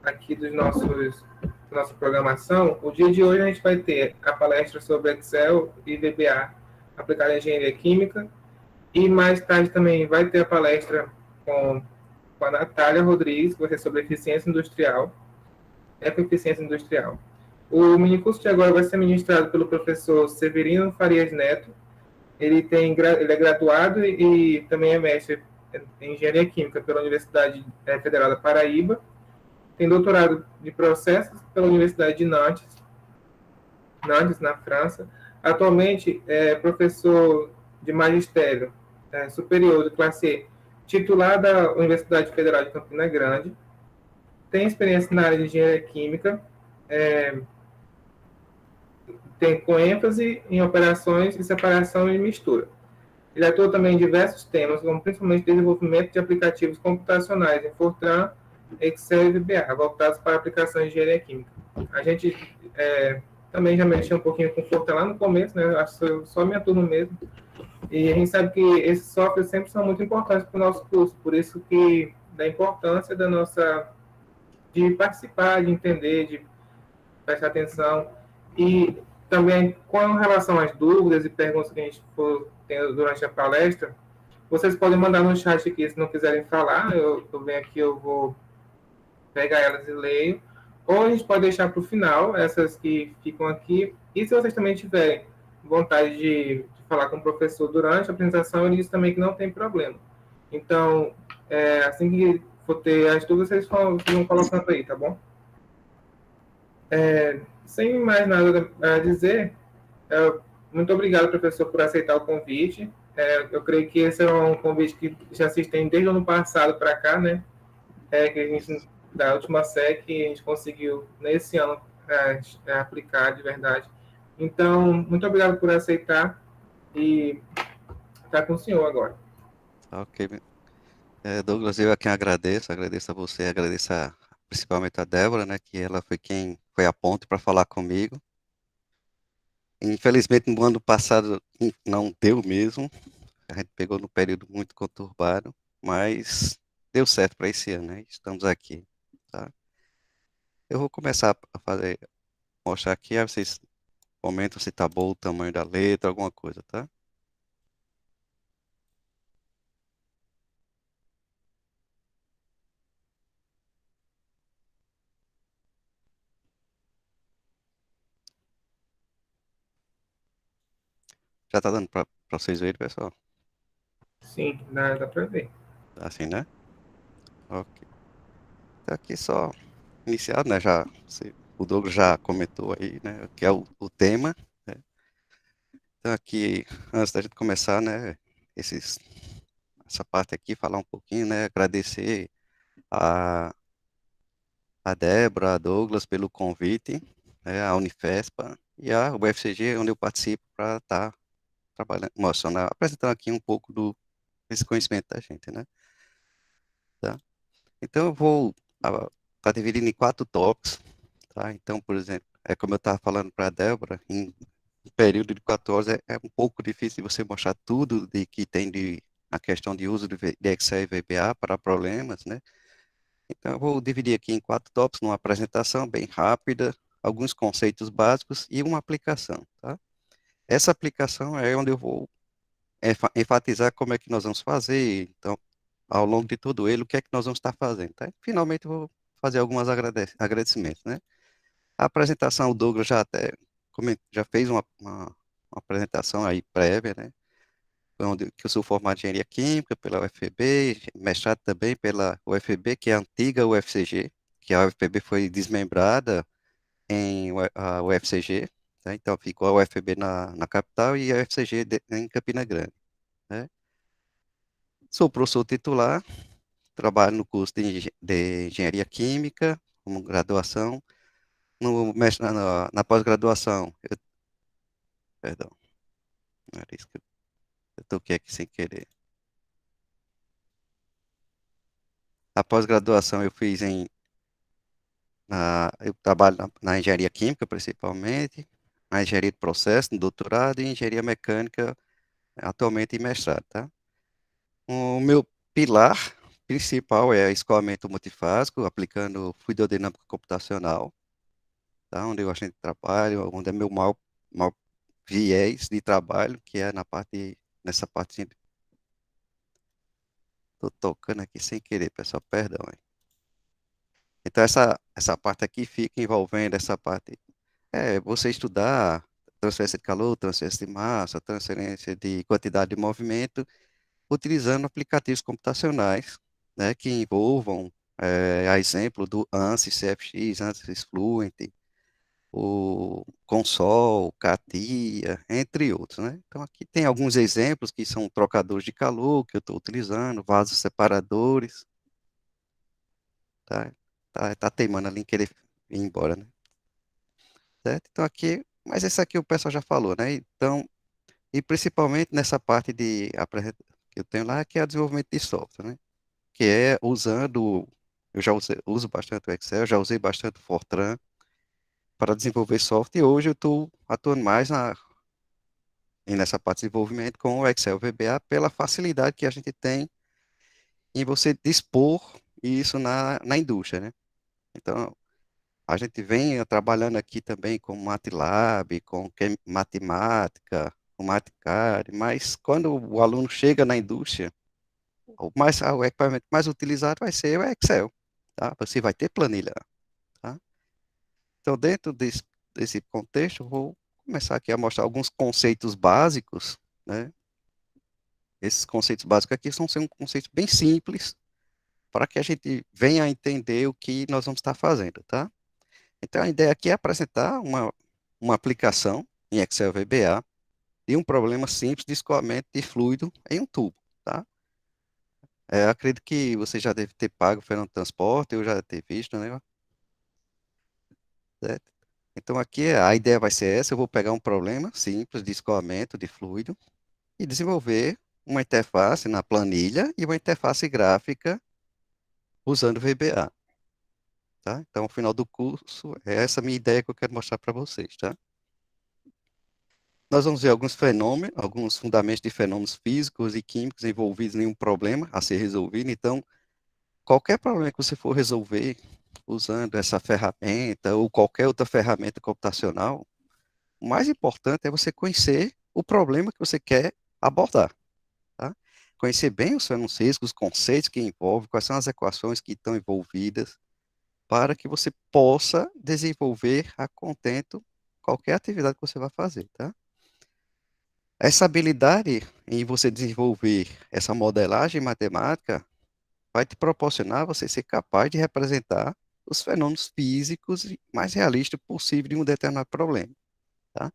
aqui da nossa programação, o dia de hoje a gente vai ter a palestra sobre Excel e VBA aplicada em engenharia química, e mais tarde também vai ter a palestra com a Natália Rodrigues, que vai ser sobre eficiência industrial, ecoeficiência industrial. O minicurso de agora vai ser ministrado pelo professor Severino Farias Neto. Ele é graduado e também é mestre em engenharia química pela Universidade Federal da Paraíba. Tem doutorado de processos pela Universidade de Nantes, na França. Atualmente é professor de magistério superior de classe E, titular da Universidade Federal de Campina Grande. Tem experiência na área de engenharia química, é, tem com ênfase em operações de separação e mistura. Ele atua também em diversos temas, como principalmente desenvolvimento de aplicativos computacionais em Fortran, Excel e VBA, voltados para aplicações de engenharia química. A gente também já mexeu um pouquinho com Fortran lá no começo, né? Acho que só minha turma mesmo. E a gente sabe que esses softwares sempre são muito importantes para o nosso curso, por isso que da importância de participar, de entender, de prestar atenção. E também, com relação às dúvidas e perguntas que a gente for tendo durante a palestra, vocês podem mandar no chat aqui, se não quiserem falar, eu venho aqui, eu vou pegar elas e leio. Ou a gente pode deixar para o final, essas que ficam aqui. E se vocês também tiverem vontade de falar com o professor durante a apresentação, ele diz também que não tem problema. Então, assim que for ter as dúvidas, vocês vão colocando aí, tá bom? Sem mais nada a dizer, muito obrigado, professor, por aceitar o convite. Eu creio que esse é um convite que já se estende desde o ano passado para cá, né? Que a gente, da última SEC, a gente conseguiu, nesse ano, aplicar de verdade. Então, muito obrigado por aceitar e está com o senhor agora. Ok. Douglas, eu é quem agradeço a você, principalmente a Débora, né, que ela foi quem foi a ponte para falar comigo. Infelizmente, no ano passado não deu mesmo, a gente pegou no período muito conturbado, mas deu certo para esse ano, né? Estamos aqui, tá? Eu vou começar a mostrar aqui, aí vocês comentam se tá bom o tamanho da letra, alguma coisa, tá? Já tá dando para vocês verem, pessoal? Sim, dá para ver. Assim, né? Ok. Então aqui só iniciado, né? Já, o Douglas já comentou aí, né? Que é o tema, né? Então aqui, antes da gente começar, né? Esses, essa parte aqui, falar um pouquinho, né? Agradecer a, a Débora, a Douglas pelo convite, né? A Unifespa e a UFCG, onde eu participo para estar trabalhando, mostrando, apresentando aqui um pouco desse conhecimento da gente, né? Tá? Então eu vou tá dividindo em 4 tópicos, tá? Então, por exemplo, é como eu estava falando para a Débora, em um período de 14 é um pouco difícil de você mostrar tudo de que tem a questão de uso de Excel e VBA para problemas, né? Então, eu vou dividir aqui em 4 tópicos, numa apresentação bem rápida, alguns conceitos básicos e uma aplicação, tá? Essa aplicação é onde eu vou enfatizar como é que nós vamos fazer, então, ao longo de todo ele, o que é que nós vamos estar fazendo, tá? Finalmente, eu vou fazer alguns agradecimentos, né? A apresentação, o Douglas já até já fez uma apresentação aí prévia, né? Onde que eu sou formado em engenharia química pela UFB, mestrado também pela UFB, que é a antiga UFCG, que a UFPB foi desmembrada a UFCG, tá? Então ficou a UFB na capital e a UFCG em Campina Grande, né? Sou professor titular, trabalho no curso de engenharia química, como graduação. Na pós-graduação, perdão, não era isso que eu toquei aqui sem querer. A pós-graduação eu fiz eu trabalho na engenharia química principalmente, na engenharia de processo, no doutorado e engenharia mecânica atualmente em mestrado, tá? O meu pilar principal é escoamento multifásico, aplicando fluidodinâmica computacional, tá? Onde eu a gente trabalha, onde é meu maior viés de trabalho, que é nessa parte, tô tocando aqui sem querer, pessoal, perdão, hein? Então, essa parte aqui fica envolvendo essa parte, você estudar transferência de calor, transferência de massa, transferência de quantidade de movimento, utilizando aplicativos computacionais, né, que envolvam, a exemplo do ANSYS CFX, ANSYS Fluent, o Consol, CATIA, entre outros, né? Então, aqui tem alguns exemplos que são trocadores de calor que eu estou utilizando, vasos separadores, tá? Tá teimando ali em querer ir embora, né? Certo? Então, aqui, mas esse aqui o pessoal já falou, né? Então, e principalmente nessa parte que eu tenho lá, que é o desenvolvimento de software, né? Que é usando, eu já uso bastante o Excel, já usei bastante o Fortran para desenvolver software, e hoje eu estou atuando mais nessa parte de desenvolvimento com o Excel VBA pela facilidade que a gente tem em você dispor isso na indústria, né? Então, a gente vem trabalhando aqui também com MATLAB, com matemática, com Matcad, mas quando o aluno chega na indústria, o equipamento mais utilizado vai ser o Excel, tá? Você vai ter planilha, tá? Então, dentro desse contexto, eu vou começar aqui a mostrar alguns conceitos básicos, né? Esses conceitos básicos aqui são conceitos bem simples para que a gente venha a entender o que nós vamos estar fazendo, tá? Então, a ideia aqui é apresentar uma aplicação em Excel VBA de um problema simples de escoamento de fluido em um tubo, tá? Acredito que você já deve ter pago o Fernando Transporte, eu já ter visto, né? Certo? Então, aqui a ideia vai ser essa, eu vou pegar um problema simples de escoamento de fluido e desenvolver uma interface na planilha e uma interface gráfica usando VBA, tá? Então, ao final do curso, é essa a minha ideia que eu quero mostrar para vocês, tá? Nós vamos ver alguns fenômenos, alguns fundamentos de fenômenos físicos e químicos envolvidos em um problema a ser resolvido. Então, qualquer problema que você for resolver usando essa ferramenta ou qualquer outra ferramenta computacional, o mais importante é você conhecer o problema que você quer abordar, tá? Conhecer bem os fenômenos físicos, os conceitos que envolvem, quais são as equações que estão envolvidas, para que você possa desenvolver a contento qualquer atividade que você vai fazer, tá? Essa habilidade em você desenvolver essa modelagem matemática vai te proporcionar você ser capaz de representar os fenômenos físicos mais realistas possível de um determinado problema, tá?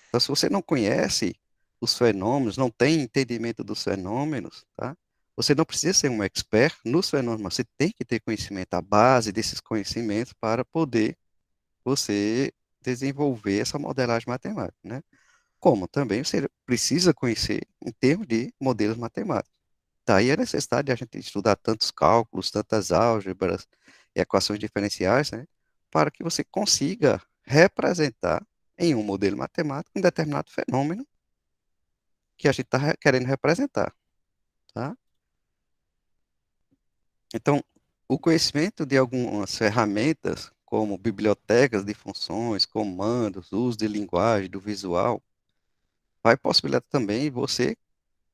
Então, se você não conhece os fenômenos, não tem entendimento dos fenômenos, tá? Você não precisa ser um expert nos fenômenos, mas você tem que ter conhecimento, a base desses conhecimentos para poder você desenvolver essa modelagem matemática, né? Como também você precisa conhecer em termos de modelos matemáticos. Daí a necessidade de a gente estudar tantos cálculos, tantas álgebras e equações diferenciais, né, para que você consiga representar em um modelo matemático um determinado fenômeno que a gente está querendo representar, tá? Então, o conhecimento de algumas ferramentas, como bibliotecas de funções, comandos, uso de linguagem, do visual, vai possibilitar também você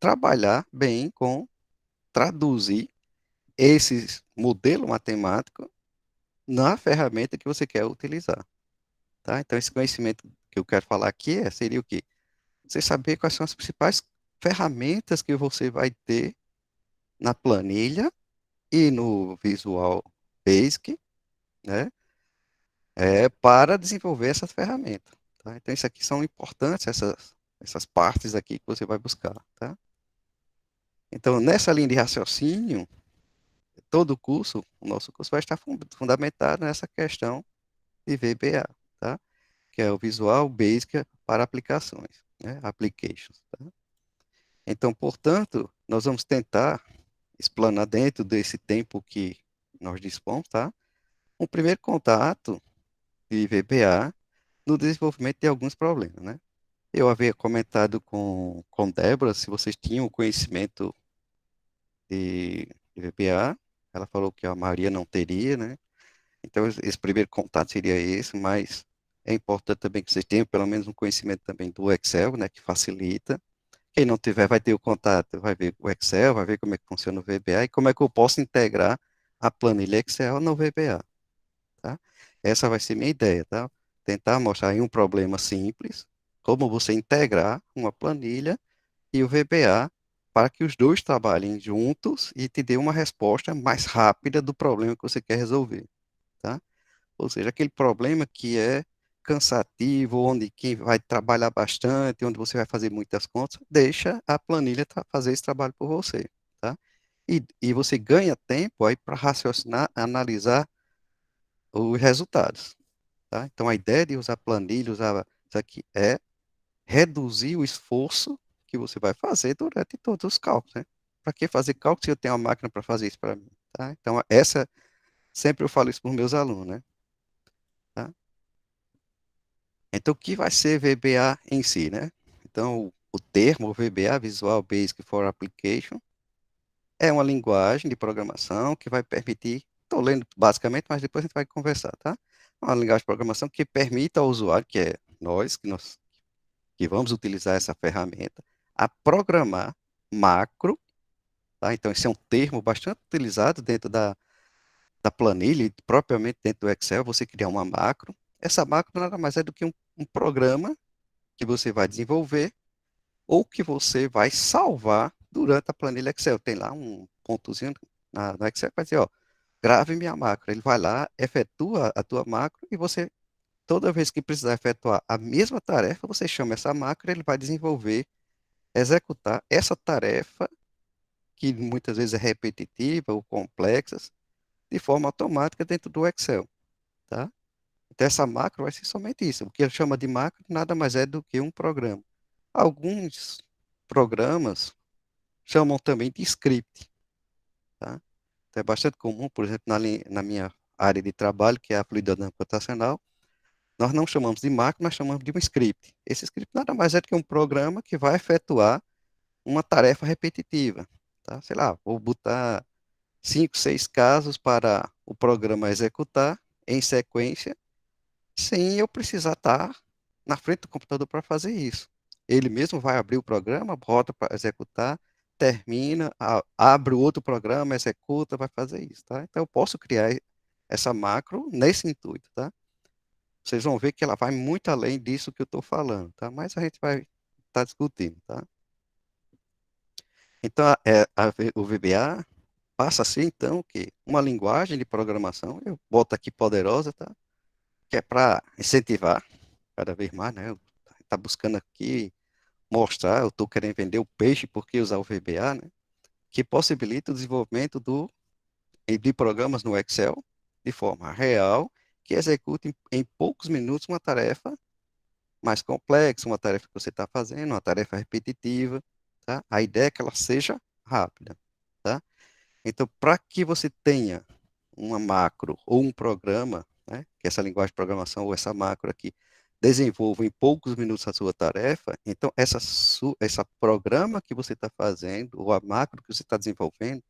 trabalhar bem com traduzir esse modelo matemático na ferramenta que você quer utilizar, tá? Então, esse conhecimento que eu quero falar aqui seria o quê? Você saber quais são as principais ferramentas que você vai ter na planilha e no Visual Basic, né? Para desenvolver essas ferramentas, tá? Então, isso aqui são importantes, essas partes aqui que você vai buscar, tá? Então, nessa linha de raciocínio, todo o curso, o nosso curso vai estar fundamentado nessa questão de VBA, tá? Que é o Visual Basic para aplicações, né? Applications, tá? Então, portanto, nós vamos tentar explanar dentro desse tempo que nós dispomos, tá? Um primeiro contato de VBA no desenvolvimento de alguns problemas, né? Eu havia comentado com Débora se vocês tinham conhecimento de VBA, ela falou que a maioria não teria, né? Então, esse primeiro contato seria esse, mas é importante também que vocês tenham pelo menos um conhecimento também do Excel, né, que facilita. Quem não tiver vai ter o contato, vai ver o Excel, vai ver como é que funciona o VBA e como é que eu posso integrar a planilha Excel no VBA, tá? Essa vai ser minha ideia, tá? Tentar mostrar em um problema simples como você integrar uma planilha e o VBA para que os dois trabalhem juntos e te dê uma resposta mais rápida do problema que você quer resolver, tá? Ou seja, aquele problema que é cansativo, onde quem vai trabalhar bastante, onde você vai fazer muitas contas, deixa a planilha fazer esse trabalho por você, tá? E você ganha tempo aí para raciocinar, analisar os resultados, tá? Então, a ideia de usar planilha, usar isso aqui, é reduzir o esforço que você vai fazer durante todos os cálculos, né? Para que fazer cálculo se eu tenho uma máquina para fazer isso para mim, tá? Então, sempre eu falo isso para os meus alunos, né? Tá? Então, o que vai ser VBA em si, né? Então, o termo VBA, Visual Basic for Application, é uma linguagem de programação que vai permitir, estou lendo basicamente, mas depois a gente vai conversar, tá? Uma linguagem de programação que permite ao usuário, que é nós que vamos utilizar essa ferramenta, a programar macro, tá? Então, esse é um termo bastante utilizado dentro da planilha, e propriamente dentro do Excel, você criar uma macro. Essa macro nada mais é do que um programa que você vai desenvolver ou que você vai salvar durante a planilha Excel. Tem lá um pontozinho no Excel que vai dizer, ó, grave minha macro. Ele vai lá, efetua a tua macro e você, toda vez que precisar efetuar a mesma tarefa, você chama essa macro, ele vai desenvolver, executar essa tarefa, que muitas vezes é repetitiva ou complexa, de forma automática dentro do Excel, tá? Então, essa macro vai ser somente isso. O que ele chama de macro nada mais é do que um programa. Alguns programas chamam também de script, tá? Então, é bastante comum, por exemplo, na minha área de trabalho, que é a fluidodinâmica computacional, nós não chamamos de macro, nós chamamos de um script. Esse script nada mais é do que um programa que vai efetuar uma tarefa repetitiva, tá? Sei lá, vou botar 5, 6 casos para o programa executar em sequência, sem eu precisar estar na frente do computador para fazer isso. Ele mesmo vai abrir o programa, bota para executar, termina, abre o outro programa, executa, vai fazer isso, tá? Então eu posso criar essa macro nesse intuito, tá? Vocês vão ver que ela vai muito além disso que eu estou falando, tá? Mas a gente vai estar discutindo, tá? Então o VBA passa a ser então o quê? Uma linguagem de programação, eu boto aqui poderosa, tá? Que é para incentivar cada vez mais, né? Tá buscando aqui mostrar, eu estou querendo vender o peixe porque usar o VBA, né? Que possibilita o desenvolvimento de programas no Excel de forma real, que execute em poucos minutos uma tarefa mais complexa, uma tarefa que você está fazendo, uma tarefa repetitiva, tá? A ideia é que ela seja rápida, tá? Então, para que você tenha uma macro ou um programa, né, que essa linguagem de programação ou essa macro aqui desenvolva em poucos minutos a sua tarefa, então essa programa que você está fazendo ou a macro que você está desenvolvendo,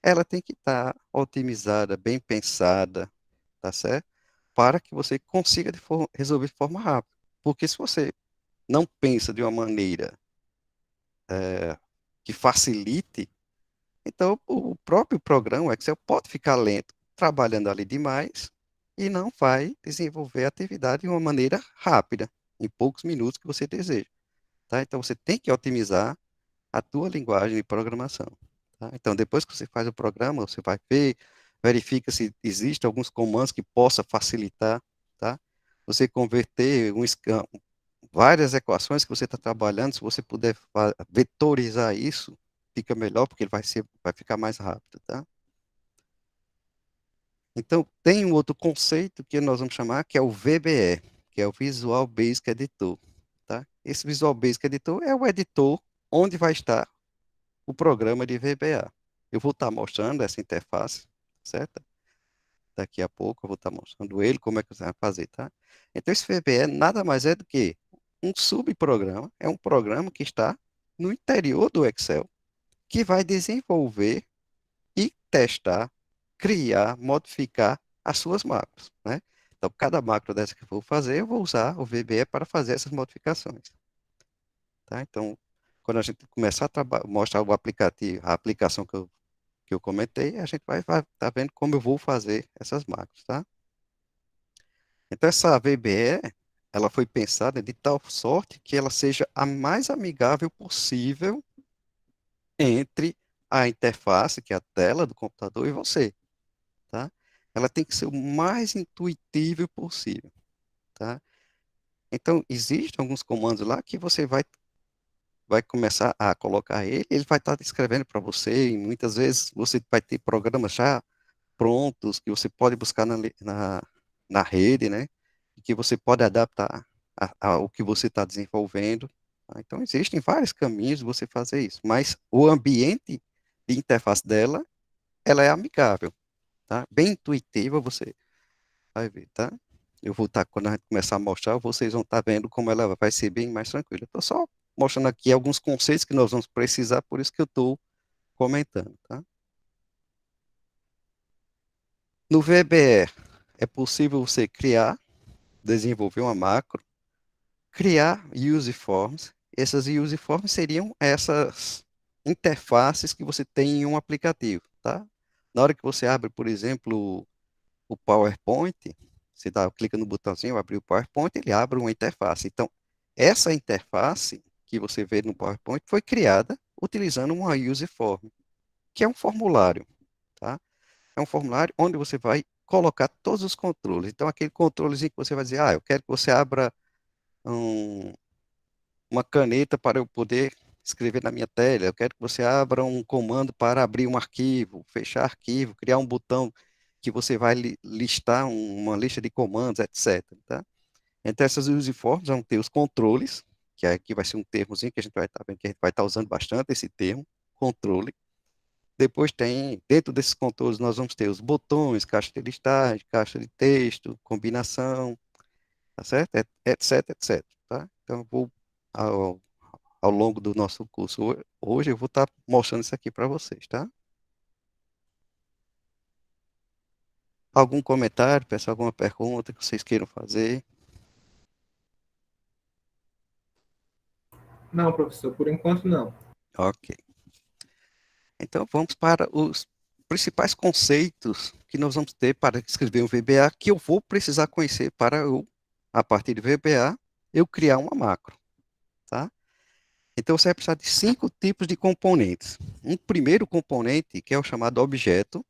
ela tem que estar otimizada, bem pensada, tá certo? Para que você consiga resolver de forma rápida. Porque se você não pensa de uma maneira que facilite, então, o próprio programa, o Excel, pode ficar lento, trabalhando ali demais, e não vai desenvolver a atividade de uma maneira rápida, em poucos minutos que você deseja, tá? Então, você tem que otimizar a tua linguagem de programação, tá? Então, depois que você faz o programa, você vai ver, verifica se existem alguns comandos que possa facilitar, tá? Você converter várias equações que você está trabalhando, se você puder vetorizar isso, fica melhor, porque ele vai ficar mais rápido, tá? Então, tem um outro conceito que nós vamos chamar, que é o VBE, que é o Visual Basic Editor, tá? Esse Visual Basic Editor é o editor onde vai estar o programa de VBA. Eu vou estar mostrando essa interface, certo? Daqui a pouco eu vou estar mostrando ele, como é que você vai fazer, tá? Então, esse VBE nada mais é do que um subprograma, é um programa que está no interior do Excel, que vai desenvolver e testar criar, modificar as suas macros, né? Então, cada macro dessa que eu vou fazer, eu vou usar o VBE para fazer essas modificações, tá? Então, quando a gente começar a mostrar o aplicativo, a aplicação que eu comentei, a gente vai tá vendo como eu vou fazer essas macros, tá? Então, essa VBE, ela foi pensada de tal sorte que ela seja a mais amigável possível entre a interface, que é a tela do computador, e você, tá? Ela tem que ser o mais intuitível possível, tá? Então, existem alguns comandos lá que você vai começar a colocar ele vai estar escrevendo para você, e muitas vezes você vai ter programas já prontos que você pode buscar na rede, né? E que você pode adaptar ao que você está desenvolvendo, tá? Então, existem vários caminhos de você fazer isso, mas o ambiente de interface dela, ela é amigável, tá? Bem intuitiva, você vai ver, tá? Eu vou estar, quando a gente começar a mostrar, vocês vão estar vendo como ela vai ser bem mais tranquila. Estou só mostrando aqui alguns conceitos que nós vamos precisar, por isso que eu estou comentando, tá? No VBE, é possível você criar, desenvolver uma macro, criar use forms. Essas use forms seriam essas interfaces que você tem em um aplicativo, tá? Na hora que você abre, por exemplo, o PowerPoint, você clica no botãozinho, abrir o PowerPoint, ele abre uma interface. Então, essa interface que você vê no PowerPoint foi criada utilizando uma use form, que é um formulário, tá? É um formulário onde você vai colocar todos os controles. Então, aquele controlezinho que você vai dizer, eu quero que você abra um, uma caneta para eu poder escrever na minha tela. Eu quero que você abra um comando para abrir um arquivo, fechar arquivo, criar um botão que você vai listar uma lista de comandos, etc, tá? Entre essas useforms vão ter os controles, que aqui vai ser um termozinho que a gente vai estar vendo que a gente vai estar usando bastante esse termo, controle. Depois tem, dentro desses controles, nós vamos ter os botões, caixa de listagem, caixa de texto, combinação, tá certo? Etc, etc, tá? Então, eu vou, ao longo do nosso curso hoje, eu vou estar mostrando isso aqui para vocês, tá? Algum comentário, pessoal, alguma pergunta que vocês queiram fazer? Não, professor, por enquanto não. Ok. Então, vamos para os principais conceitos que nós vamos ter para escrever um VBA, que eu vou precisar conhecer para eu, a partir do VBA, eu criar uma macro, tá? Então, você vai precisar de 5 tipos de componentes. Um primeiro componente, que é o chamado objeto.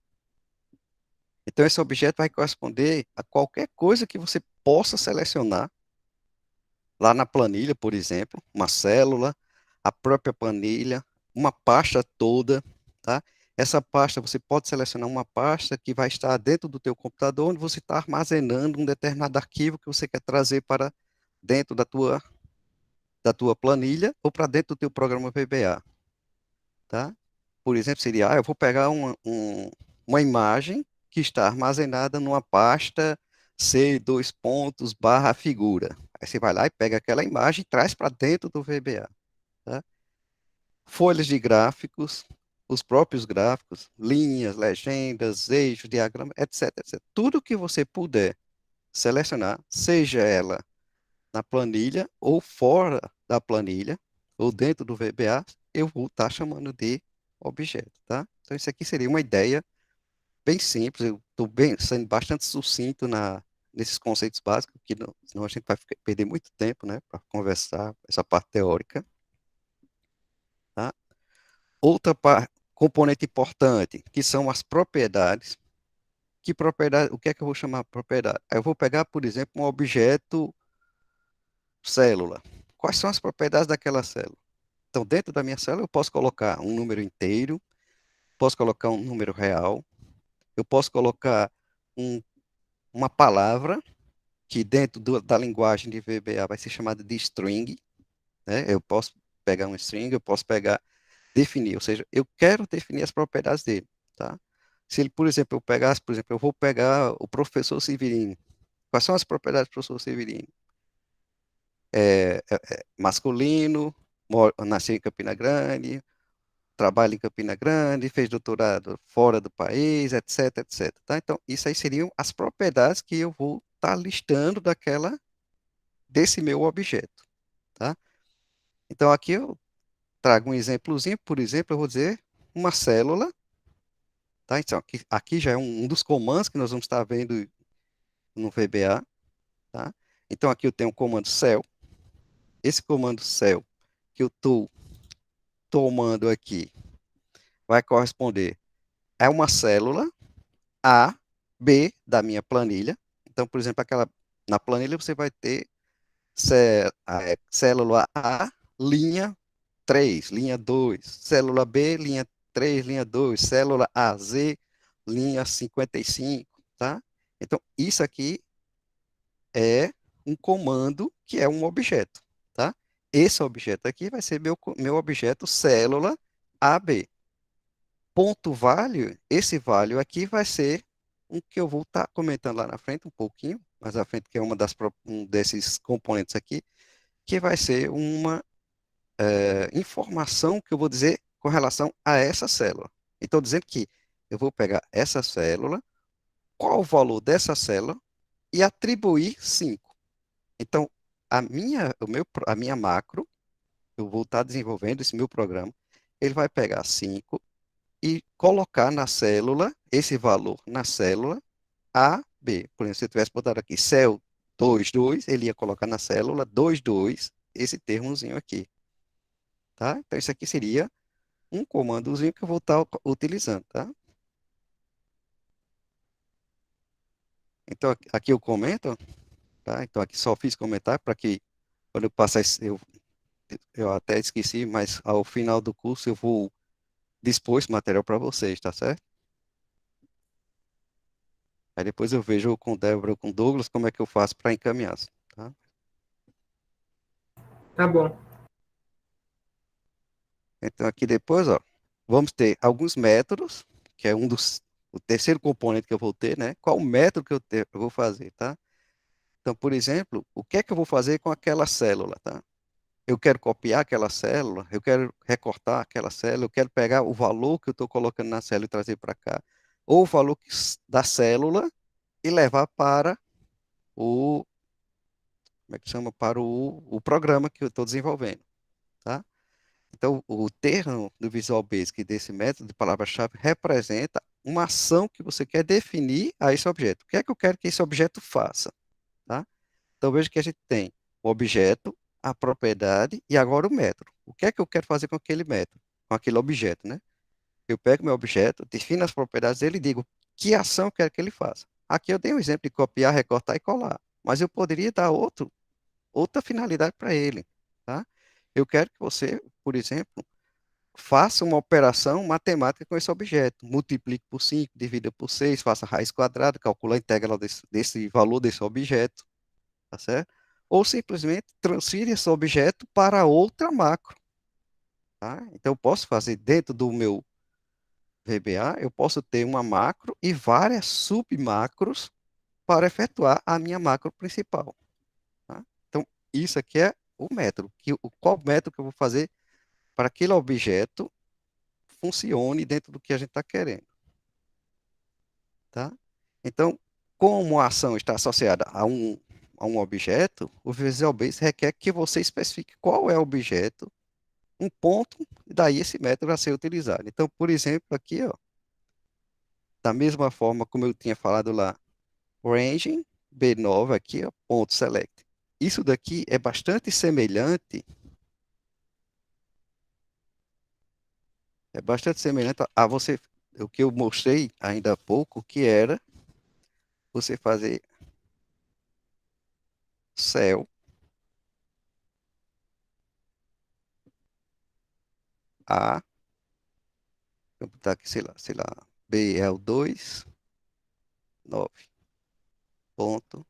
Então, esse objeto vai corresponder a qualquer coisa que você possa selecionar lá na planilha, por exemplo, uma célula, a própria planilha, uma pasta toda, tá? Essa pasta, você pode selecionar uma pasta que vai estar dentro do teu computador, onde você está armazenando um determinado arquivo que você quer trazer para dentro da tua planilha ou para dentro do teu programa VBA, tá? Por exemplo, seria, eu vou pegar uma imagem que está armazenada numa pasta C, dois pontos, barra figura. Aí você vai lá e pega aquela imagem e traz para dentro do VBA, tá? Folhas de gráficos, os próprios gráficos, linhas, legendas, eixos, diagramas, etc, etc. Tudo que você puder selecionar, seja ela na planilha ou fora da planilha, ou dentro do VBA, eu vou estar chamando de objeto, tá? Então, isso aqui seria uma ideia bem simples, eu estou sendo bastante sucinto nesses conceitos básicos, porque senão a gente vai perder muito tempo, né, para conversar essa parte teórica, tá? Outra componente importante, que são as propriedades. Que propriedade, o que é que eu vou chamar de propriedade? Eu vou pegar, por exemplo, um objeto célula. Quais são as propriedades daquela célula? Então, dentro da minha célula, eu posso colocar um número inteiro, posso colocar um número real, eu posso colocar um- uma palavra, que dentro da linguagem de VBA vai ser chamada de string, né? Eu posso pegar um string, eu posso definir, ou seja, eu quero definir as propriedades dele, tá? Se ele, por exemplo, eu vou pegar o professor Severino. Quais são as propriedades do professor Severino? Masculino, nasceu em Campina Grande, trabalha em Campina Grande, fez doutorado fora do país, etc, etc, tá? Então, isso aí seriam as propriedades que eu vou estar listando desse meu objeto, tá? Então, aqui eu trago um exemplozinho, por exemplo, eu vou dizer uma célula, tá? Então, aqui já é um dos comandos que nós vamos estar vendo no VBA, tá? Então, aqui eu tenho o comando cell. Esse comando cell que eu estou tomando aqui vai corresponder a uma célula A, B da minha planilha. Então, por exemplo, na planilha você vai ter célula A, linha 3, linha 2, célula B, linha 3, linha 2, célula AZ, linha 55, tá? Então, isso aqui é um comando que é um objeto, tá? Esse objeto aqui vai ser meu objeto célula AB. Ponto value, esse value aqui vai ser um que eu vou estar comentando lá na frente, um pouquinho, mais à frente, que é um desses componentes aqui, que vai ser uma informação que eu vou dizer com relação a essa célula. Então, dizendo que eu vou pegar essa célula, qual o valor dessa célula e atribuir 5. Então, a minha macro, eu vou estar desenvolvendo esse meu programa, ele vai pegar 5 e colocar na célula, esse valor na célula A, B. Por exemplo, se eu tivesse botado aqui cell 22, ele ia colocar na célula 22 esse termozinho aqui, tá? Então, isso aqui seria um comandozinho que eu vou estar utilizando, tá? Então, aqui eu comento, tá? Então, aqui só fiz comentário para que, quando eu passar, eu até esqueci, mas ao final do curso eu vou dispor esse material para vocês, tá certo? Aí depois eu vejo com o Débora ou com o Douglas como é que eu faço para encaminhar, tá? Tá bom. Então aqui depois, ó, vamos ter alguns métodos, que é o terceiro componente que eu vou ter, né? Qual o método que eu vou fazer, tá? Então, por exemplo, o que é que eu vou fazer com aquela célula, tá? Eu quero copiar aquela célula, eu quero recortar aquela célula, eu quero pegar o valor que eu estou colocando na célula e trazer para cá, ou o valor da célula e levar para como é que chama? Para o programa que eu estou desenvolvendo, tá? Então, o termo do Visual Basic desse método de palavra-chave representa uma ação que você quer definir a esse objeto. O que é que eu quero que esse objeto faça, tá? Então, veja que a gente tem o objeto, a propriedade e agora o método. O que é que eu quero fazer com aquele método, com aquele objeto, né? Eu pego meu objeto, defino as propriedades dele e digo que ação eu quero que ele faça. Aqui eu dei um exemplo de copiar, recortar e colar, mas eu poderia dar outra finalidade para ele, tá? Eu quero que você, por exemplo, faça uma operação matemática com esse objeto. Multiplique por 5, divida por 6, faça raiz quadrada, calcule a integral desse valor desse objeto, tá certo? Ou simplesmente transfira esse objeto para outra macro, tá? Então, eu posso fazer dentro do meu VBA, eu posso ter uma macro e várias submacros para efetuar a minha macro principal, tá? Então, isso aqui é o método. Qual método que eu vou fazer para aquele objeto funcione dentro do que a gente está querendo, tá? Então, como a ação está associada a um objeto, o Visual Basic requer que você especifique qual é o objeto, um ponto, e daí esse método vai ser utilizado. Então, por exemplo, aqui, ó, da mesma forma como eu tinha falado lá, range B9 aqui, ó, ponto select. Isso daqui é bastante semelhante, a você, o que eu mostrei ainda há pouco, que era você fazer cell A, vou botar aqui, sei lá, BL2, 9, ponto,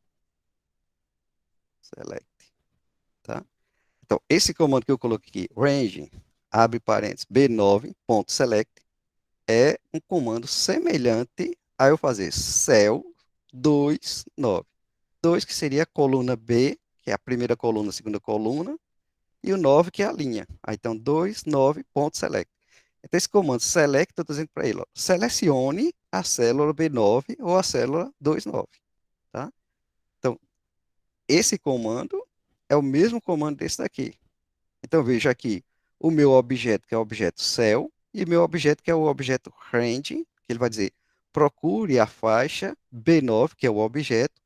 select, tá? Então, esse comando que eu coloquei aqui, range, abre parênteses, B9, ponto, select, é um comando semelhante a eu fazer cell 2, 9. 2 que seria a coluna B, que é a primeira coluna, a segunda coluna, e o 9 que é a linha. Aí, então, 2, 9, ponto, select. Então, esse comando select, eu estou dizendo para ele, ó, selecione a célula B9 ou a célula 29, tá? Então, esse comando é o mesmo comando desse daqui. Então, veja aqui o meu objeto, que é o objeto cell, e o meu objeto, que é o objeto range, que ele vai dizer, procure a faixa B9, que é o objeto,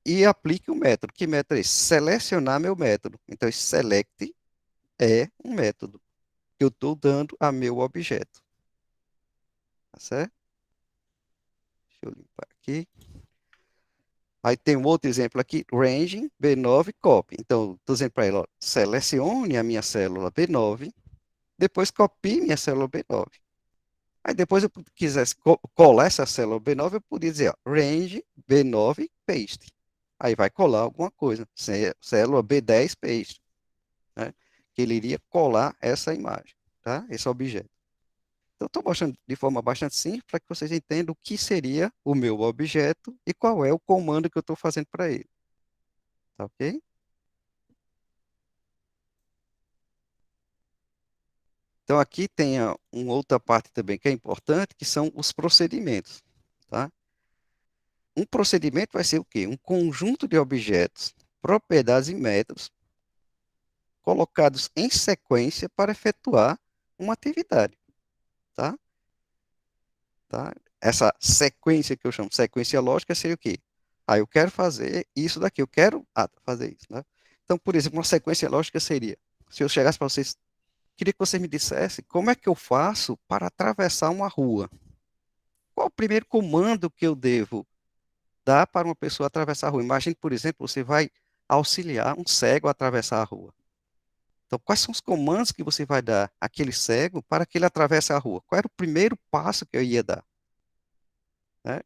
e aplique o método. Que método é esse? Selecionar meu método. Então, esse select é um método que eu estou dando a meu objeto. Tá certo? Deixa eu limpar aqui. Aí tem um outro exemplo aqui, range B9 copy. Então, estou dizendo para ele, ó, selecione a minha célula B9, depois copie minha célula B9. Aí depois eu quisesse colar essa célula B9, eu podia dizer, ó, range B9 paste. Aí vai colar alguma coisa, célula B10 paste, né? Que ele iria colar essa imagem, tá? Esse objeto. Então, estou mostrando de forma bastante simples para que vocês entendam o que seria o meu objeto e qual é o comando que eu estou fazendo para ele, tá ok? Então, aqui tem uma outra parte também que é importante, que são os procedimentos, tá? Um procedimento vai ser o quê? Um conjunto de objetos, propriedades e métodos colocados em sequência para efetuar uma atividade, tá? Tá? Essa sequência que eu chamo de sequência lógica seria o quê? Ah, eu quero fazer isso daqui, eu quero fazer isso, né? Então, por exemplo, uma sequência lógica seria, se eu chegasse para vocês, queria que você me dissesse como é que eu faço para atravessar uma rua. Qual o primeiro comando que eu devo dar para uma pessoa atravessar a rua? Imagine, por exemplo, você vai auxiliar um cego a atravessar a rua. Então, quais são os comandos que você vai dar àquele cego para que ele atravesse a rua? Qual era o primeiro passo que eu ia dar, né?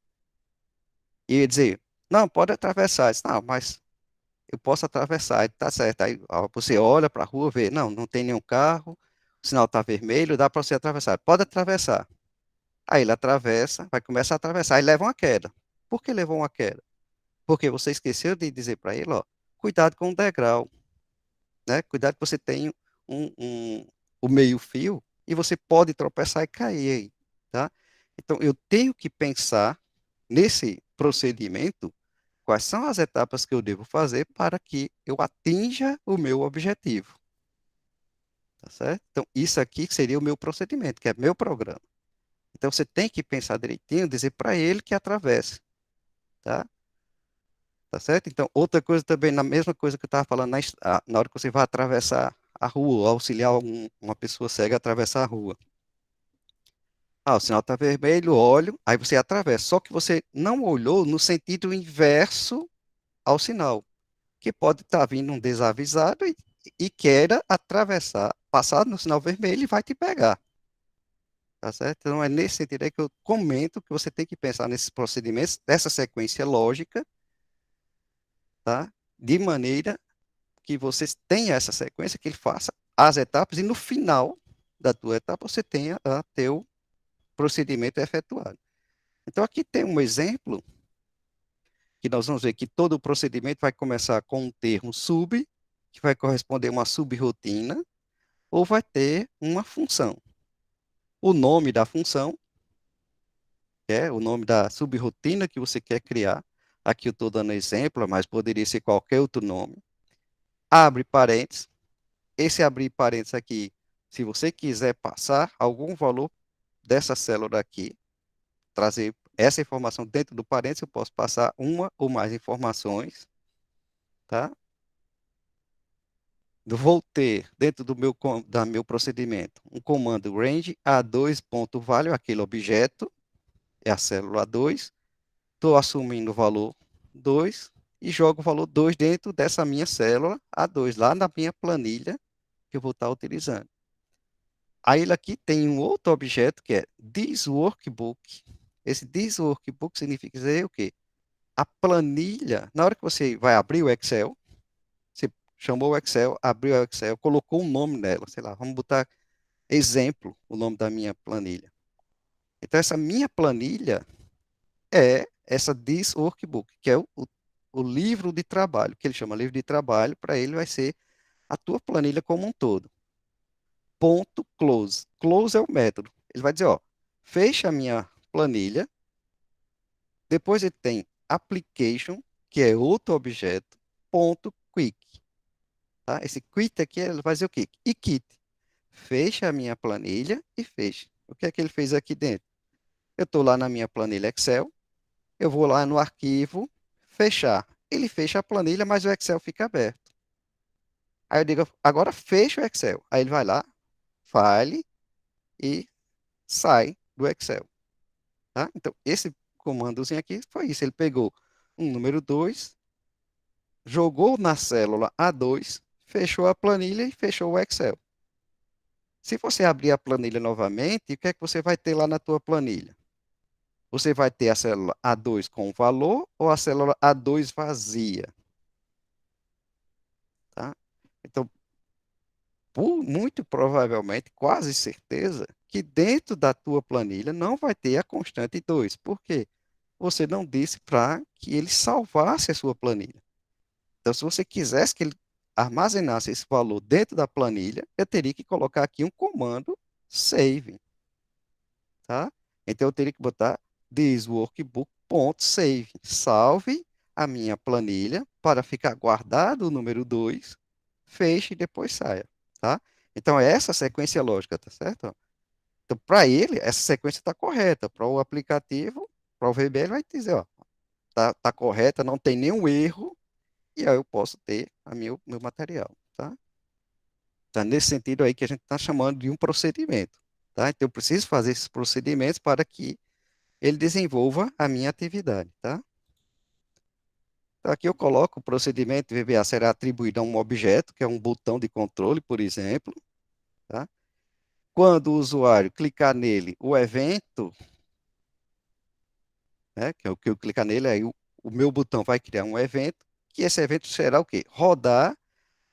E ia dizer, não, pode atravessar. Eu disse, não, mas eu posso atravessar. Ele, tá certo. Aí ó, você olha para a rua, vê, não tem nenhum carro, o sinal está vermelho, dá para você atravessar. Pode atravessar. Aí ele atravessa, vai começar a atravessar, aí leva uma queda. Por que levou uma queda? Porque você esqueceu de dizer para ele, ó, cuidado com o degrau, né? Cuidado que você tem o meio-fio e você pode tropeçar e cair aí, tá? Então, eu tenho que pensar nesse procedimento quais são as etapas que eu devo fazer para que eu atinja o meu objetivo, tá certo? Então, isso aqui seria o meu procedimento, que é meu programa. Então, você tem que pensar direitinho, dizer para ele que atravesse, tá? Tá certo? Então, outra coisa também, na mesma coisa que eu estava falando, na hora que você vai atravessar a rua, auxiliar uma pessoa cega a atravessar a rua. Ah, o sinal está vermelho, olho, aí você atravessa. Só que você não olhou no sentido inverso ao sinal, que pode estar vindo um desavisado e queira atravessar, passar no sinal vermelho e vai te pegar. Tá certo? Então, é nesse sentido aí que eu comento que você tem que pensar nesses procedimentos, dessa sequência lógica, tá? De maneira que você tenha essa sequência, que ele faça as etapas e no final da tua etapa você tenha a teu procedimento efetuado. Então aqui tem um exemplo que nós vamos ver que todo o procedimento vai começar com um termo sub, que vai corresponder a uma subrotina, ou vai ter uma função. O nome da função, que é o nome da subrotina que você quer criar. Aqui eu estou dando exemplo, mas poderia ser qualquer outro nome. Abre parênteses. Esse abrir parênteses aqui, se você quiser passar algum valor dessa célula aqui, trazer essa informação dentro do parênteses, eu posso passar uma ou mais informações, tá? Vou ter dentro da meu procedimento um comando range a2.value, aquele objeto, é a célula 2, estou assumindo o valor 2 e jogo o valor 2 dentro dessa minha célula A2, lá na minha planilha que eu vou estar utilizando. Aí ele aqui tem um outro objeto que é this workbook. Esse this workbook significa dizer o quê? A planilha, na hora que você vai abrir o Excel, você chamou o Excel, abriu o Excel, colocou um nome nela, sei lá, vamos botar exemplo, o nome da minha planilha. Então, essa minha planilha é essa this workbook, que é o livro de trabalho, que ele chama livro de trabalho, para ele vai ser a tua planilha como um todo. ponto close. Close é o método. Ele vai dizer, ó, fecha a minha planilha. Depois ele tem application, que é outro objeto, ponto quick. Tá? Esse quit aqui, ele vai dizer o quê? E quit. Fecha a minha planilha e fecha. O que é que ele fez aqui dentro? Eu estou lá na minha planilha Excel, eu vou lá no arquivo, fechar. Ele fecha a planilha, mas o Excel fica aberto. Aí eu digo, agora fecha o Excel. Aí ele vai lá, file e sai do Excel. Tá? Então, esse comandozinho aqui foi isso. Ele pegou um número 2, jogou na célula A2, fechou a planilha e fechou o Excel. Se você abrir a planilha novamente, o que é que você vai ter lá na tua planilha? Você vai ter a célula A2 com o valor ou a célula A2 vazia, tá? Então, muito provavelmente, quase certeza, que dentro da tua planilha não vai ter a constante 2. Por quê? Você não disse para que ele salvasse a sua planilha. Então, se você quisesse que ele armazenasse esse valor dentro da planilha, eu teria que colocar aqui um comando save, tá? Então, eu teria que botar this workbook.save. Salve a minha planilha para ficar guardado o número 2, feche e depois saia, tá? Então, é essa a sequência lógica, tá certo? Então, para ele, essa sequência está correta. Para o aplicativo, para o VBA, ele vai dizer, ó, tá correta, não tem nenhum erro, e aí eu posso ter meu material, tá? Tá nesse sentido aí que a gente está chamando de um procedimento, tá? Então, eu preciso fazer esses procedimentos para que ele desenvolva a minha atividade, tá? Então, aqui eu coloco o procedimento VBA será atribuído a um objeto, que é um botão de controle, por exemplo, tá? Quando o usuário clicar nele, o evento, né, que é o que eu clicar nele, aí o meu botão vai criar um evento, que esse evento será o quê? Rodar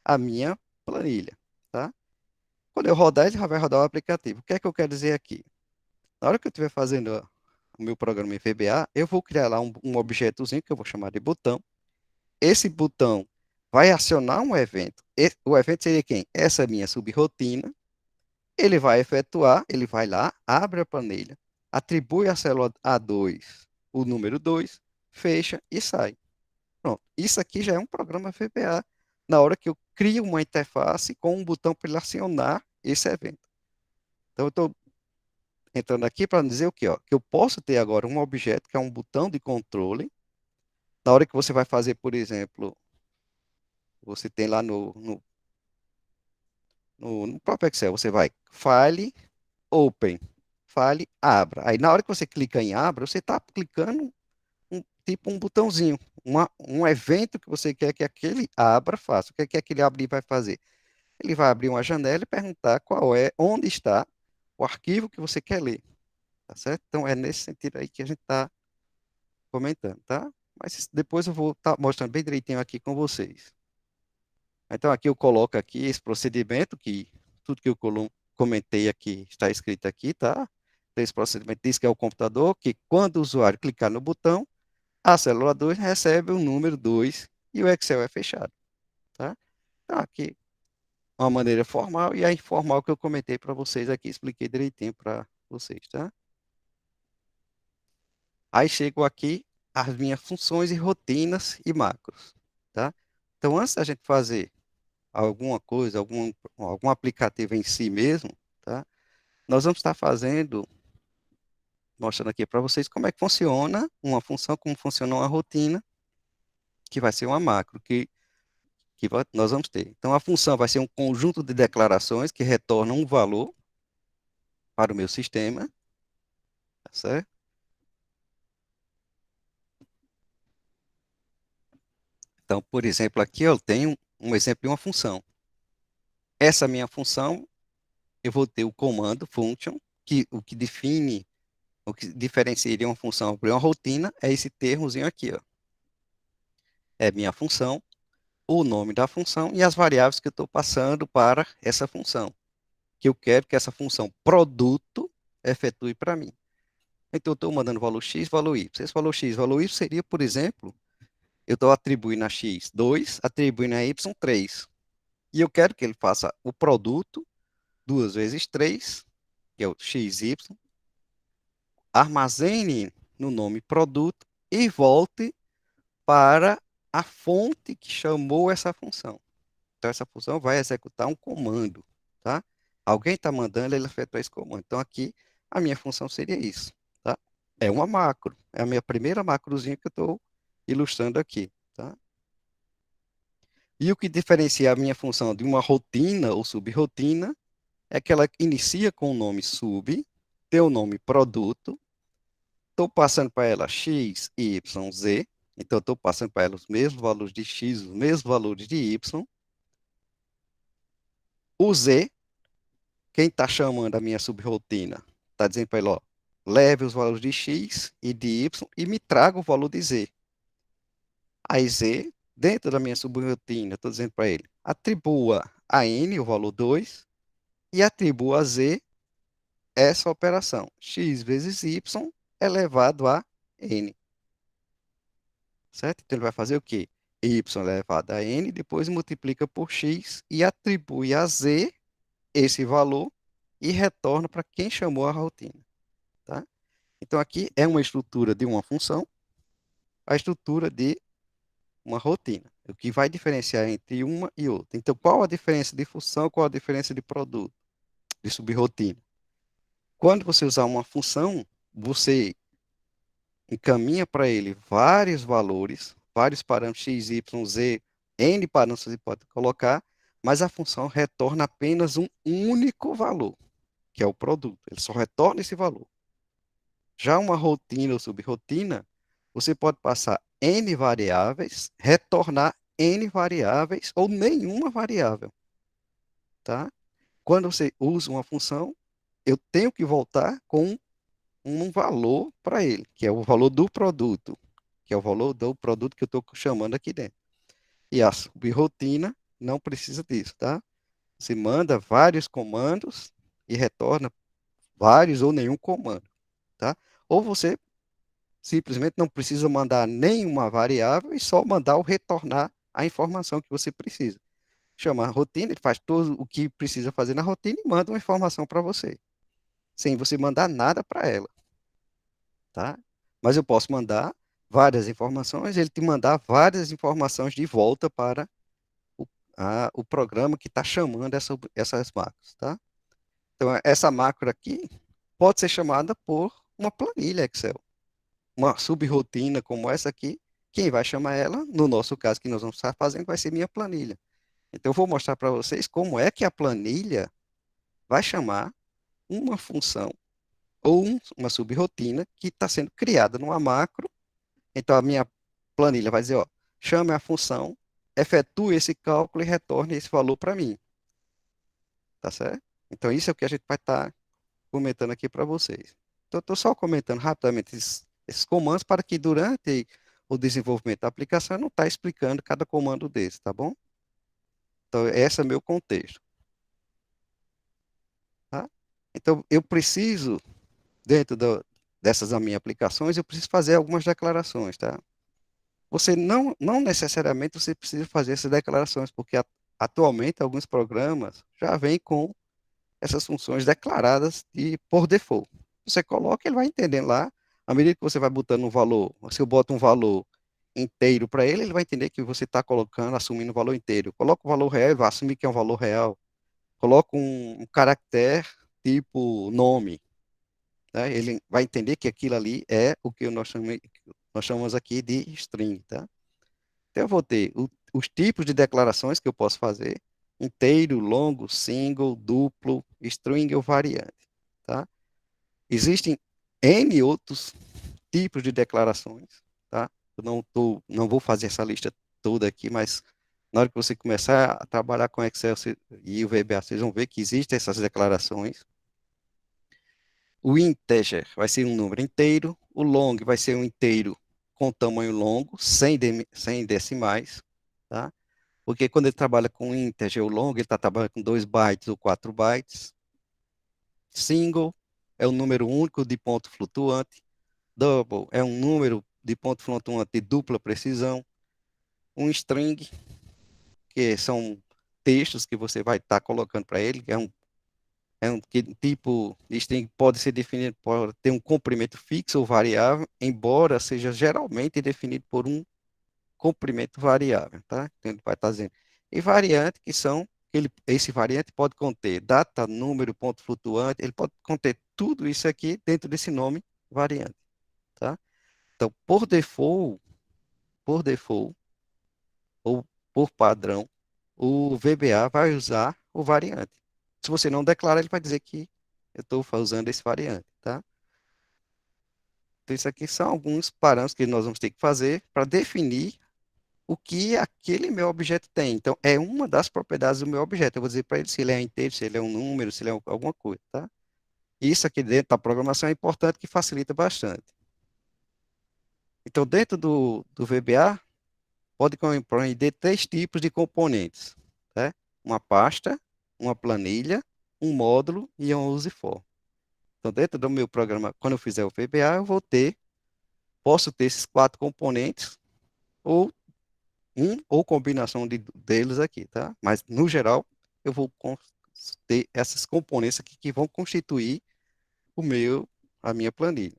a minha planilha, tá? Quando eu rodar, ele já vai rodar o aplicativo. O que é que eu quero dizer aqui? Na hora que eu estiver fazendo o meu programa em VBA, eu vou criar lá um objetozinho que eu vou chamar de botão. Esse botão vai acionar um evento. O evento seria quem? Essa minha subrotina. Ele vai efetuar, ele vai lá, abre a planilha, atribui a célula A2 o número 2, fecha e sai. Pronto. Isso aqui já é um programa VBA. Na hora que eu crio uma interface com um botão para ele acionar esse evento. Então, eu estou entrando aqui para dizer o quê? Ó? Que eu posso ter agora um objeto que é um botão de controle. Na hora que você vai fazer, por exemplo, você tem lá no próprio Excel, você vai File, Open, File, Abra. Aí na hora que você clica em Abra, você está clicando tipo um botãozinho, um evento que você quer que aquele abra faça. O que é que aquele abrir vai fazer? Ele vai abrir uma janela e perguntar onde está o arquivo que você quer ler, tá certo? Então é nesse sentido aí que a gente está comentando, tá? Mas depois eu vou estar mostrando bem direitinho aqui com vocês. Então aqui eu coloco aqui esse procedimento, que tudo que eu comentei aqui está escrito aqui, tá? Então, esse procedimento diz que é o computador que quando o usuário clicar no botão, a célula 2 recebe o número 2 e o Excel é fechado, tá? Então aqui uma maneira formal e a informal que eu comentei para vocês aqui, expliquei direitinho para vocês, tá? Aí chego aqui as minhas funções e rotinas e macros, tá? Então antes da gente fazer alguma coisa, algum aplicativo em si mesmo, tá? Nós vamos estar mostrando aqui para vocês como é que funciona uma função, como funciona uma rotina, que vai ser uma macro, nós vamos ter. Então, a função vai ser um conjunto de declarações que retornam um valor para o meu sistema, tá certo? Então, por exemplo, aqui eu tenho um exemplo de uma função. Essa minha função, eu vou ter o comando function, que o que diferenciaria uma função para uma rotina é esse termozinho aqui, ó. É minha função, o nome da função e as variáveis que eu estou passando para essa função, que eu quero que essa função produto efetue para mim. Então, eu estou mandando valor x, valor y. Esse valor x, valor y seria, por exemplo, eu estou atribuindo a x 2, atribuindo a y 3. E eu quero que ele faça o produto 2 vezes 3, que é o xy, armazene no nome produto e volte para a fonte que chamou essa função. Então, essa função vai executar um comando, tá? Alguém está mandando ele efetuar esse comando. Então, aqui, a minha função seria isso, tá? É uma macro. É a minha primeira macrozinha que eu estou ilustrando aqui, tá? E o que diferencia a minha função de uma rotina ou subrotina é que ela inicia com o nome sub, tem o nome produto, estou passando para ela x, y, z, então estou passando para ela os mesmos valores de x, os mesmos valores de y. O z, quem está chamando a minha subrotina, está dizendo para ele, ó, leve os valores de x e de y e me traga o valor de z. Aí z, dentro da minha subrotina, estou dizendo para ele, atribua a n o valor 2 e atribua a z essa operação, x vezes y elevado a n. Certo? Então ele vai fazer o quê? Y elevado a n, depois multiplica por x e atribui a z esse valor e retorna para quem chamou a rotina. Tá? Então aqui é uma estrutura de uma função, a estrutura de uma rotina, o que vai diferenciar entre uma e outra. Então qual a diferença de função, qual a diferença de produto, de subrotina? Quando você usar uma função, você encaminha para ele vários valores, vários parâmetros x, y, z, n parâmetros você pode colocar, mas a função retorna apenas um único valor, que é o produto. Ele só retorna esse valor. Já uma rotina ou subrotina, você pode passar n variáveis, retornar n variáveis ou nenhuma variável, tá? Quando você usa uma função, eu tenho que voltar com um valor para ele, que é o valor do produto, que é o valor do produto que eu estou chamando aqui dentro. E a subrotina não precisa disso, tá? Você manda vários comandos e retorna vários ou nenhum comando, tá? Ou você simplesmente não precisa mandar nenhuma variável e só mandar o retornar a informação que você precisa. Chama a rotina, ele faz tudo o que precisa fazer na rotina e manda uma informação para você, sem você mandar nada para ela, tá? Mas eu posso mandar várias informações, ele te mandar várias informações de volta para o, o programa que está chamando essas macros, tá? Então, essa macro aqui pode ser chamada por uma planilha Excel, uma subrotina como essa aqui. Quem vai chamar ela, no nosso caso que nós vamos estar fazendo, vai ser minha planilha. Então, eu vou mostrar para vocês como é que a planilha vai chamar uma função ou uma subrotina que está sendo criada numa macro. Então, a minha planilha vai dizer, ó, chame a função, efetue esse cálculo e retorne esse valor para mim. Tá certo? Então, isso é o que a gente vai estar comentando aqui para vocês. Então, estou só comentando rapidamente esses comandos para que durante o desenvolvimento da aplicação eu não está explicando cada comando desse, tá bom? Então, esse é meu contexto. Tá? Então, eu preciso, dentro dessas minhas aplicações, eu preciso fazer algumas declarações, tá? Você não necessariamente você precisa fazer essas declarações, porque atualmente alguns programas já vêm com essas funções declaradas por default. Você coloca, ele vai entendendo lá, à medida que você vai botando um valor, se eu boto um valor inteiro para ele, ele vai entender que você está colocando, assumindo o valor inteiro. Coloca o valor real, ele vai assumir que é um valor real. Coloca um caractere tipo nome, né? Ele vai entender que aquilo ali é o que nós chamamos aqui de string, tá? Então, eu vou ter os tipos de declarações que eu posso fazer: inteiro, longo, single, duplo, string ou variante, tá? Existem N outros tipos de declarações, tá? Eu não vou fazer essa lista toda aqui, mas na hora que você começar a trabalhar com Excel e o VBA, vocês vão ver que existem essas declarações. O integer vai ser um número inteiro, o long vai ser um inteiro com tamanho longo, sem decimais, tá? Porque quando ele trabalha com integer ou long, ele está trabalhando com 2 bytes ou 4 bytes. Single é um número único de ponto flutuante. Double é um número de ponto flutuante de dupla precisão. Um string, que são textos que você vai estar colocando para ele, que é é um tipo de string que pode ser definido por ter um comprimento fixo ou variável, embora seja geralmente definido por um comprimento variável, tá? Então ele vai estar dizendo. E variante, que são, esse variante pode conter data, número, ponto flutuante, ele pode conter tudo isso aqui dentro desse nome variante, tá? Então, por default, ou por padrão, o VBA vai usar o variante. Se você não declara, ele vai dizer que eu estou usando esse variante, tá? Então, isso aqui são alguns parâmetros que nós vamos ter que fazer para definir o que aquele meu objeto tem. Então, é uma das propriedades do meu objeto. Eu vou dizer para ele se ele é inteiro, se ele é um número, se ele é alguma coisa, tá? Isso aqui dentro da programação é importante que facilita bastante. Então, dentro do VBA, pode compreender três tipos de componentes, né? Uma pasta, uma planilha, um módulo e um useform. Então, dentro do meu programa, quando eu fizer o VBA, posso ter esses quatro componentes, ou ou combinação deles aqui, tá? Mas, no geral, eu vou ter essas componentes aqui que vão constituir a minha planilha.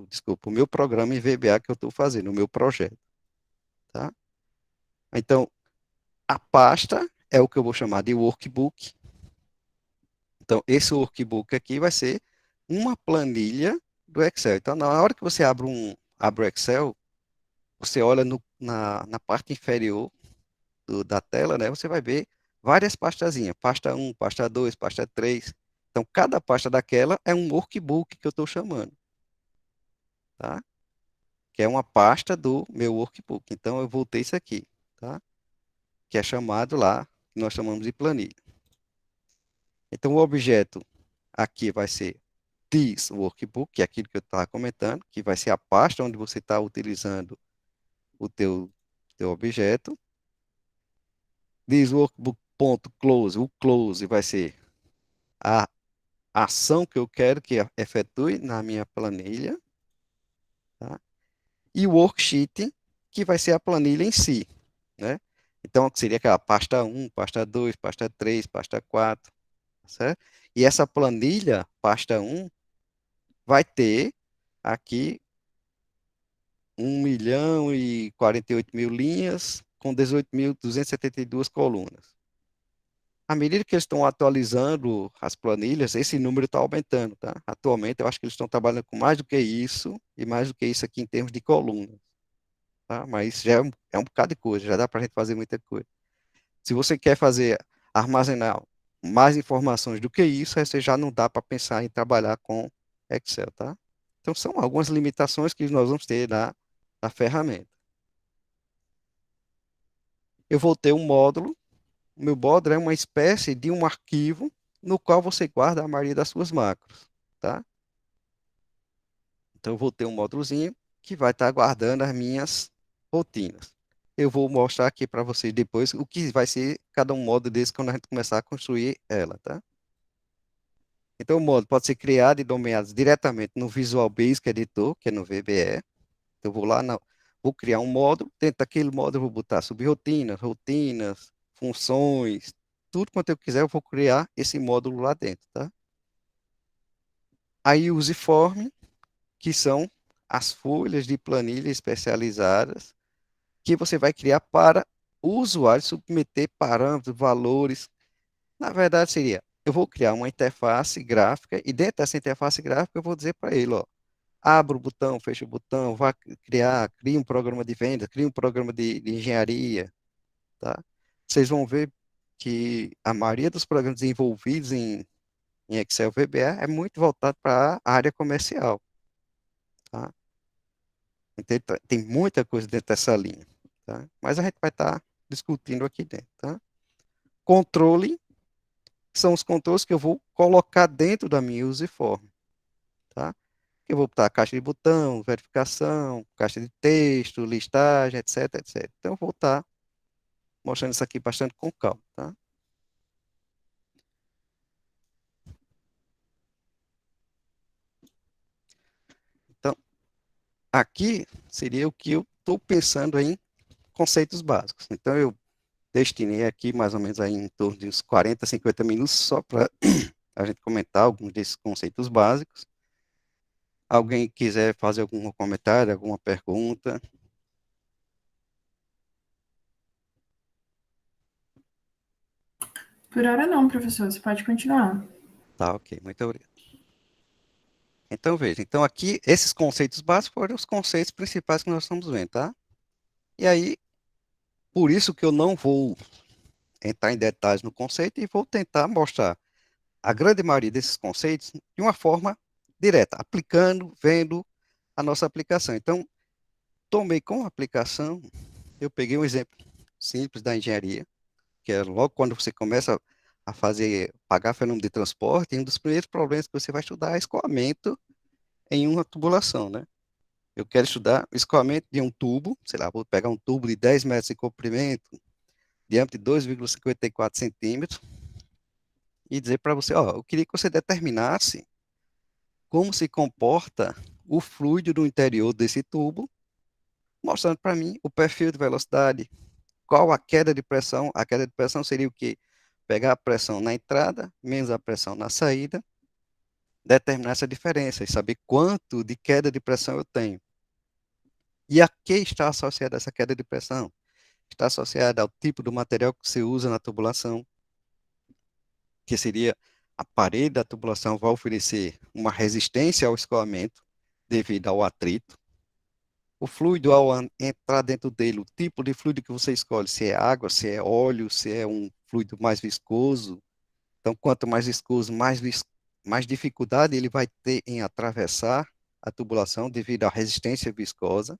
Desculpa, o meu programa em VBA que eu estou fazendo, o meu projeto, tá? Então, a pasta é o que eu vou chamar de workbook. Então, esse workbook aqui vai ser uma planilha do Excel. Então, na hora que você abre o Excel, você olha na parte inferior da tela, né? Você vai ver várias pastazinhas. Pasta um, pasta 2, pasta 3. Então, cada pasta daquela é um workbook que eu estou chamando, tá? Que é uma pasta do meu workbook. Então, eu vou ter isso aqui, tá? Que é chamado lá, que nós chamamos de planilha. Então, o objeto aqui vai ser this workbook, que é aquilo que eu estava comentando, que vai ser a pasta onde você está utilizando o teu objeto. This workbook.close, o close vai ser a ação que eu quero que efetue na minha planilha, tá? E o worksheet, que vai ser a planilha em si, né? Então, seria aquela pasta um, pasta 2, pasta 3, pasta 4, certo? E essa planilha, pasta um, vai ter aqui 1.048.000 linhas com 18.272 colunas. À medida que eles estão atualizando as planilhas, esse número está aumentando, tá? Atualmente, eu acho que eles estão trabalhando com mais do que isso, e mais do que isso aqui em termos de colunas, tá? Mas já é um bocado de coisa, já dá para a gente fazer muita coisa. Se você quer armazenar mais informações do que isso, aí você já não dá para pensar em trabalhar com Excel, tá? Então, são algumas limitações que nós vamos ter na ferramenta. Eu vou ter um módulo. O meu módulo é uma espécie de um arquivo no qual você guarda a maioria das suas macros, tá? Então, eu vou ter um módulozinho que vai estar guardando as minhas rotinas. Eu vou mostrar aqui para vocês depois o que vai ser cada um módulo desse quando a gente começar a construir ela, tá? Então, o módulo pode ser criado e nomeado diretamente no Visual Basic Editor, que é no VBE. Então, eu vou lá, vou criar um módulo, dentro daquele módulo eu vou botar subrotinas, rotinas, funções, tudo quanto eu quiser, eu vou criar esse módulo lá dentro, tá? Aí, o useform, que são as folhas de planilha especializadas que você vai criar para o usuário submeter parâmetros, valores. Na verdade, seria, eu vou criar uma interface gráfica e dentro dessa interface gráfica eu vou dizer para ele, ó, abra o botão, fecha o botão, cria um programa de venda, cria um programa de engenharia, tá? Vocês vão ver que a maioria dos programas desenvolvidos em Excel VBA é muito voltado para a área comercial, tá? Então, tem muita coisa dentro dessa linha, tá? Mas a gente vai estar discutindo aqui dentro, tá? Controle são os controles que eu vou colocar dentro da minha useform, tá? Eu vou botar caixa de botão, verificação, caixa de texto, listagem, etc, etc. Então, eu vou estar mostrando isso aqui bastante com calma, tá? Então, aqui seria o que eu estou pensando em conceitos básicos. Então, eu destinei aqui mais ou menos aí em torno de uns 40, 50 minutos só para a gente comentar alguns desses conceitos básicos. Alguém quiser fazer algum comentário, alguma pergunta? Por hora não, professor, você pode continuar. Tá, ok, muito obrigado. Então, veja, então aqui, esses conceitos básicos foram os conceitos principais que nós estamos vendo, tá? E aí, por isso que eu não vou entrar em detalhes no conceito e vou tentar mostrar a grande maioria desses conceitos de uma forma direta, aplicando, vendo a nossa aplicação. Então, tomei como aplicação, eu peguei um exemplo simples da engenharia, que é logo quando você começa a fazer, pagar fenômeno de transporte, um dos primeiros problemas que você vai estudar é escoamento em uma tubulação, né? Eu quero estudar o escoamento de um tubo, sei lá, vou pegar um tubo de 10 metros de comprimento, diâmetro de 2,54 centímetros, e dizer para você, ó, eu queria que você determinasse como se comporta o fluido no interior desse tubo, mostrando para mim o perfil de velocidade, qual a queda de pressão. A queda de pressão seria o quê? Pegar a pressão na entrada menos a pressão na saída, determinar essa diferença e saber quanto de queda de pressão eu tenho. E a que está associada essa queda de pressão? Está associada ao tipo do material que você usa na tubulação, que seria a parede da tubulação vai oferecer uma resistência ao escoamento devido ao atrito. O fluido, ao entrar dentro dele, o tipo de fluido que você escolhe, se é água, se é óleo, se é um fluido mais viscoso. Então, quanto mais viscoso, mais dificuldade ele vai ter em atravessar a tubulação devido à resistência viscosa,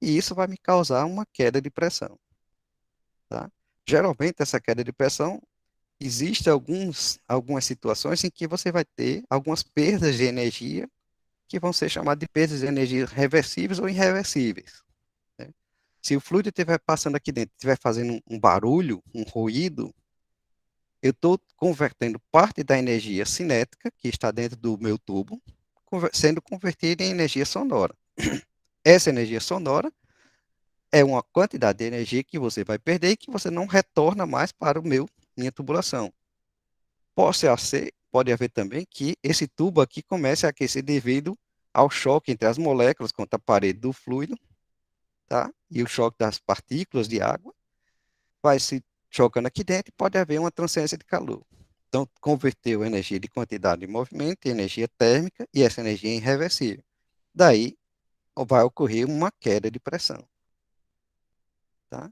e isso vai me causar uma queda de pressão, tá? Geralmente, essa queda de pressão, existe algumas situações em que você vai ter algumas perdas de energia, que vão ser chamadas de perdas de energia reversíveis ou irreversíveis, né? Se o fluido estiver passando aqui dentro, estiver fazendo um barulho, um ruído, eu estou convertendo parte da energia cinética, que está dentro do meu tubo, sendo convertida em energia sonora. Essa energia sonora é uma quantidade de energia que você vai perder e que você não retorna mais para minha tubulação. Pode haver também que esse tubo aqui comece a aquecer devido ao choque entre as moléculas contra a parede do fluido, tá? E o choque das partículas de água vai se chocando aqui dentro e pode haver uma transferência de calor. Então, converteu energia de quantidade de movimento em energia térmica e essa energia é irreversível. Daí vai ocorrer uma queda de pressão, tá?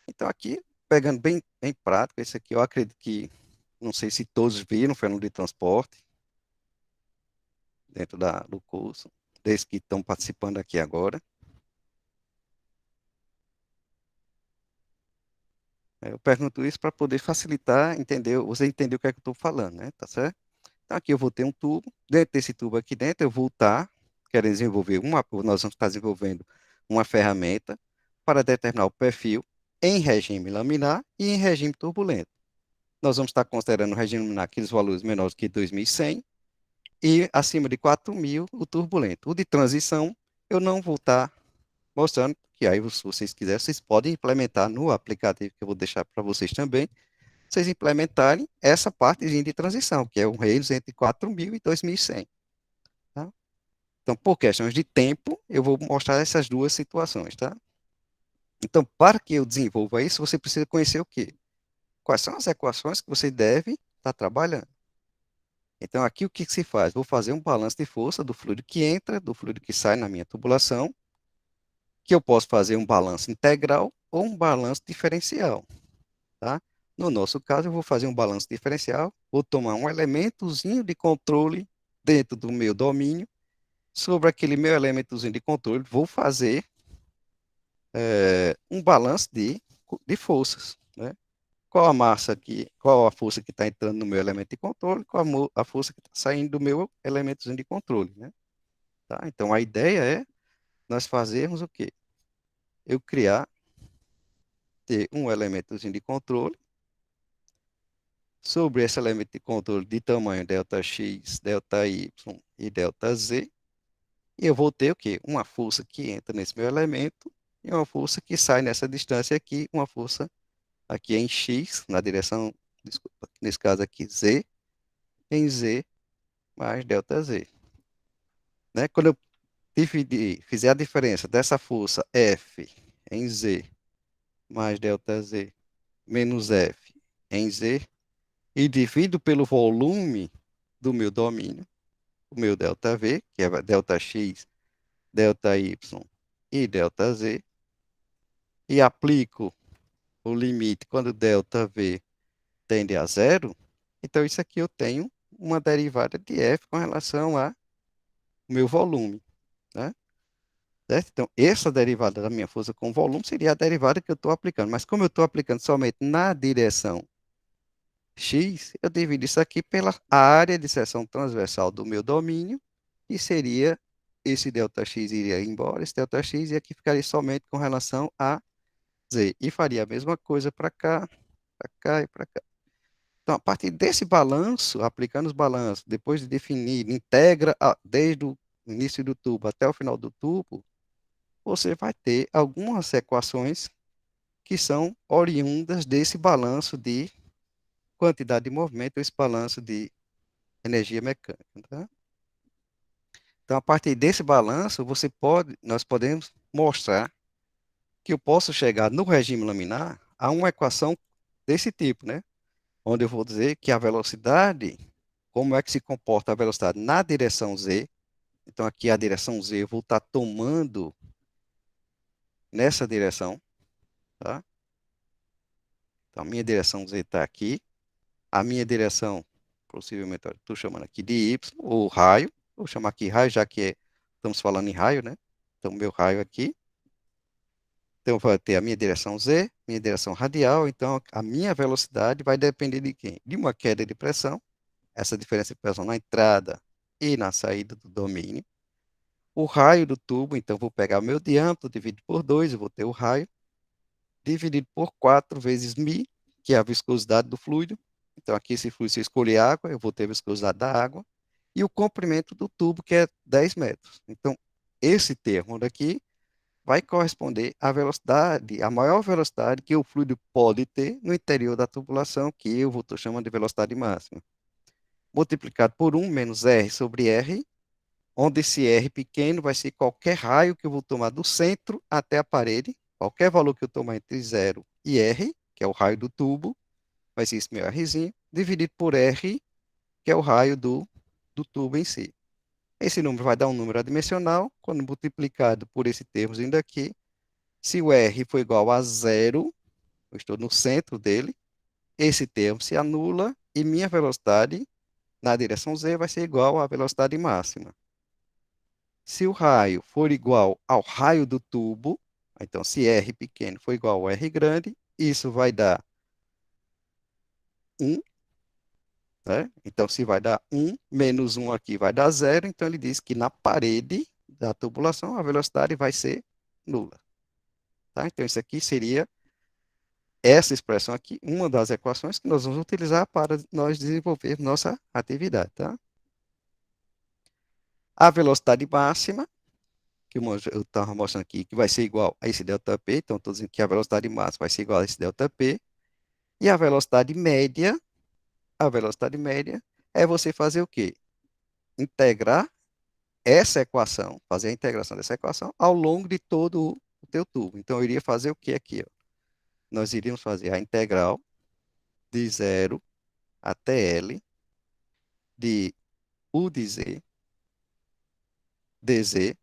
Então, aqui, pegando bem prático, esse aqui eu acredito que, não sei se todos viram, fenômeno de transporte dentro do curso, desde que estão participando aqui agora. Eu pergunto isso para poder facilitar, você entender o que é que eu estou falando, né? Tá certo? Então, aqui eu vou ter um tubo. Dentro desse tubo aqui dentro, eu vou estar querendo desenvolver nós vamos estar desenvolvendo uma ferramenta para determinar o perfil em regime laminar e em regime turbulento. Nós vamos estar considerando o regime laminar aqueles valores menores que 2.100 e acima de 4.000 o turbulento. O de transição, eu não vou estar mostrando, que aí, se vocês quiserem, vocês podem implementar no aplicativo que eu vou deixar para vocês também, vocês implementarem essa partezinha de transição, que é um range entre 4.000 e 2.100. Tá? Então, por questões de tempo, eu vou mostrar essas duas situações, tá? Então, para que eu desenvolva isso, você precisa conhecer o quê? Quais são as equações que você deve estar trabalhando. Então, aqui o que se faz? Vou fazer um balanço de força do fluido que entra, do fluido que sai na minha tubulação, que eu posso fazer um balanço integral ou um balanço diferencial, tá? No nosso caso, eu vou fazer um balanço diferencial, vou tomar um elementozinho de controle dentro do meu domínio, sobre aquele meu elementozinho de controle, vou fazer um balanço de forças, né? Qual a força que está entrando no meu elemento de controle, qual a força que está saindo do meu elementozinho de controle, né? Tá? Então, a ideia é nós fazermos o quê? Eu ter um elementozinho de controle, sobre esse elemento de controle de tamanho ΔX, ΔY e ΔZ, e eu vou ter o quê? Uma força que entra nesse meu elemento e uma força que sai nessa distância aqui, uma força aqui em X, na direção, desculpa, nesse caso aqui Z, em Z mais ΔZ. Né? Quando eu fizer a diferença dessa força F em Z mais ΔZ menos F em Z e divido pelo volume do meu domínio, o meu ΔV, que é ΔX, ΔY e ΔZ, e aplico o limite quando ΔV tende a zero, então isso aqui eu tenho uma derivada de F com relação ao meu volume, né? Certo? Então, essa derivada da minha força com volume seria a derivada que eu estou aplicando. Mas como eu estou aplicando somente na direção x, eu divido isso aqui pela área de seção transversal do meu domínio, e seria esse ΔX iria embora, esse ΔX, e aqui ficaria somente com relação a z. E faria a mesma coisa para cá e para cá. Então, a partir desse balanço, aplicando os balanços, depois de definir, integra desde o início do tubo até o final do tubo, você vai ter algumas equações que são oriundas desse balanço de quantidade de movimento, esse balanço de energia mecânica, tá? Então, a partir desse balanço, nós podemos mostrar que eu posso chegar no regime laminar a uma equação desse tipo, né? Onde eu vou dizer que a velocidade, como é que se comporta a velocidade na direção z. Então, aqui a direção z eu vou estar tomando nessa direção, tá? Então, a minha direção z está aqui. A minha direção, possivelmente, estou chamando aqui de y, ou raio. Vou chamar aqui raio, já que estamos falando em raio, né? Então, meu raio aqui. Então, vai ter a minha direção z, minha direção radial. Então, a minha velocidade vai depender de quem? De uma queda de pressão. Essa diferença de pressão na entrada e na saída do domínio. O raio do tubo, então, vou pegar o meu diâmetro, dividido por 2, eu vou ter o raio, dividido por 4 vezes μ, que é a viscosidade do fluido. Então, aqui, se eu escolher água, eu vou ter a viscosidade da água. E o comprimento do tubo, que é 10 metros. Então, esse termo daqui vai corresponder à velocidade, a maior velocidade que o fluido pode ter no interior da tubulação, que eu estou chamando de velocidade máxima. Multiplicado por 1 menos R sobre R, onde esse R pequeno vai ser qualquer raio que eu vou tomar do centro até a parede, qualquer valor que eu tomar entre 0 e R, que é o raio do tubo, vai ser esse meu Rzinho, dividido por R, que é o raio do tubo em si. Esse número vai dar um número adimensional, quando multiplicado por esse termozinho daqui, se o R for igual a zero, eu estou no centro dele, esse termo se anula e minha velocidade na direção z vai ser igual à velocidade máxima. Se o raio for igual ao raio do tubo, então se R pequeno for igual a R grande, isso vai dar 1, né? Então, se vai dar 1, menos 1 aqui vai dar 0, então ele diz que na parede da tubulação a velocidade vai ser nula. Tá? Então, isso aqui seria essa expressão aqui, uma das equações que nós vamos utilizar para nós desenvolver nossa atividade. Tá? A velocidade máxima, que eu estava mostrando aqui, que vai ser igual a esse ΔP, então estou dizendo que a velocidade máxima vai ser igual a esse ΔP, e a velocidade média é você fazer o quê? Integrar essa equação, fazer a integração dessa equação ao longo de todo o teu tubo. Então, eu iria fazer o que aqui? Ó? Nós iríamos fazer a integral de 0 até L de U de Z, dz,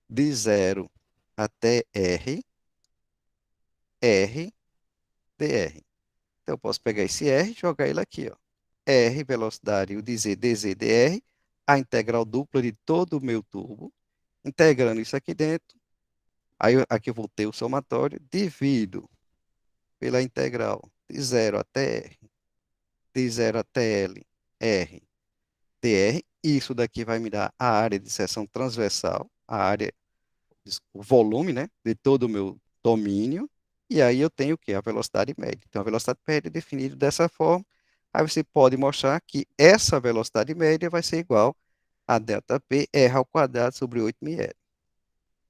de 0 até R, R, dr. Então, eu posso pegar esse R e jogar ele aqui, ó. R, velocidade, U de Z, dz, dr, a integral dupla de todo o meu tubo. Integrando isso aqui dentro, aí aqui eu vou ter o somatório, divido pela integral de 0 até R, de 0 até L, R, dr. Isso daqui vai me dar a área de seção transversal, o volume, né, de todo o meu domínio. E aí eu tenho o quê? A velocidade média. Então, a velocidade média é definida dessa forma. Aí você pode mostrar que essa velocidade média vai ser igual a ΔP R ao quadrado sobre 8μL.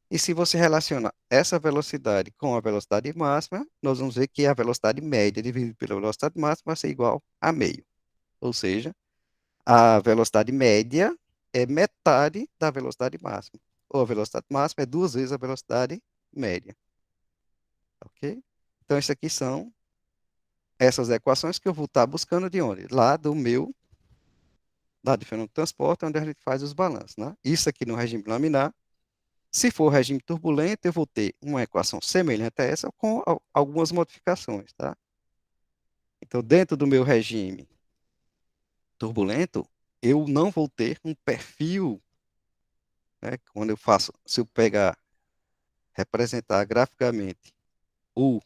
E se você relaciona essa velocidade com a velocidade máxima, nós vamos ver que a velocidade média dividida pela velocidade máxima vai ser igual a meio. Ou seja, a velocidade média é metade da velocidade máxima. Ou a velocidade máxima é 2 vezes a velocidade média. Ok? Então, isso aqui são essas equações que eu vou estar buscando de onde? Lá do fenômeno de transporte, onde a gente faz os balanços, né? Isso aqui no regime laminar. Se for regime turbulento, eu vou ter uma equação semelhante a essa com algumas modificações, tá? Então, dentro do meu regime turbulento, eu não vou ter um perfil, né? Quando eu faço, se eu pegar, representar graficamente U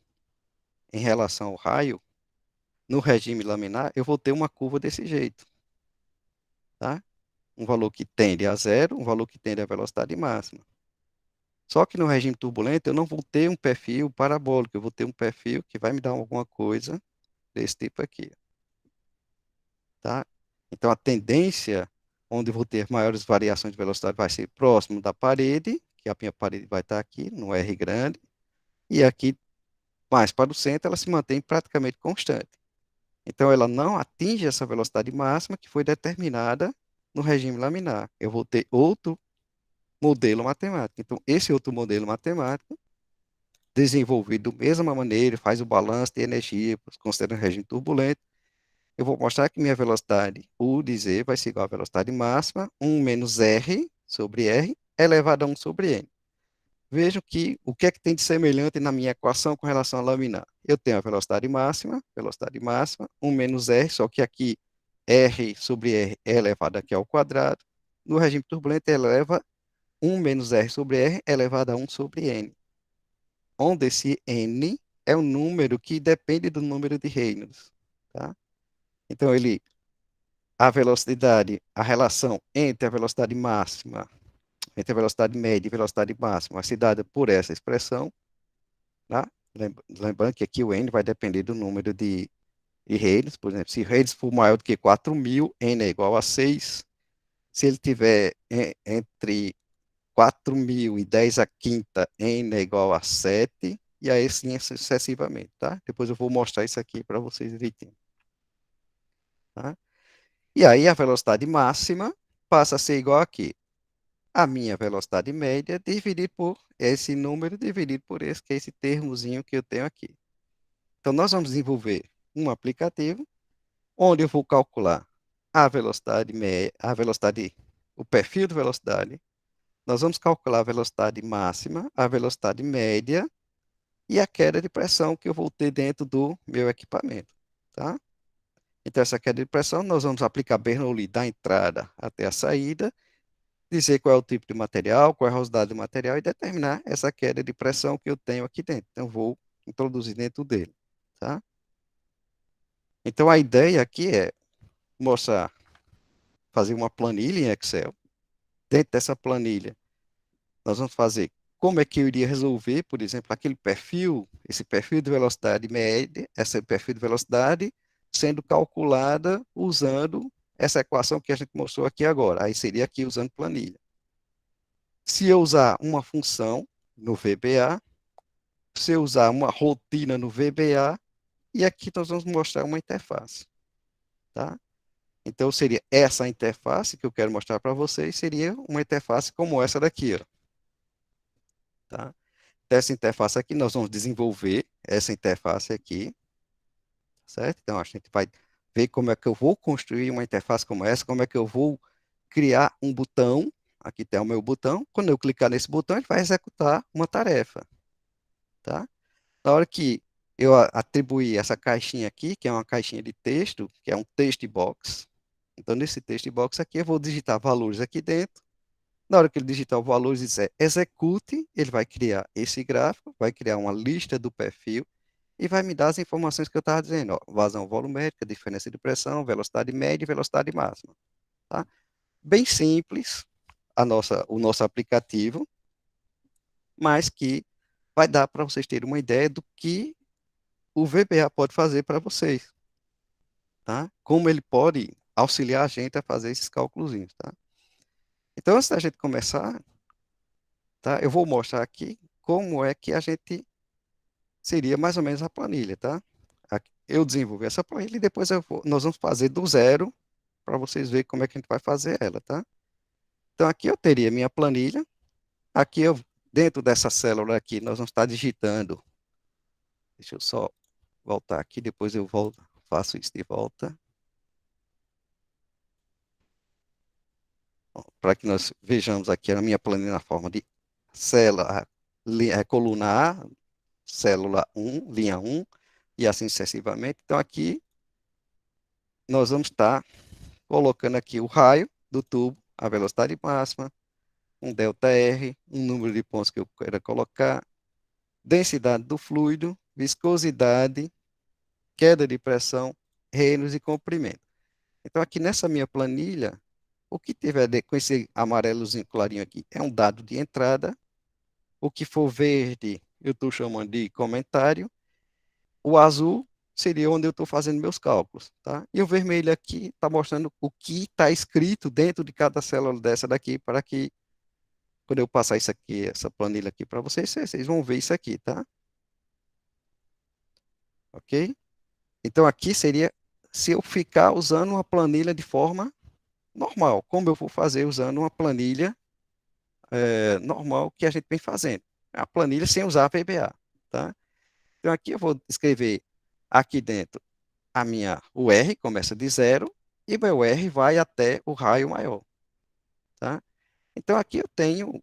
em relação ao raio, no regime laminar, eu vou ter uma curva desse jeito, tá? Um valor que tende a zero, um valor que tende à velocidade máxima. Só que no regime turbulento, eu não vou ter um perfil parabólico, eu vou ter um perfil que vai me dar alguma coisa desse tipo aqui, tá? Então, a tendência onde eu vou ter maiores variações de velocidade vai ser próximo da parede, que a minha parede vai estar aqui, no R grande, e aqui, mais para o centro, ela se mantém praticamente constante. Então, ela não atinge essa velocidade máxima que foi determinada no regime laminar. Eu vou ter outro modelo matemático. Então, esse outro modelo matemático, desenvolvido da mesma maneira, faz o balanço de energia, considerando o regime turbulento, eu vou mostrar que minha velocidade U de Z vai ser igual à velocidade máxima, 1 menos R sobre R, elevado a 1 sobre N. Vejam que o que é que tem de semelhante na minha equação com relação à laminar. Eu tenho a velocidade máxima, 1 menos R, só que aqui R sobre R é elevado aqui ao quadrado. No regime turbulento, eleva 1 menos R sobre R elevado a 1 sobre N, onde esse N é um número que depende do número de Reynolds, tá? Então, a velocidade, a relação entre a velocidade máxima, entre a velocidade média e a velocidade máxima, vai ser dada por essa expressão, tá? Lembrando que aqui o N vai depender do número de Reynolds. Por exemplo, se Reynolds for maior do que 4.000, N é igual a 6. Se ele tiver entre 4.000 e 10 a quinta, N é igual a 7, e aí assim sucessivamente, tá? Depois eu vou mostrar isso aqui para vocês direitinho, tá? E aí a velocidade máxima passa a ser igual aqui. A minha velocidade média dividido por esse número, dividido por esse, que é esse termozinho que eu tenho aqui. Então, nós vamos desenvolver um aplicativo onde eu vou calcular a velocidade média, o perfil de velocidade. Nós vamos calcular a velocidade máxima, a velocidade média e a queda de pressão que eu vou ter dentro do meu equipamento, tá? Então, essa queda de pressão, nós vamos aplicar Bernoulli da entrada até a saída, dizer qual é o tipo de material, qual é a velocidade do material e determinar essa queda de pressão que eu tenho aqui dentro. Então, vou introduzir dentro dele, tá? Então, a ideia aqui é mostrar, fazer uma planilha em Excel. Dentro dessa planilha, nós vamos fazer como é que eu iria resolver, por exemplo, aquele perfil, esse perfil de velocidade média, esse perfil de velocidade sendo calculada usando essa equação que a gente mostrou aqui agora. Aí seria aqui usando planilha. Se eu usar uma função no VBA, se eu usar uma rotina no VBA, e aqui nós vamos mostrar uma interface, tá? Então, seria essa interface que eu quero mostrar para vocês, seria uma interface como essa daqui, ó, tá? Dessa interface aqui, nós vamos desenvolver essa interface aqui, certo? Então, a gente vai ver como é que eu vou construir uma interface como essa, como é que eu vou criar um botão. Aqui tem o meu botão. Quando eu clicar nesse botão, ele vai executar uma tarefa, tá? Na hora que eu atribuir essa caixinha aqui, que é uma caixinha de texto, que é um text box. Então, nesse text box aqui, eu vou digitar valores aqui dentro. Na hora que ele digitar o valor e disser execute, ele vai criar esse gráfico, vai criar uma lista do perfil e vai me dar as informações que eu estava dizendo, ó, vazão volumétrica, diferença de pressão, velocidade média e velocidade máxima, tá? Bem simples o nosso aplicativo, mas que vai dar para vocês terem uma ideia do que o VBA pode fazer para vocês, tá? Como ele pode auxiliar a gente a fazer esses cálculos, tá? Então, antes da gente começar, tá? Eu vou mostrar aqui como é que a gente seria mais ou menos a planilha, tá? Eu desenvolvi essa planilha e depois nós vamos fazer do zero para vocês verem como é que a gente vai fazer ela, tá? Então, aqui eu teria minha planilha. Aqui eu, dentro dessa célula aqui, nós vamos estar digitando. Deixa eu só voltar aqui, depois eu volto, faço isso de volta. Para que nós vejamos aqui a minha planilha na forma de célula, coluna A, célula 1, linha 1, e assim sucessivamente. Então, aqui nós vamos estar colocando aqui o raio do tubo, a velocidade máxima, um ΔR, um número de pontos que eu quero colocar, densidade do fluido, viscosidade, queda de pressão, reinos e comprimento. Então, aqui nessa minha planilha, o que tiver com esse amarelozinho clarinho aqui é um dado de entrada. O que for verde, eu estou chamando de comentário. O azul seria onde eu estou fazendo meus cálculos, tá? E o vermelho aqui está mostrando o que está escrito dentro de cada célula dessa daqui, para que, quando eu passar isso aqui, essa planilha aqui para vocês, vocês vão ver isso aqui, tá? Ok? Então, aqui seria se eu ficar usando uma planilha de forma normal, como eu vou fazer usando uma planilha normal que a gente vem fazendo. A planilha sem usar a VBA, tá? Então, aqui eu vou escrever aqui dentro o R começa de zero e meu R vai até o raio maior, tá? Então, aqui eu tenho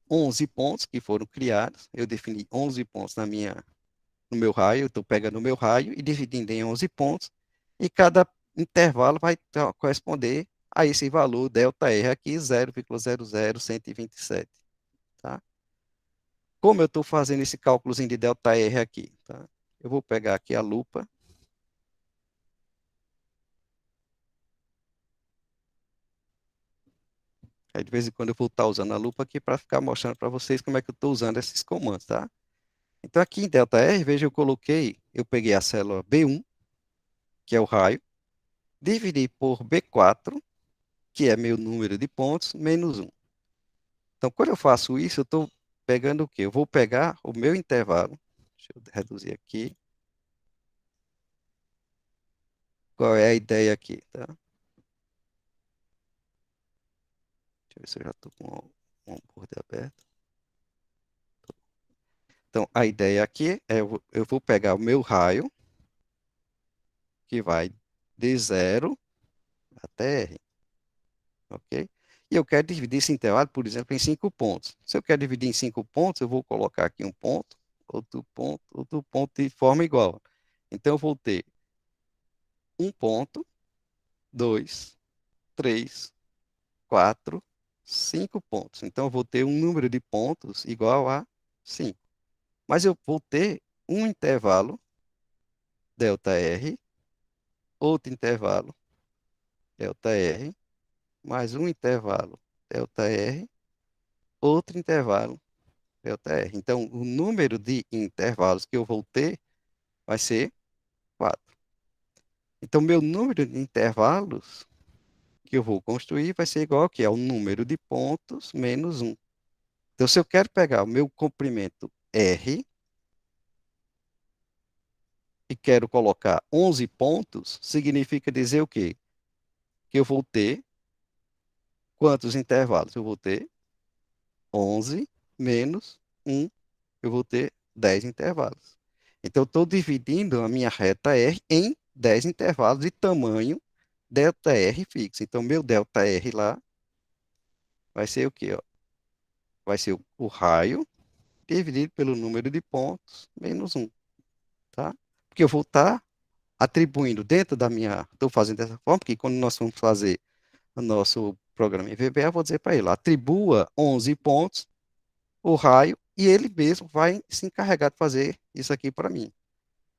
11 pontos que foram criados. Eu defini 11 pontos no meu raio. Eu estou pegando o meu raio e dividindo em 11 pontos. E cada intervalo vai corresponder a esse valor ΔR aqui, 0,00127, tá? Como eu estou fazendo esse cálculozinho de ΔR aqui, tá? Eu vou pegar aqui a lupa. Aí, de vez em quando, eu vou estar usando a lupa aqui para ficar mostrando para vocês como é que eu estou usando esses comandos, tá? Então, aqui em ΔR, veja, eu peguei a célula B1, que é o raio, dividi por B4, que é meu número de pontos, menos 1. Então, quando eu faço isso, eu estou pegando o quê? Eu vou pegar o meu intervalo. Deixa eu reduzir aqui. Qual é a ideia aqui, tá? Deixa eu ver se eu já estou com o Word aberto. Então, a ideia aqui é eu vou pegar o meu raio, que vai de 0 até R, ok? E eu quero dividir esse intervalo, por exemplo, em 5 pontos. Se eu quero dividir em 5 pontos, eu vou colocar aqui um ponto, outro ponto de forma igual. Então, eu vou ter um ponto, 2, 3, 4, 5 pontos. Então, eu vou ter um número de pontos igual a 5. Mas eu vou ter um intervalo, ΔR, outro intervalo, ΔR, mais um intervalo, ΔR, outro intervalo, ΔR. Então, o número de intervalos que eu vou ter vai ser 4. Então, meu número de intervalos que eu vou construir vai ser igual ao número de pontos menos 1. Então, se eu quero pegar o meu comprimento R e quero colocar 11 pontos, significa dizer o quê? Que eu vou ter quantos intervalos? Eu vou ter 11 menos 1, eu vou ter 10 intervalos. Então, eu estou dividindo a minha reta R em 10 intervalos de tamanho ΔR fixo. Então, meu ΔR lá vai ser o quê? Ó? Vai ser o raio dividido pelo número de pontos menos 1, tá? Porque eu vou estar atribuindo dentro da minha... Estou fazendo dessa forma, porque quando nós vamos fazer o nosso programa em VBA, eu vou dizer para ele, atribua 11 pontos, o raio, e ele mesmo vai se encarregar de fazer isso aqui para mim.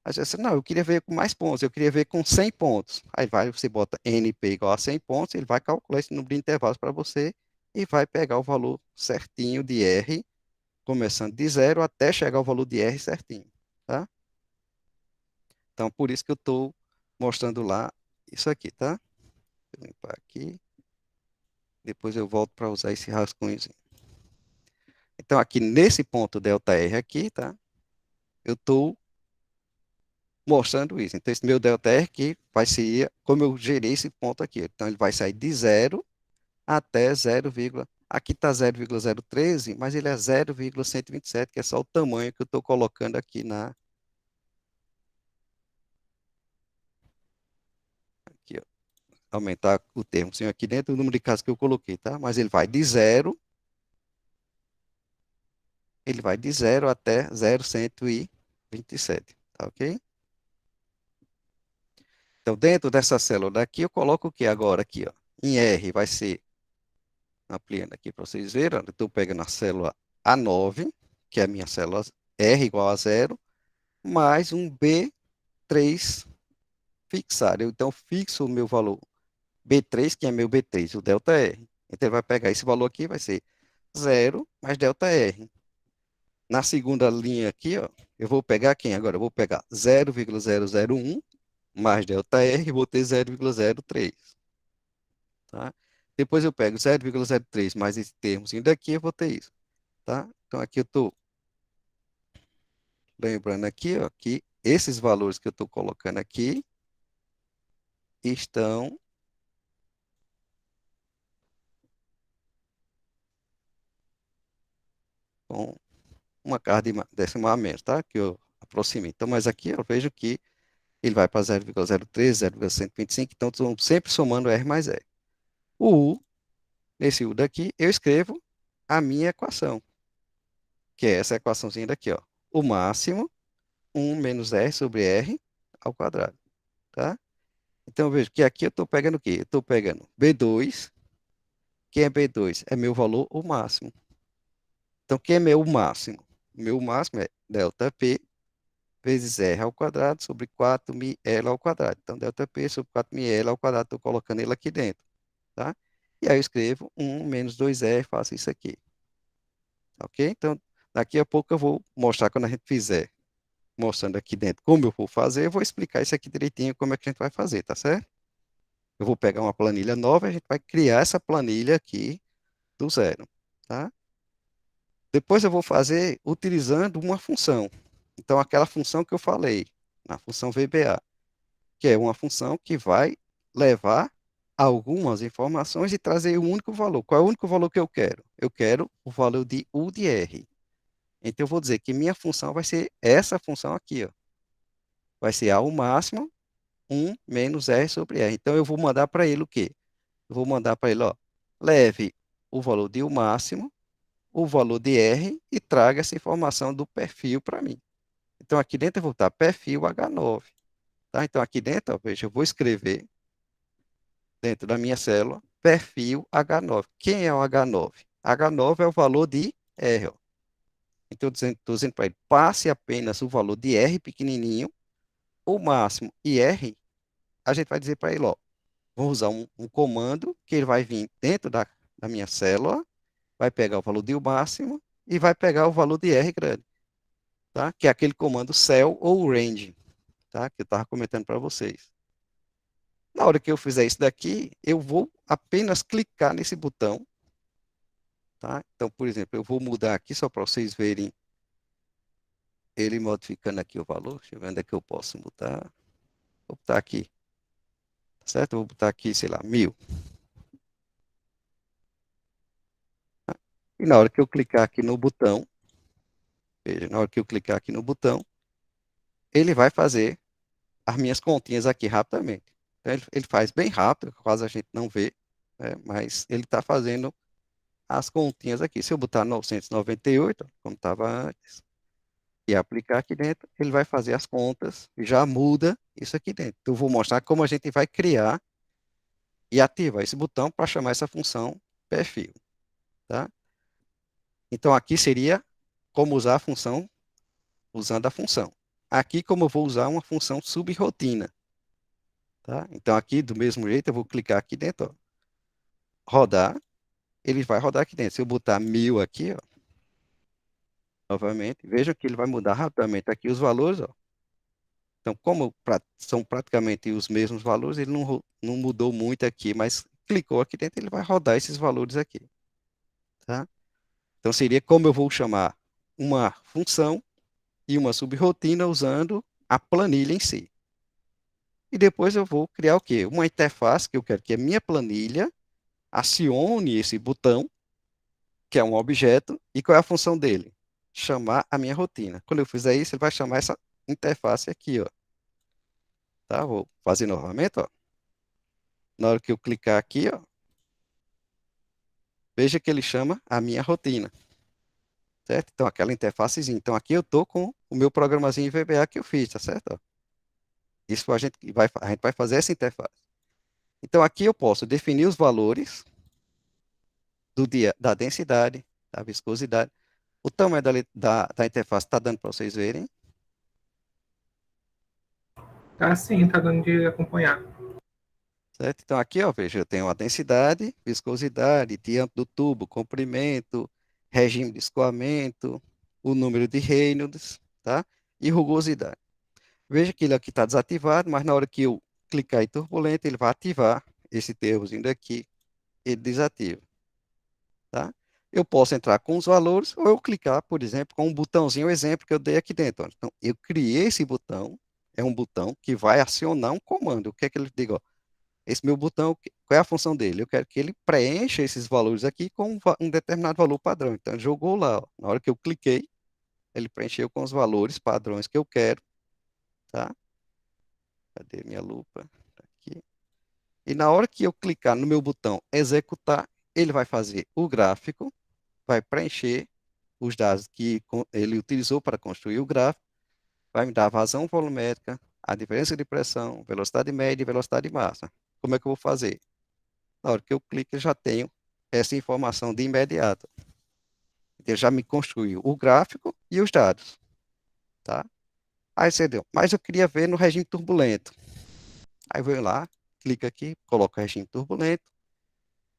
Aí você diz, não, eu queria ver com mais pontos, eu queria ver com 100 pontos. Aí você bota NP igual a 100 pontos, ele vai calcular esse número de intervalos para você e vai pegar o valor certinho de R, começando de 0 até chegar ao valor de R certinho, tá? Então, por isso que eu estou mostrando lá isso aqui, tá? Vou limpar aqui. Depois eu volto para usar esse rascunhozinho. Então, aqui nesse ponto ΔR aqui, tá? Eu estou mostrando isso. Então, esse meu ΔR aqui vai ser como eu gerei esse ponto aqui. Então, ele vai sair de 0 até 0, aqui está 0,013, mas ele é 0,127, que é só o tamanho que eu estou colocando aqui aqui, ó. Aumentar o termo sim, aqui dentro do número de casos que eu coloquei, tá? Mas ele vai de 0 até 0,127, tá ok? Então, dentro dessa célula daqui, eu coloco o que agora aqui, ó? Em R vai ser, ampliando aqui para vocês verem, ó, eu estou pegando a célula A9, que é a minha célula R igual a 0, mais um B3 fixado. Eu, então, fixo o meu valor B3, que é meu B3, o ΔR. Então, ele vai pegar esse valor aqui, vai ser 0 mais ΔR. Na segunda linha aqui, ó, eu vou pegar quem agora? Eu vou pegar 0,001 mais ΔR e vou ter 0,03. Tá? Depois eu pego 0,03 mais esse termozinho daqui, eu vou ter isso. Tá? Então, aqui eu estou lembrando aqui, ó, que esses valores que eu estou colocando aqui estão com uma carga decimal a menos, tá? Que eu aproximei. Então, mas aqui eu vejo que ele vai para 0,03, 0,125, então estão sempre somando R mais R. O U, nesse U daqui, eu escrevo a minha equação, que é essa equaçãozinha daqui, ó. O máximo, 1 menos R sobre R ao quadrado, tá? Então, eu vejo que aqui eu estou pegando o quê? Eu estou pegando B2, quem é B2? É meu valor, o máximo. Então, quem é meu máximo? Meu máximo é ΔP vezes R ao quadrado sobre 4μL ao quadrado. Então, ΔP sobre 4μL ao quadrado, estou colocando ele aqui dentro, tá? E aí eu escrevo 1 menos 2R, faço isso aqui, ok? Então, daqui a pouco eu vou mostrar quando a gente fizer, mostrando aqui dentro como eu vou fazer, eu vou explicar isso aqui direitinho, como é que a gente vai fazer, tá certo? Eu vou pegar uma planilha nova, a gente vai criar essa planilha aqui do zero, tá? Depois eu vou fazer utilizando uma função. Então, aquela função que eu falei, na função VBA, que é uma função que vai levar algumas informações e trazer um único valor. Qual é o único valor que eu quero? Eu quero o valor de U de R. Então, eu vou dizer que minha função vai ser essa função aqui, ó. Vai ser A o máximo, 1 menos R sobre R. Então, eu vou mandar para ele o quê? Eu vou mandar para ele, ó, leve o valor de U máximo, o valor de R e traga essa informação do perfil para mim. Então, aqui dentro eu vou botar perfil H9. Tá? Então, aqui dentro, ó, veja, eu vou escrever dentro da minha célula perfil H9. Quem é o H9? H9 é o valor de R. Ó. Então, estou dizendo para ele, passe apenas o valor de R pequenininho, o máximo e R, a gente vai dizer para ele, ó, vou usar um comando que ele vai vir dentro da minha célula, vai pegar o valor de U máximo e vai pegar o valor de R grande, tá? Que é aquele comando cell ou range, tá? Que eu estava comentando para vocês. Na hora que eu fizer isso daqui, eu vou apenas clicar nesse botão, tá? Então, por exemplo, eu vou mudar aqui só para vocês verem ele modificando aqui o valor. Deixa eu ver onde é que eu posso mudar. Vou botar aqui, tá certo? Vou botar aqui, sei lá, 1000. E na hora que eu clicar aqui no botão, veja, na hora que eu clicar aqui no botão, ele vai fazer as minhas continhas aqui rapidamente. Então, ele faz bem rápido, quase a gente não vê, né? Mas ele está fazendo as continhas aqui. Se eu botar 998, como estava antes, e aplicar aqui dentro, ele vai fazer as contas e já muda isso aqui dentro. Então, eu vou mostrar como a gente vai criar e ativar esse botão para chamar essa função perfil, tá? Então, aqui seria como usar a função usando a função. Aqui, como eu vou usar uma função subrotina, tá? Então, aqui, do mesmo jeito, eu vou clicar aqui dentro, ó, rodar, ele vai rodar aqui dentro. Se eu botar 1000 aqui, ó, novamente, veja que ele vai mudar rapidamente aqui os valores, ó. Então, como são praticamente os mesmos valores, ele não mudou muito aqui, mas clicou aqui dentro, ele vai rodar esses valores aqui, tá? Então, seria como eu vou chamar uma função e uma subrotina usando a planilha em si. E depois eu vou criar o quê? Uma interface que eu quero que a minha planilha acione esse botão, que é um objeto, e qual é a função dele? Chamar a minha rotina. Quando eu fizer isso, ele vai chamar essa interface aqui, ó. Tá? Vou fazer novamente, ó. Na hora que eu clicar aqui, ó, veja que ele chama a minha rotina, certo? Então, aquela interfacezinha. Então, aqui eu tô com o meu programazinho em VBA que eu fiz, tá certo? Ó. Isso a gente vai fazer essa interface. Então, aqui eu posso definir os valores da densidade, da viscosidade. O tamanho da interface está dando para vocês verem. Tá sim, tá dando de acompanhar. Certo? Então, aqui, ó, veja, eu tenho a densidade, viscosidade, diâmetro do tubo, comprimento, regime de escoamento, o número de Reynolds, tá? E rugosidade. Veja que ele aqui está desativado, mas na hora que eu clicar em turbulento, ele vai ativar esse termozinho daqui, ele desativa, tá? Eu posso entrar com os valores ou eu clicar, por exemplo, com um botãozinho, o exemplo que eu dei aqui dentro. Ó. Então, eu criei esse botão, é um botão que vai acionar um comando. O que é que ele diga? Ó, esse meu botão, qual é a função dele? Eu quero que ele preencha esses valores aqui com um determinado valor padrão. Então, ele jogou lá. Ó. Na hora que eu cliquei, ele preencheu com os valores padrões que eu quero, tá? Cadê minha lupa? Tá aqui. E na hora que eu clicar no meu botão executar, ele vai fazer o gráfico, vai preencher os dados que ele utilizou para construir o gráfico, vai me dar a vazão volumétrica, a diferença de pressão, velocidade média e velocidade máxima. Como é que eu vou fazer? Na hora que eu clico, eu já tenho essa informação de imediato. Ele já me construiu o gráfico e os dados, tá? Aí você deu, mas eu queria ver no regime turbulento. Aí eu venho lá, clico aqui, coloco o regime turbulento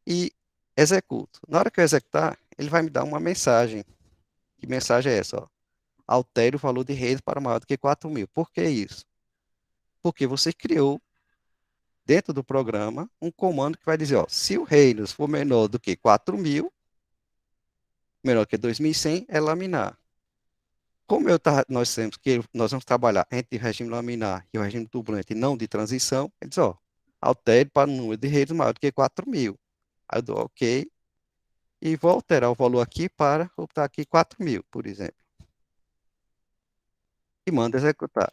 e executo. Na hora que eu executar, ele vai me dar uma mensagem. Que mensagem é essa? Ó? Altere o valor de redes para maior do que 4.000. Por que isso? Porque você criou dentro do programa um comando que vai dizer, ó, se o Reynolds for menor do que 4.000, menor que 2.100, é laminar. Como nós temos que nós vamos trabalhar entre o regime laminar e o regime turbulento e não de transição, ele diz, ó, altere para um número de redes maior do que 4.000. Aí eu dou OK e vou alterar o valor aqui para botar aqui 4.000, por exemplo. E mando executar.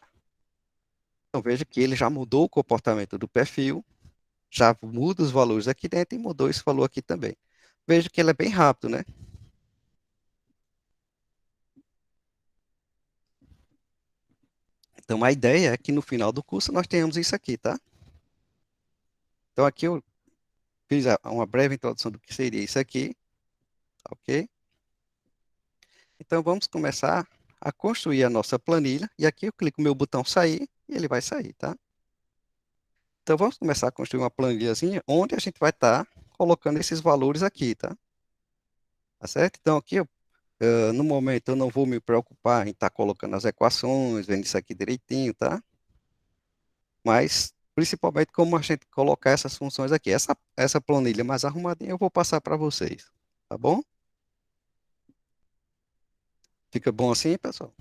Então veja que ele já mudou o comportamento do perfil, já muda os valores aqui dentro e mudou esse valor aqui também. Veja que ele é bem rápido, né? Então a ideia é que no final do curso nós tenhamos isso aqui, tá? Então aqui eu fiz uma breve introdução do que seria isso aqui, ok? Então vamos começar a construir a nossa planilha e aqui eu clico no meu botão sair e ele vai sair, tá? Então vamos começar a construir uma planilhazinha onde a gente vai estar colocando esses valores aqui, tá? Tá certo? Então aqui no momento eu não vou me preocupar em estar colocando as equações, vendo isso aqui direitinho, tá? Mas principalmente como a gente colocar essas funções aqui. Essa planilha mais arrumadinha eu vou passar para vocês, tá bom? Fica bom assim, pessoal?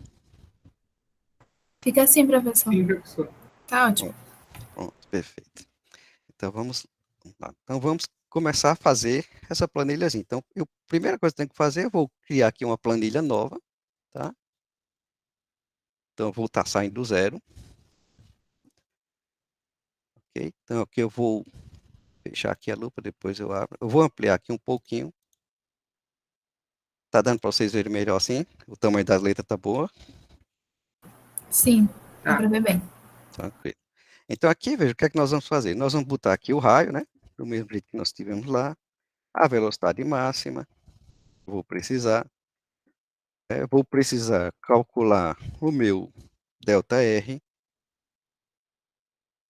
Fica assim, professor. Sim, professor. Tá ótimo. Pronto, perfeito. Então vamos lá. Então vamos começar a fazer essa planilhazinha. Então, a primeira coisa que eu tenho que fazer, eu vou criar aqui uma planilha nova, tá? Então eu vou estar saindo do zero. Ok? Então aqui eu vou fechar aqui a lupa, depois eu abro. Eu vou ampliar aqui um pouquinho. Tá dando para vocês verem melhor assim? O tamanho das letras tá boa? Sim, dá Tá. para ver bem. Tranquilo. Então aqui, veja, o que é que nós vamos fazer? Nós vamos botar aqui o raio, né? Do mesmo jeito que nós tivemos lá. A velocidade máxima. Vou precisar. Vou precisar calcular o meu ΔR.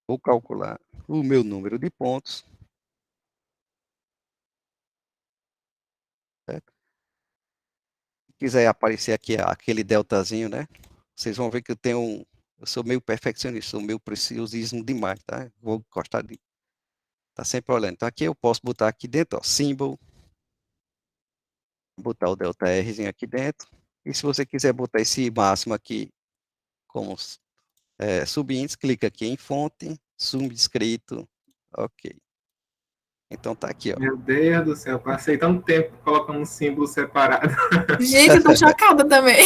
Vou calcular o meu número de pontos. Certo? Se quiser aparecer aqui aquele deltazinho, né? Vocês vão ver que eu sou meio perfeccionista, sou meio preciosismo demais, tá? Vou gostar de tá sempre olhando. Então aqui eu posso botar aqui dentro, ó, symbol, botar o ΔRzinho aqui dentro. E se você quiser botar esse máximo aqui como subíndice, clica aqui em fonte, subscrito, ok. Então tá aqui, ó. Meu Deus do céu, passei tanto tempo colocando um símbolo separado. Gente, eu tô chocada também.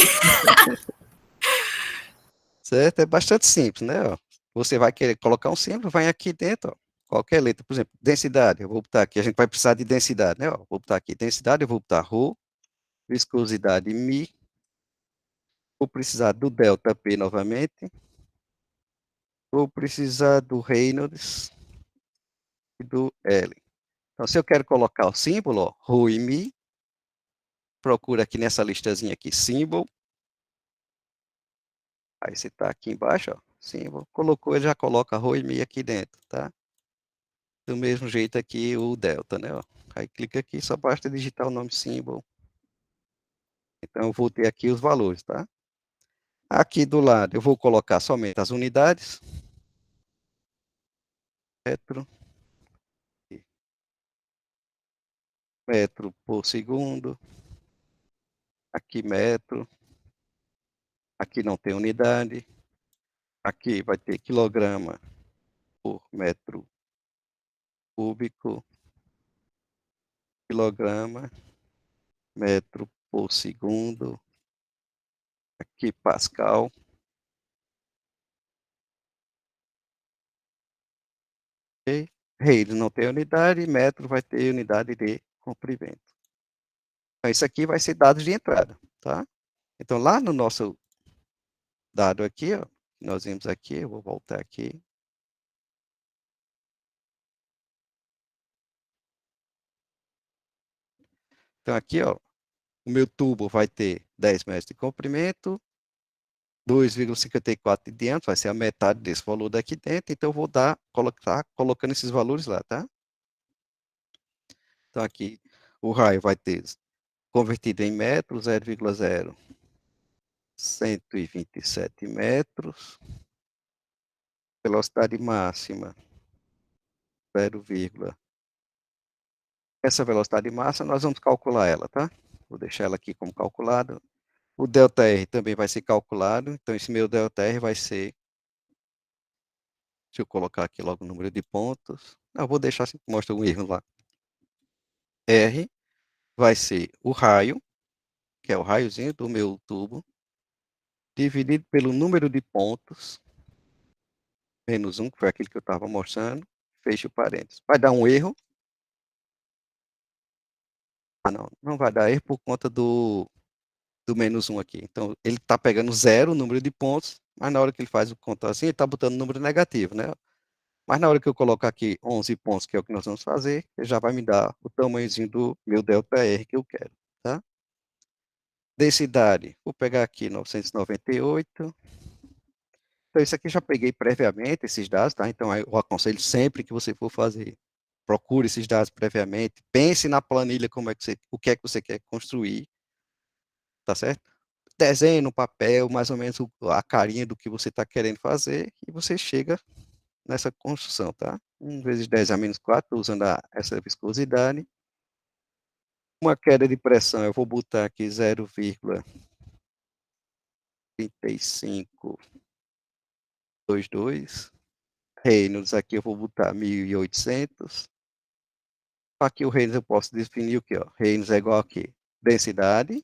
Certo? É bastante simples, né? Ó. Você vai querer colocar um símbolo, vai aqui dentro, ó. Qualquer letra, por exemplo, densidade, eu vou botar aqui, a gente vai precisar de densidade, né? Ó, vou botar aqui densidade, eu vou botar ρ, viscosidade μ, vou precisar do delta P novamente, vou precisar do Reynolds e do L. Então, se eu quero colocar o símbolo, ó, ρ e μ, procura aqui nessa listazinha aqui, símbolo, aí você está aqui embaixo, ó, símbolo, colocou, ele já coloca ρ e μ aqui dentro, tá? Do mesmo jeito aqui o delta, né? Ó. Aí clica aqui, só basta digitar o nome símbolo. Então, eu vou ter aqui os valores, tá? Aqui do lado, eu vou colocar somente as unidades. Metro. Metro por segundo. Aqui metro. Aqui não tem unidade. Aqui vai ter quilograma por metro cúbico. Quilograma. Metro por segundo. Aqui pascal. Ok? Reis não tem unidade. Metro vai ter unidade de comprimento. Então, isso aqui vai ser dados de entrada, tá? Então, lá no nosso dado aqui, ó, nós vimos aqui, eu vou voltar aqui. Então, aqui, ó, o meu tubo vai ter 10 metros de comprimento, 2,54 de diâmetro, vai ser a metade desse valor daqui dentro, então eu vou colocar, colocando esses valores lá, tá? Então, aqui, o raio vai ter, convertido em metros, 0,127 metros, velocidade máxima, 0, essa velocidade máxima, nós vamos calcular ela, tá? Vou deixar ela aqui como calculada. O ΔR também vai ser calculado, então esse meu ΔR vai ser, deixa eu colocar aqui logo o número de pontos. Não, vou deixar assim, mostra um erro lá. R vai ser o raio, que é o raiozinho do meu tubo, dividido pelo número de pontos, menos 1, que foi aquele que eu estava mostrando, fecha o parênteses. Vai dar um erro. Ah, não, não vai dar erro por conta do menos 1 aqui. Então, ele está pegando zero o número de pontos, mas na hora que ele faz o conto assim, ele está botando número negativo, né? Mas na hora que eu colocar aqui 11 pontos, que é o que nós vamos fazer, ele já vai me dar o tamanhozinho do meu ΔR que eu quero, tá? Densidade, vou pegar aqui 998. Então, isso aqui eu já peguei previamente, esses dados, tá? Então, eu aconselho sempre que você for fazer, procure esses dados previamente, pense na planilha como é que o que é que você quer construir, tá certo? Desenhe no papel mais ou menos a carinha do que você está querendo fazer e você chega nessa construção, tá? 1 vezes 10 a menos 4, usando essa viscosidade. Uma queda de pressão, eu vou botar aqui 0,3522. Reynolds, aqui eu vou botar 1.800. Aqui o Reynolds eu posso definir o quê? Ó? Reynolds é igual a quê? Densidade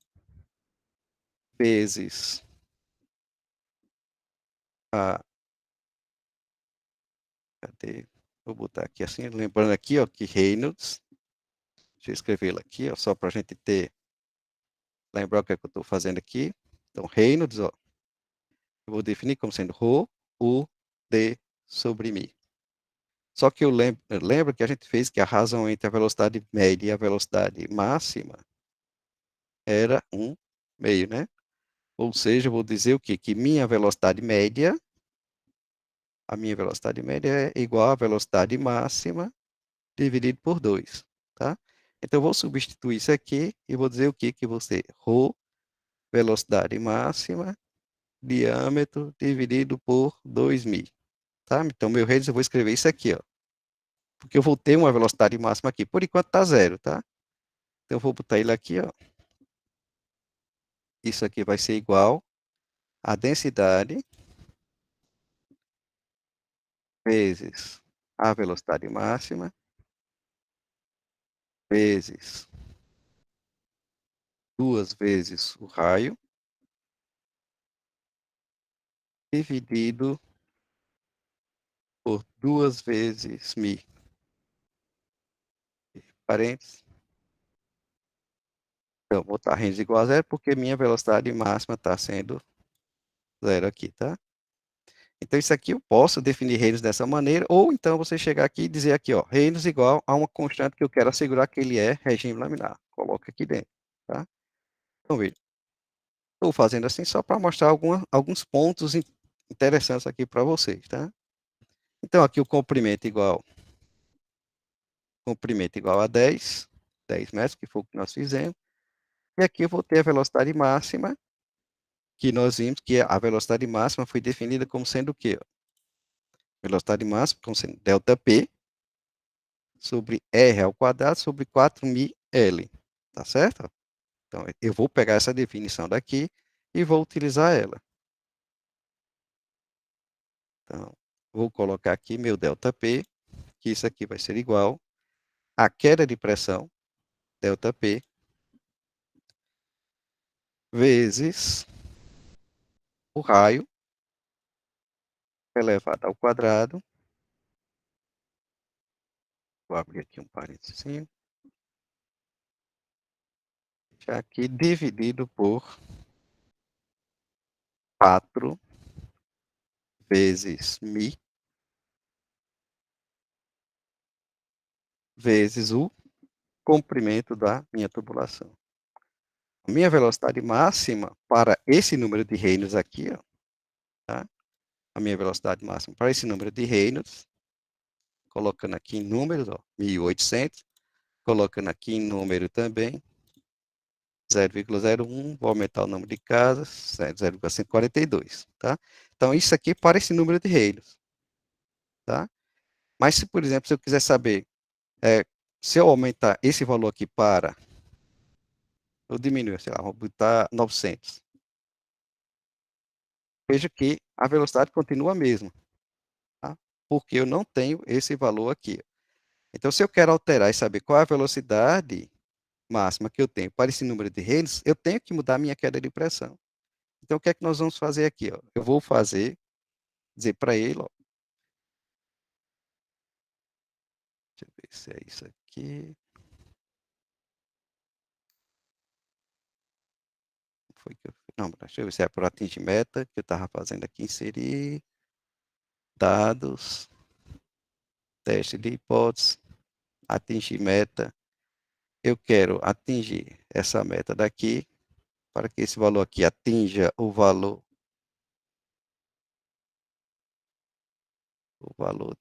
vezes a... Cadê? Vou botar aqui assim, lembrando aqui, ó, que Reynolds, deixa eu escrever aqui, ó, só para a gente lembrar o que é que eu estou fazendo aqui. Então, Reynolds, ó, eu vou definir como sendo ρ, U, D sobre μ. Só que eu lembro que a gente fez que a razão entre a velocidade média e a velocidade máxima era 1/2, né? Ou seja, eu vou dizer o quê? Que a minha velocidade média é igual à velocidade máxima dividido por 2, tá? Então, eu vou substituir isso aqui e vou dizer o quê? Que você, ρ, velocidade máxima, diâmetro dividido por 2.000, tá? Então, meu radius, eu vou escrever isso aqui, ó. Porque eu vou ter uma velocidade máxima aqui. Por enquanto está 0, tá? Então, eu vou botar ele aqui, ó. Isso aqui vai ser igual à densidade vezes a velocidade máxima, vezes 2 vezes o raio, dividido por 2 vezes μ. Parênteses. Então, vou botar range igual a zero, porque minha velocidade máxima está sendo zero aqui, tá? Então, isso aqui eu posso definir reinos dessa maneira, ou então você chegar aqui e dizer aqui, ó, reinos igual a uma constante que eu quero assegurar que ele é regime laminar. Coloca aqui dentro, tá? Então, veja, estou fazendo assim só para mostrar alguns pontos interessantes aqui para vocês, tá? Então, aqui o comprimento igual a 10 metros, que foi o que nós fizemos. E aqui eu vou ter a velocidade máxima, que nós vimos que a velocidade máxima foi definida como sendo o quê? Velocidade máxima como sendo ΔP sobre R ao quadrado sobre 4.000L, tá certo? Então, eu vou pegar essa definição daqui e vou utilizar ela. Então, vou colocar aqui meu ΔP, que isso aqui vai ser igual à queda de pressão, ΔP, vezes o raio elevado ao quadrado. Vou abrir aqui um parênteses. Já aqui dividido por 4 vezes μ vezes o comprimento da minha tubulação. A minha velocidade máxima para esse número de Reynolds aqui, ó, tá? A minha velocidade máxima para esse número de Reynolds, colocando aqui em números, ó, 1.800, colocando aqui em número também, 0,01, vou aumentar o número de casas, 0,142, tá? Então, isso aqui para esse número de Reynolds, tá? Mas se, por exemplo, se eu quiser saber, se eu aumentar esse valor aqui para, eu diminuo, sei lá, vou botar 900. Veja que a velocidade continua a mesma, tá? Porque eu não tenho esse valor aqui. Então, se eu quero alterar e saber qual é a velocidade máxima que eu tenho para esse número de Reynolds, eu tenho que mudar a minha queda de pressão. Então, o que é que nós vamos fazer aqui? Ó? Eu vou dizer para ele, ó, deixa eu ver se é isso aqui. Foi que eu, não, deixa eu ver se é por atingir meta, que eu estava fazendo aqui, inserir dados, teste de hipótese, atingir meta. Eu quero atingir essa meta daqui, para que esse valor aqui atinja o valor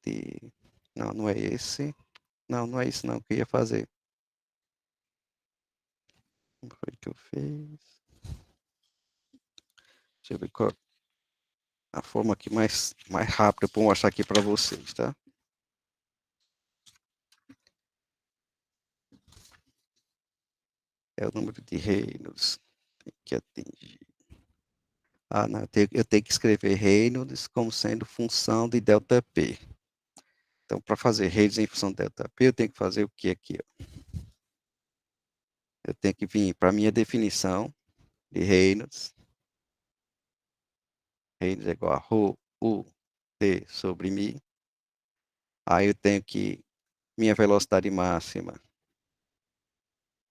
de, não, não é esse, não é isso não que eu ia fazer. Como foi que eu fiz? Deixa eu ver qual a forma aqui mais rápida para mostrar aqui para vocês, tá? É o número de reinos que atingir. Ah, não, eu tenho que escrever Reynolds como sendo função de ΔP. Então, para fazer Reynolds em função de ΔP, eu tenho que fazer o que aqui? Ó? Eu tenho que vir para a minha definição de Reynolds. Reynolds é igual a ρ, U, T sobre μ. Aí eu tenho que minha velocidade máxima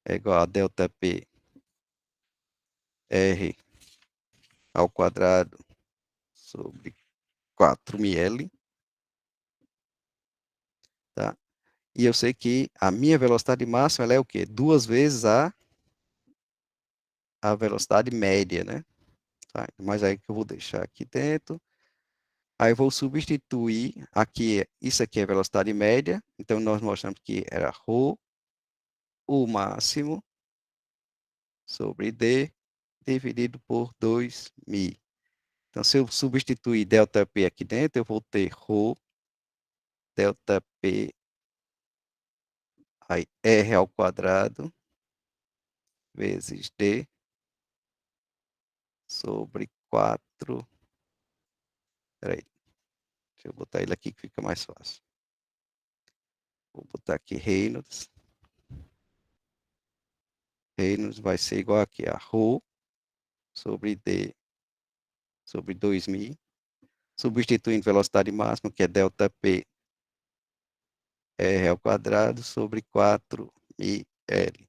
é igual a ΔP R ao quadrado sobre 4.000L, tá? E eu sei que a minha velocidade máxima ela é o quê? 2 vezes a velocidade média, né? Tá? Mas aí que eu vou deixar aqui dentro. Aí eu vou substituir aqui, isso aqui é velocidade média, então nós mostramos que era ρ, o máximo, sobre D, dividido por 2.000. Então, se eu substituir ΔP aqui dentro, eu vou ter ρ, ΔP, aí R ao quadrado, vezes D, sobre 4, peraí, Deixa eu botar ele aqui que fica mais fácil. Vou botar aqui Reynolds. Reynolds vai ser igual aqui a ρ sobre D sobre 2000, substituindo velocidade máxima, que é ΔP R ao quadrado sobre 4μL.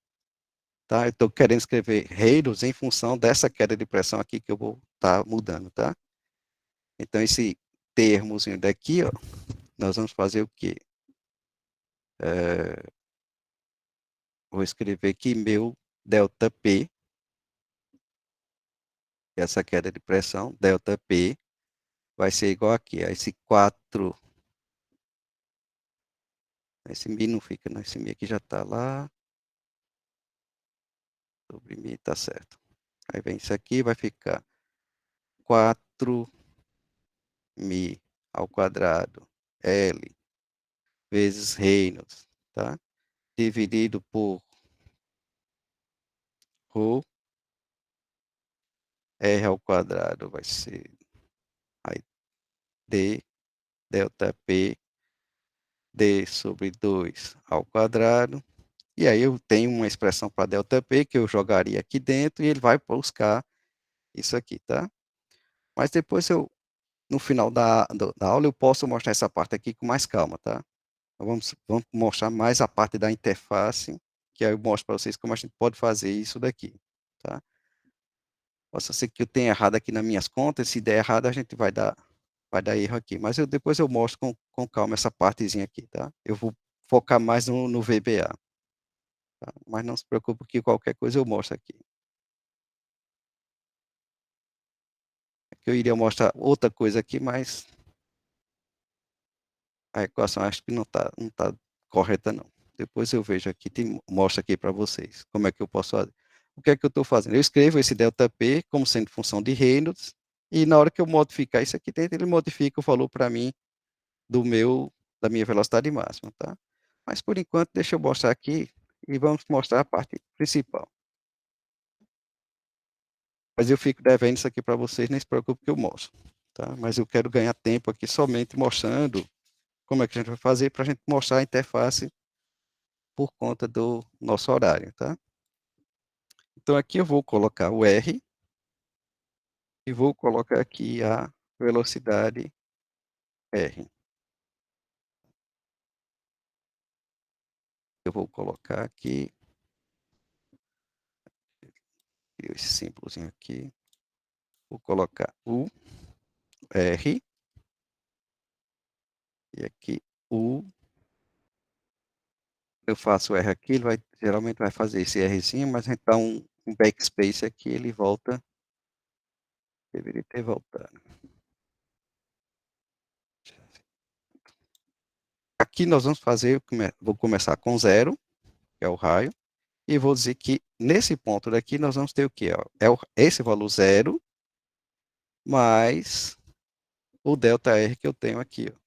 Tá? Eu estou querendo escrever Reynolds em função dessa queda de pressão aqui que eu vou estar mudando, tá? Então, esse termozinho daqui, ó, nós vamos fazer o quê? Vou escrever aqui meu ΔP, essa queda de pressão, ΔP, vai ser igual aqui, a esse 4, esse mi não fica, não, esse mi aqui já está lá, sobre mi, tá certo. Aí vem isso aqui, vai ficar 4 mi ao quadrado L vezes Reynolds, tá? Dividido por ρ, R ao quadrado vai ser aí, D, ΔP, D sobre 2 ao quadrado. E aí eu tenho uma expressão para ΔP que eu jogaria aqui dentro e ele vai buscar isso aqui, tá? Mas depois no final da aula, eu posso mostrar essa parte aqui com mais calma, tá? Então, vamos mostrar mais a parte da interface, que aí eu mostro para vocês como a gente pode fazer isso daqui, tá? Posso ser que eu tenha errado aqui nas minhas contas, se der errado a gente vai dar erro aqui, mas depois eu mostro com calma essa partezinha aqui, tá? Eu vou focar mais no VBA, tá? Mas não se preocupe que qualquer coisa eu mostro aqui. Aqui eu iria mostrar outra coisa aqui, mas a equação acho que não tá correta não. Depois eu vejo aqui, mostro aqui para vocês como é que eu posso fazer. O que é que eu estou fazendo? Eu escrevo esse ΔP como sendo função de Reynolds, e na hora que eu modificar isso aqui dentro, ele modifica o valor para mim da minha velocidade máxima, tá? Mas por enquanto, deixa eu mostrar aqui e vamos mostrar a parte principal. Mas eu fico devendo isso aqui para vocês, nem se preocupe que eu mostro, tá? Mas eu quero ganhar tempo aqui somente mostrando como é que a gente vai fazer para a gente mostrar a interface por conta do nosso horário, tá? Então aqui eu vou colocar o R e vou colocar aqui a velocidade R. Eu vou colocar aqui esse símbolozinho aqui. Vou colocar o R e aqui o. Eu faço o R aqui, ele geralmente vai fazer esse Rzinho, mas a gente dá um backspace aqui, ele volta. Deveria ter voltado. Aqui nós vamos fazer, vou começar com 0, que é o raio, e vou dizer que nesse ponto daqui nós vamos ter o quê? Esse valor 0 mais o ΔR que eu tenho aqui. Ó.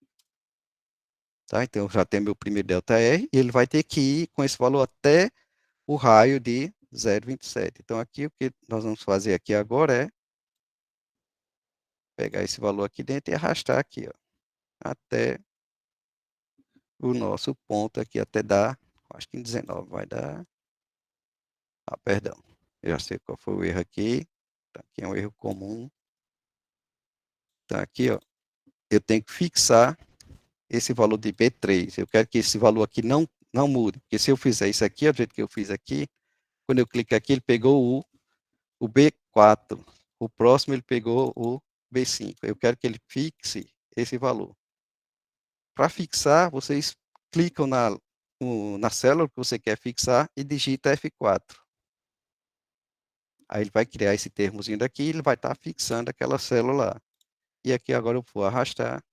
Tá? Então, eu já tenho meu primeiro ΔR e ele vai ter que ir com esse valor até o raio de 0,27. Então, aqui o que nós vamos fazer aqui agora é pegar esse valor aqui dentro e arrastar aqui, ó, até o nosso ponto aqui, até dar, acho que em 19 vai dar. Ah, perdão. Eu já sei qual foi o erro aqui. Tá, aqui é um erro comum. Então, aqui, ó, eu tenho que fixar esse valor de B3. Eu quero que esse valor aqui não mude. Porque se eu fizer isso aqui, do jeito que eu fiz aqui, quando eu clico aqui, ele pegou o B4. O próximo, ele pegou o B5. Eu quero que ele fixe esse valor. Para fixar, vocês clicam na célula que você quer fixar e digita F4. Aí ele vai criar esse termozinho daqui, ele vai estar fixando aquela célula lá. E aqui agora eu vou arrastar.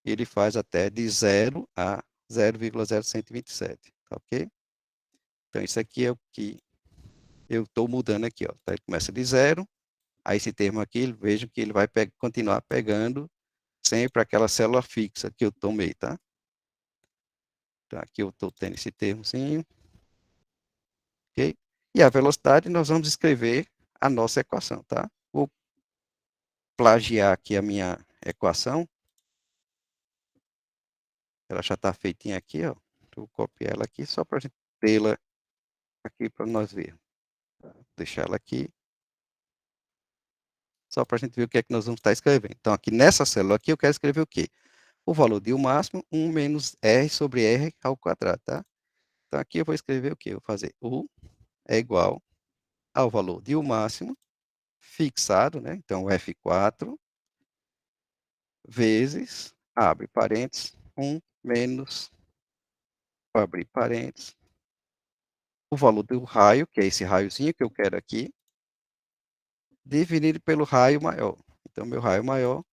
E ele faz até de 0 a 0,0127, tá ok? Então isso aqui é o que eu estou mudando aqui, ó. Tá? Ele começa de 0, aí esse termo aqui, vejam que ele vai continuar pegando sempre aquela célula fixa que eu tomei, tá? Então aqui eu estou tendo esse termozinho, ok? E a velocidade nós vamos escrever a nossa equação, tá? Vou plagiar aqui a minha equação. Ela já está feitinha aqui, ó. Vou copiar ela aqui só para a gente tê-la aqui para nós ver. Vou deixar ela aqui. Só para a gente ver o que é que nós vamos estar escrevendo. Então, aqui nessa célula aqui, eu quero escrever o quê? O valor de U máximo, 1 menos R sobre R ao quadrado, tá? Então, aqui eu vou escrever o quê? Eu vou fazer U é igual ao valor de U máximo, fixado, né? Então, F4, vezes, abre parênteses, 1 menos, abre parênteses, o valor do raio, que é esse raiozinho que eu quero aqui, dividido pelo raio maior. Então, meu raio maior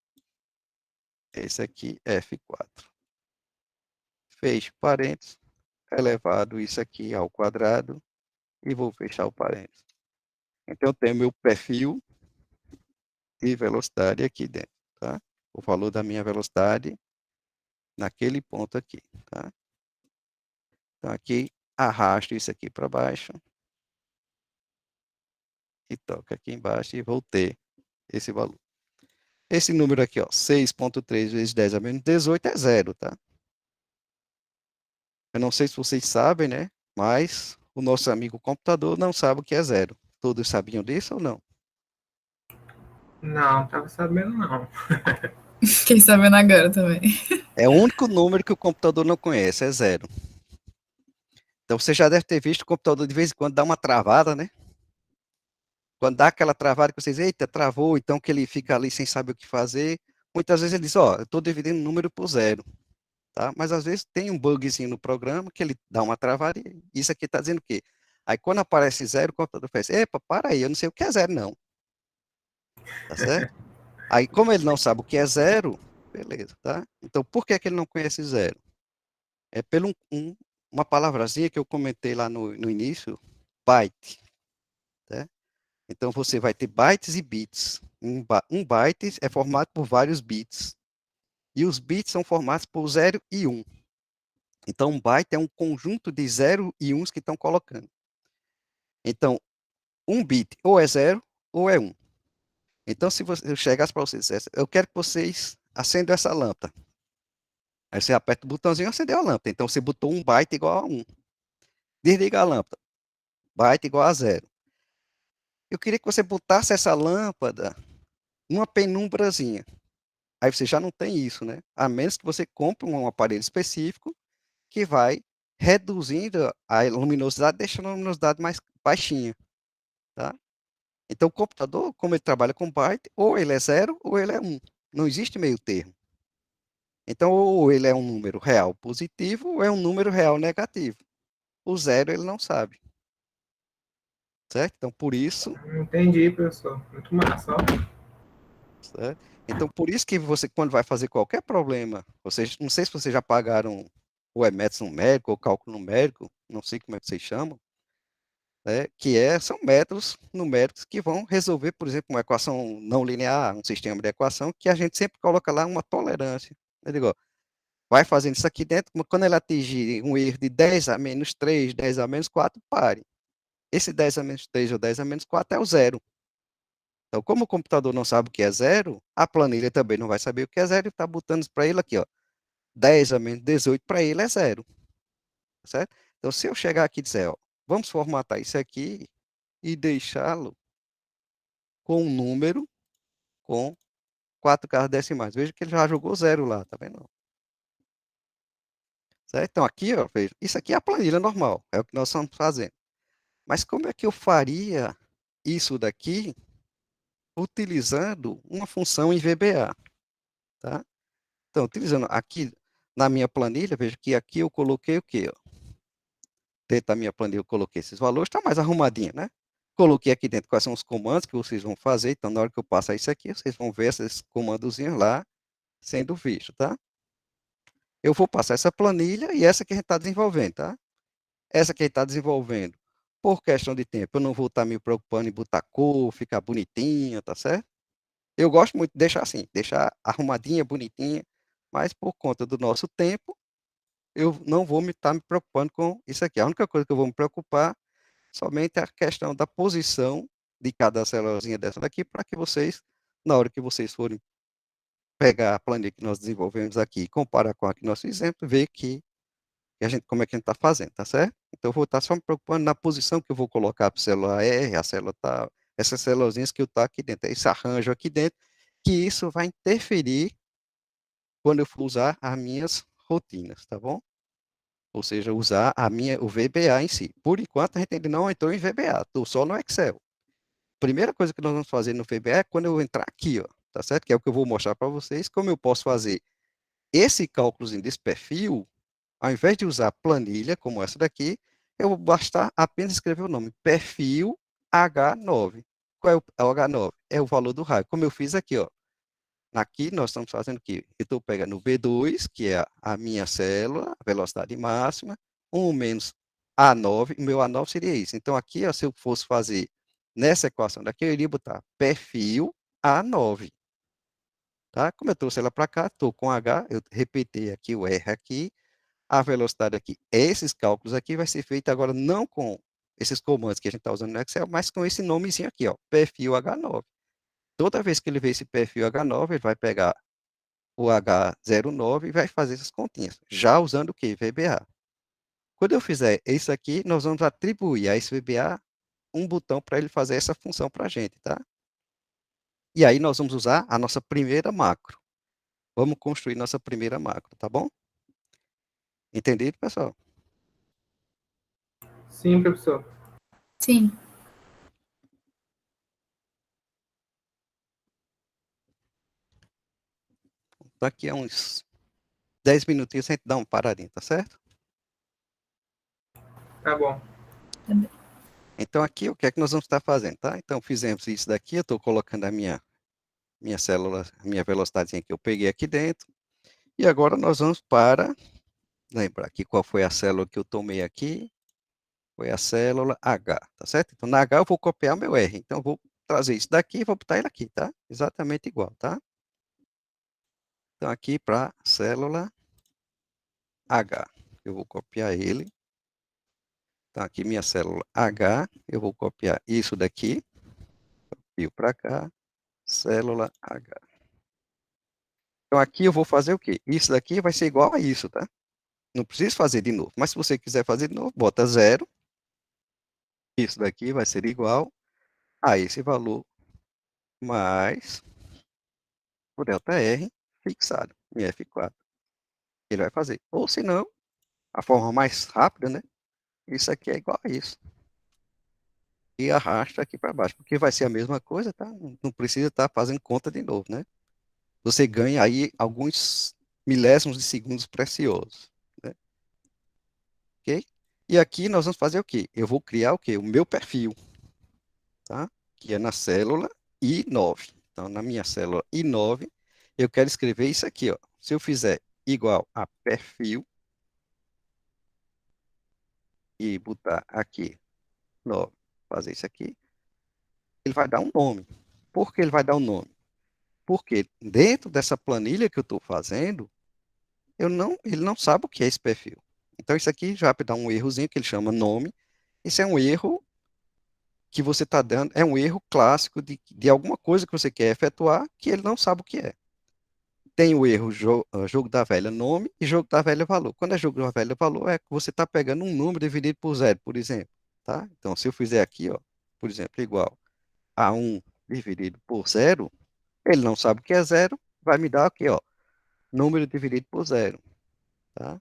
é esse aqui, F4. Fecho parênteses, elevado isso aqui ao quadrado, e vou fechar o parênteses. Então, eu tenho meu perfil de velocidade aqui dentro, tá? O valor da minha velocidade naquele ponto aqui, tá? Então, aqui, arrasto isso aqui para baixo, e toco aqui embaixo, e vou ter esse valor. Esse número aqui, ó, 6,3 vezes 10 a menos 18 é zero, tá? Eu não sei se vocês sabem, né? Mas o nosso amigo computador não sabe o que é zero. Todos sabiam disso ou não? Não, estava sabendo não. Fiquei sabendo agora também. É o único número que o computador não conhece, é zero. Então você já deve ter visto o computador de vez em quando dá uma travada, né? Quando dá aquela travada que vocês, eita, travou, então que ele fica ali sem saber o que fazer. Muitas vezes ele diz, ó, eu estou dividindo o número por zero, tá? Mas às vezes tem um bugzinho no programa que ele dá uma travada e isso aqui está dizendo o quê? Aí quando aparece zero, o computador faz, epa, para aí, eu não sei o que é zero, não. Tá certo? Aí, como ele não sabe o que é zero, beleza, tá? Então, por que que ele não conhece zero? É pelo uma palavrazinha que eu comentei lá no início, byte, tá? Então, você vai ter bytes e bits. Um byte é formado por vários bits. E os bits são formados por 0 e 1. Então, um byte é um conjunto de 0 e 1 que estão colocando. Então, um bit ou é 0 ou é 1. Então, se eu chegasse para vocês e dissesse, eu quero que vocês acendam essa lâmpada. Aí você aperta o botãozinho e acendeu a lâmpada. Então, você botou um byte igual a 1. Desliga a lâmpada. Byte igual a 0. Eu queria que você botasse essa lâmpada numa penumbrazinha. Aí você já não tem isso, né? A menos que você compre um aparelho específico que vai reduzindo a luminosidade, deixando a luminosidade mais baixinha, tá? Então, o computador, como ele trabalha com byte, ou ele é 0 ou ele é 1. Não existe meio termo. Então, ou ele é um número real positivo ou é um número real negativo. O zero ele não sabe, certo? Então, por isso, Entendi, professor. Muito massa, ó. certo? Então, por isso que você, quando vai fazer qualquer problema, vocês, não sei se vocês já pagaram o EMETS numérico ou cálculo numérico, não sei como é que vocês chamam, né? São métodos numéricos que vão resolver, por exemplo, uma equação não linear, um sistema de equação, que a gente sempre coloca lá uma tolerância. Eu digo, ó, vai fazendo isso aqui dentro, quando ele atingir um erro de 10 a menos 3, 10 a menos 4, pare. Esse 10 a menos 3 ou 10 a menos 4 é o zero. Então, como o computador não sabe o que é zero, a planilha também não vai saber o que é zero e está botando para ele aqui, ó, 10 a menos 18 para ele é zero, certo? Então, se eu chegar aqui e dizer, ó, vamos formatar isso aqui e deixá-lo com um número com 4 casas decimais. Veja que ele já jogou zero lá, tá vendo? Certo? Então, aqui, ó, veja, isso aqui é a planilha normal, é o que nós estamos fazendo. Mas como é que eu faria isso daqui utilizando uma função em VBA, tá? Então, utilizando aqui na minha planilha, veja que aqui eu coloquei o quê? Ó? Dentro da minha planilha eu coloquei esses valores, está mais arrumadinho, né? Coloquei aqui dentro quais são os comandos que vocês vão fazer, então na hora que eu passar isso aqui, vocês vão ver esses comandozinhos lá sendo visto, tá? Eu vou passar essa planilha e essa que a gente está desenvolvendo, tá? Essa que a gente está desenvolvendo, por questão de tempo, eu não vou estar me preocupando em botar cor, ficar bonitinha, tá certo? Eu gosto muito de deixar assim, deixar arrumadinha, bonitinha, mas por conta do nosso tempo, eu não vou estar me preocupando com isso aqui. A única coisa que eu vou me preocupar somente é a questão da posição de cada célulazinha dessa daqui, para que vocês na hora que vocês forem pegar a planilha que nós desenvolvemos aqui e comparar com a que nós fizemos, ver como é que a gente está fazendo, tá certo? Então, eu vou estar só me preocupando na posição que eu vou colocar para a célula R, a célula tal, essas células que eu estou aqui dentro, esse arranjo aqui dentro, que isso vai interferir quando eu for usar as minhas rotinas, tá bom? Ou seja, usar o VBA em si. Por enquanto, a gente ainda não entrou em VBA, estou só no Excel. Primeira coisa que nós vamos fazer no VBA é quando eu entrar aqui, ó, tá certo? Que é o que eu vou mostrar para vocês, como eu posso fazer esse cálculozinho desse perfil, ao invés de usar planilha como essa daqui, eu vou bastar apenas escrever o nome, perfil H9. Qual é o H9? É o valor do raio, como eu fiz aqui, ó. Aqui nós estamos fazendo o quê? Eu estou pegando o B2, que é a minha célula, a velocidade máxima, 1 menos A9, o meu A9 seria isso. Então aqui, ó, se eu fosse fazer nessa equação daqui, eu iria botar perfil A9. Tá? Como eu trouxe ela para cá, estou com H, eu repeti aqui o R aqui, a velocidade aqui, esses cálculos aqui vai ser feito agora não com esses comandos que a gente está usando no Excel, mas com esse nomezinho aqui, ó, perfil H9. Toda vez que ele vê esse perfil H9, ele vai pegar o H09 e vai fazer essas continhas, já usando o que? VBA. Quando eu fizer isso aqui, nós vamos atribuir a esse VBA um botão para ele fazer essa função para a gente, tá? E aí nós vamos usar a nossa primeira macro. Vamos construir nossa primeira macro, tá bom? Entendido, pessoal? Sim, professor. Sim. Daqui a uns 10 minutinhos a gente dá uma paradinha, tá certo? Tá bom. Então aqui o que é que nós vamos estar fazendo, tá? Então fizemos isso daqui, eu estou colocando a minha célula, a minha velocidadezinha que eu peguei aqui dentro. E agora nós vamos para, lembrar aqui qual foi a célula que eu tomei aqui, foi a célula H, tá certo? Então na H eu vou copiar meu R, então eu vou trazer isso daqui e vou botar ele aqui, tá? Exatamente igual, tá? Então aqui para célula H, eu vou copiar ele. Então aqui minha célula H, eu vou copiar isso daqui, copio para cá, célula H. Então aqui eu vou fazer o quê? Isso daqui vai ser igual a isso, tá? Não preciso fazer de novo. Mas se você quiser fazer de novo, bota 0. Isso daqui vai ser igual a esse valor mais o ΔR fixado em F4. Ele vai fazer. Ou se não, a forma mais rápida, né? Isso aqui é igual a isso. E arrasta aqui para baixo, porque vai ser a mesma coisa, tá? Não precisa estar fazendo conta de novo, né? Você ganha aí alguns milésimos de segundos preciosos, né? Ok? E aqui nós vamos fazer o quê? Eu vou criar o quê? O meu perfil, tá? Que é na célula I9. Então, na minha célula I9, eu quero escrever isso aqui, ó. Se eu fizer igual a perfil e botar aqui 9, fazer isso aqui, ele vai dar um nome. Por que ele vai dar um nome? Porque dentro dessa planilha que eu estou fazendo, ele não sabe o que é esse perfil. Então, isso aqui já vai dar um errozinho que ele chama nome. Esse é um erro que você está dando, é um erro clássico de alguma coisa que você quer efetuar que ele não sabe o que é. Tem o erro jogo da velha nome e jogo da velha valor. Quando é jogo da velha valor, é que você está pegando um número dividido por zero, por exemplo. Tá? Então, se eu fizer aqui, ó, por exemplo, igual a 1 dividido por zero, ele não sabe o que é zero, vai me dar aqui, ó, número dividido por zero. Tá?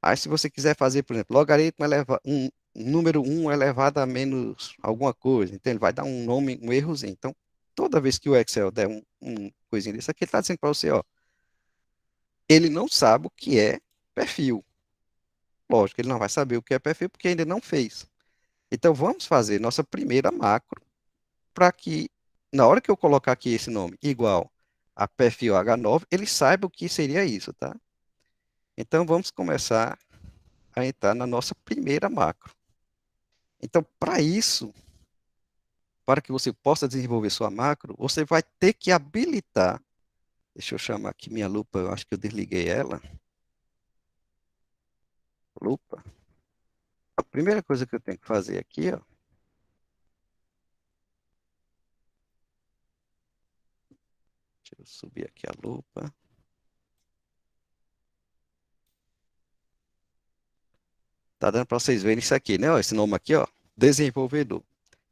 Aí, se você quiser fazer, por exemplo, logaritmo número 1 elevado a menos alguma coisa, então ele vai dar um nome, um errozinho. Então, toda vez que o Excel der um coisinho desse aqui, ele está dizendo para você, ó, ele não sabe o que é perfil. Lógico, ele não vai saber o que é perfil porque ainda não fez. Então, vamos fazer nossa primeira macro para que, na hora que eu colocar aqui esse nome igual a perfil H9, ele saiba o que seria isso, tá? Então, vamos começar a entrar na nossa primeira macro. Então, para isso, para que você possa desenvolver sua macro, você vai ter que habilitar. Deixa eu chamar aqui minha lupa, eu acho que eu desliguei ela. Lupa. A primeira coisa que eu tenho que fazer aqui, ó, eu subir aqui a lupa. Tá dando para vocês verem isso aqui, né? Ó, esse nome aqui, ó, desenvolvedor.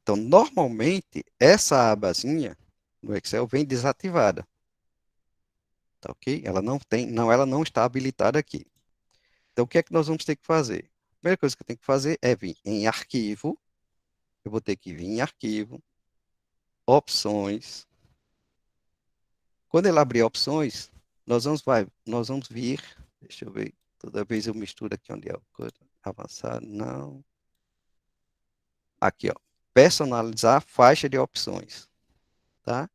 Então, normalmente, essa abazinha no Excel vem desativada. Tá ok? Ela não está habilitada aqui. Então, o que é que nós vamos ter que fazer? A primeira coisa que eu tenho que fazer é vir em arquivo. Eu vou ter que vir em arquivo, opções. Quando ele abrir opções, nós vamos vir, deixa eu ver, toda vez eu misturo aqui onde é o coisa. Avançar, não. Aqui, ó, personalizar faixa de opções, tá?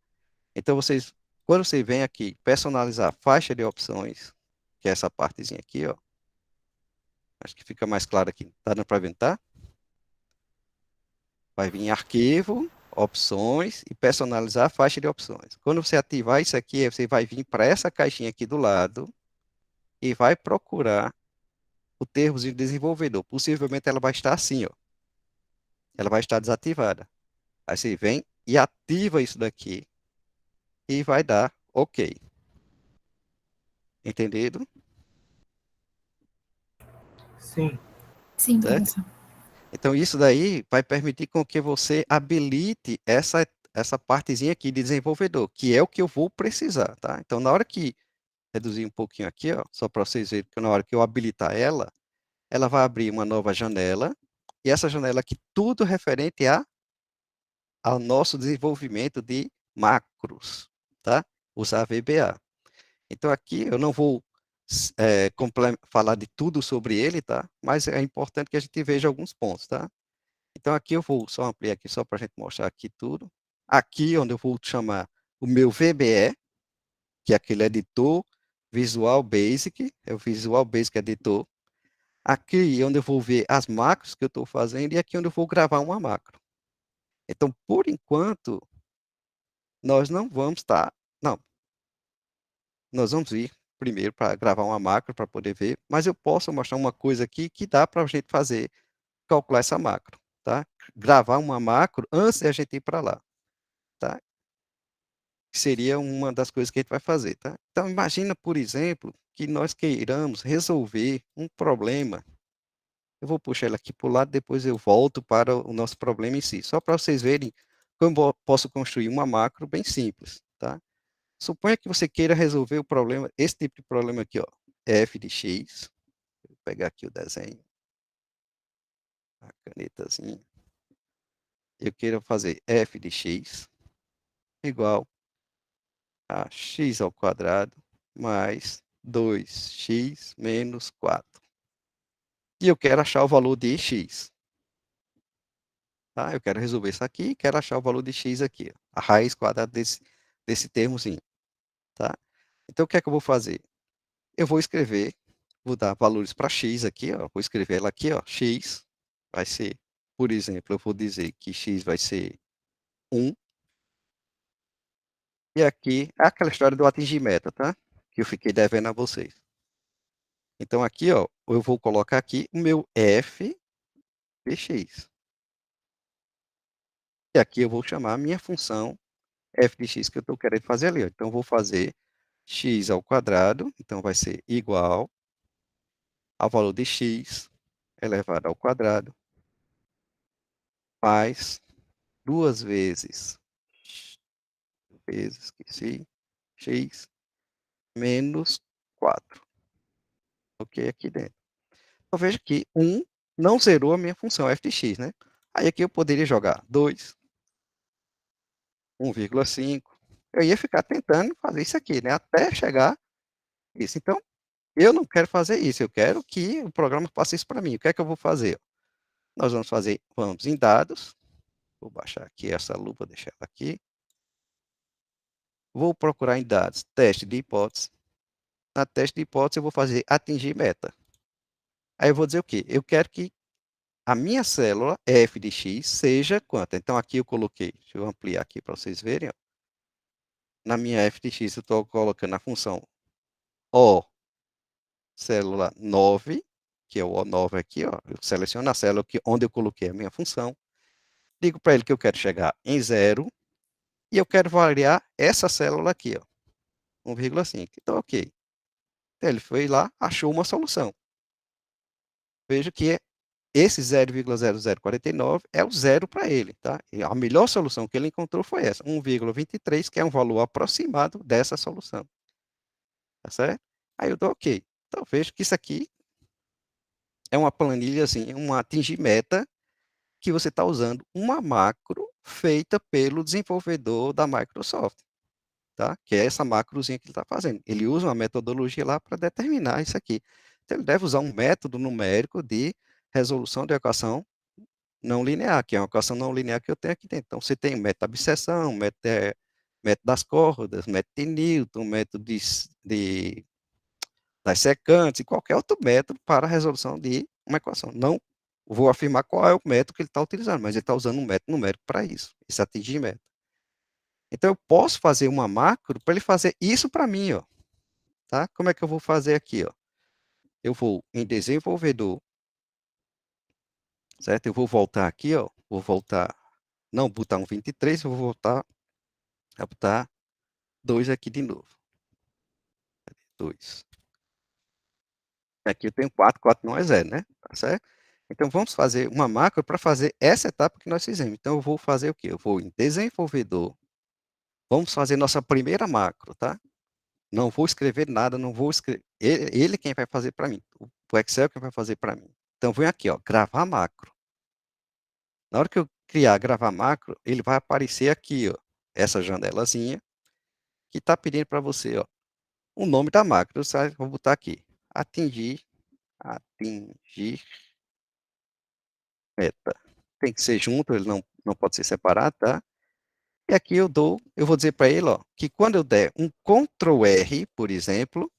Então, quando você vem aqui, personalizar faixa de opções, que é essa partezinha aqui, ó, acho que fica mais claro aqui. Tá dando para ver, tá? Vai vir em arquivo, opções e personalizar a faixa de opções. Quando você ativar isso aqui, você vai vir para essa caixinha aqui do lado e vai procurar o termo de desenvolvedor. Possivelmente ela vai estar assim, ó. Ela vai estar desativada. Aí você vem e ativa isso daqui e vai dar OK. Entendido? Sim. Sim, Certo? professor. Então, isso daí vai permitir com que você habilite essa partezinha aqui de desenvolvedor, que é o que eu vou precisar, tá? Então, na hora que reduzir um pouquinho aqui, ó, só para vocês verem que na hora que eu habilitar ela, ela vai abrir uma nova janela, e essa janela aqui, tudo referente ao nosso desenvolvimento de macros, tá? Usar VBA. Então, aqui eu não vou falar de tudo sobre ele, tá? Mas é importante que a gente veja alguns pontos, tá? Então, aqui eu vou só ampliar aqui, só para a gente mostrar aqui tudo. Aqui, onde eu vou chamar o meu VBE, que é aquele editor Visual Basic, é o Visual Basic Editor. Aqui, onde eu vou ver as macros que eu estou fazendo, e aqui onde eu vou gravar uma macro. Então, por enquanto, nós não vamos estar... Não, nós vamos ir primeiro para gravar uma macro, para poder ver, mas eu posso mostrar uma coisa aqui que dá para a gente fazer, calcular essa macro, tá? Gravar uma macro antes de a gente ir para lá, tá? Seria uma das coisas que a gente vai fazer, tá? Então, imagina, por exemplo, que nós queiramos resolver um problema. Eu vou puxar ele aqui para o lado, depois eu volto para o nosso problema em si, só para vocês verem como eu posso construir uma macro bem simples, tá? Suponha que você queira resolver o problema, esse tipo de problema aqui, ó, f de x. Vou pegar aqui o desenho, a canetazinha. Eu queira fazer f de x igual a x ao quadrado mais 2x menos 4. E eu quero achar o valor de x. Tá? Eu quero resolver isso aqui e quero achar o valor de x aqui, ó, a raiz quadrada desse termozinho. Tá? Então, o que é que eu vou fazer? Eu vou escrever, vou dar valores para x aqui, ó, vou escrever ela aqui, ó, x vai ser, por exemplo, eu vou dizer que x vai ser 1. E aqui é aquela história do atingir meta, tá? Que eu fiquei devendo a vocês. Então, aqui, ó, eu vou colocar aqui o meu f de x. E aqui eu vou chamar a minha função f de x que eu estou querendo fazer ali. Ó. Então, eu vou fazer x ao quadrado, então vai ser igual ao valor de x elevado ao quadrado, mais 2 vezes x menos 4. Ok? Aqui dentro. Então, veja que 1 não zerou a minha função f de x, né? Aí aqui eu poderia jogar 2, 1,5. Eu ia ficar tentando fazer isso aqui, né? Até chegar isso. Então, eu não quero fazer isso. Eu quero que o programa faça isso para mim. O que é que eu vou fazer? Nós vamos em dados. Vou baixar aqui essa lupa, deixar ela aqui. Vou procurar em dados, teste de hipótese. Na teste de hipótese, eu vou fazer atingir meta. Aí eu vou dizer o quê? Eu quero que a minha célula f de x seja quanta? Então, aqui eu coloquei, deixa eu ampliar aqui para vocês verem. Ó. Na minha f de x, eu estou colocando a função O, célula 9, que é o O9 aqui. Ó. Eu seleciono a célula onde eu coloquei a minha função. Digo para ele que eu quero chegar em 0 e eu quero variar essa célula aqui. Ó. 1,5. Então, ok. Então, ele foi lá, achou uma solução. Veja que esse 0,0049 é o zero para ele, tá? E a melhor solução que ele encontrou foi essa, 1,23, que é um valor aproximado dessa solução. Tá certo? Aí eu dou ok. Então, vejo que isso aqui é uma planilha, assim, um atingir meta, que você está usando uma macro feita pelo desenvolvedor da Microsoft, tá? Que é essa macrozinha que ele está fazendo. Ele usa uma metodologia lá para determinar isso aqui. Então, ele deve usar um método numérico de resolução de equação não linear, que é uma equação não linear que eu tenho aqui dentro. Então, você tem método da abscissão, método das cordas, método de Newton, método das secantes e qualquer outro método para a resolução de uma equação. Não vou afirmar qual é o método que ele está utilizando, mas ele está usando um método numérico para isso, esse atingir meta. Então, eu posso fazer uma macro para ele fazer isso para mim, ó. Tá? Como é que eu vou fazer aqui, ó? Eu vou em desenvolvedor, certo? Eu vou voltar aqui, ó. Vou voltar, não botar um 23, eu vou voltar a botar 2 aqui de novo. 2. Aqui eu tenho 4, 4 não é 0, né? Tá certo? Então, vamos fazer uma macro para fazer essa etapa que nós fizemos. Então, eu vou fazer o quê? Eu vou em desenvolvedor. Vamos fazer nossa primeira macro, tá? Não vou escrever nada, não vou escrever. Ele quem vai fazer para mim. O Excel quem vai fazer para mim. Então, vem aqui, ó, gravar macro. Na hora que eu criar gravar macro, ele vai aparecer aqui, ó, essa janelazinha que está pedindo para você, ó, o nome da macro. Eu vou botar aqui, atingir meta. Tem que ser junto, ele não pode ser separado, tá? E aqui eu vou dizer para ele, ó, que quando eu der um Ctrl R, por exemplo,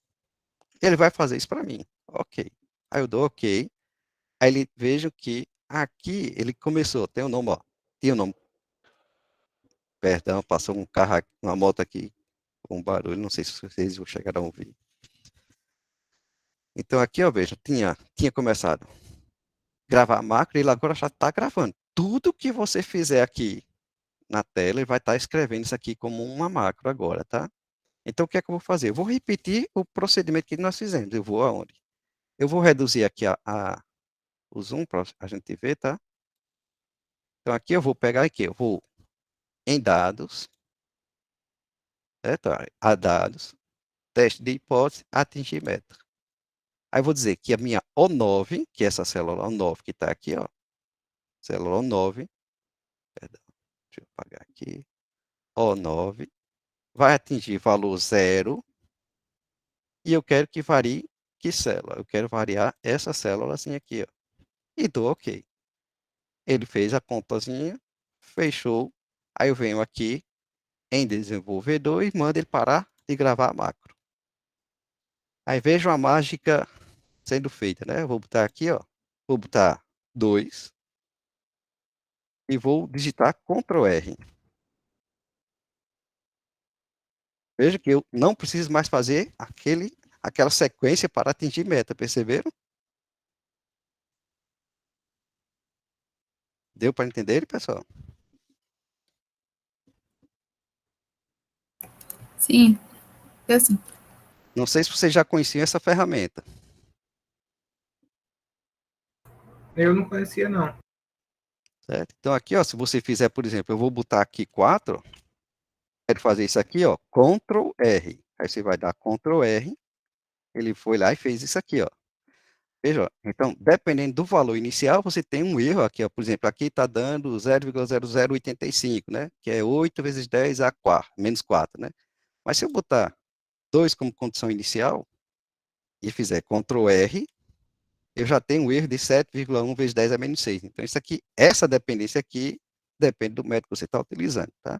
ele vai fazer isso para mim. Ok. Aí eu dou ok. Aí ele veja que aqui ele começou, tem o nome, ó. Tem o nome. Perdão, passou um carro, uma moto aqui com um barulho, não sei se vocês vão chegar a ouvir. Então aqui, ó, veja, tinha começado a gravar a macro e ele agora já está gravando. Tudo que você fizer aqui na tela, ele vai estar escrevendo isso aqui como uma macro agora, tá? Então, o que é que eu vou fazer? Eu vou repetir o procedimento que nós fizemos. Eu vou aonde? Eu vou reduzir aqui o zoom para a gente ver, tá? Então, aqui eu vou pegar aqui, eu vou em dados, certo? A dados, teste de hipótese, atingir meta. Aí eu vou dizer que a minha O9, que é essa célula O9 que está aqui, ó, célula O9, perdão, deixa eu apagar aqui, O9, vai atingir valor zero, e eu quero que varie que célula? Eu quero variar essa célula assim aqui, ó, e dou OK. Ele fez a contazinha, fechou, aí eu venho aqui em desenvolvedor e mando ele parar de gravar a macro. Aí vejo a mágica sendo feita, né? Eu vou botar aqui, ó, vou botar 2 e vou digitar Ctrl R. Veja que eu não preciso mais fazer aquela sequência para atingir meta, perceberam? Deu para entender, pessoal? Sim, é assim. Não sei se vocês já conheciam essa ferramenta. Eu não conhecia, não. Certo? Então aqui, ó, se você fizer, por exemplo, eu vou botar aqui 4, quero fazer isso aqui, ó, Ctrl R. Aí você vai dar Ctrl R, ele foi lá e fez isso aqui, ó. Veja, ó, então, dependendo do valor inicial, você tem um erro aqui, ó, por exemplo, aqui está dando 0,0085, né? Que é 8 vezes 10 a 4, menos 4, né? Mas se eu botar 2 como condição inicial e fizer Ctrl R, eu já tenho um erro de 7,1 vezes 10 a menos 6. Então, isso aqui, essa dependência aqui, depende do método que você está utilizando, tá?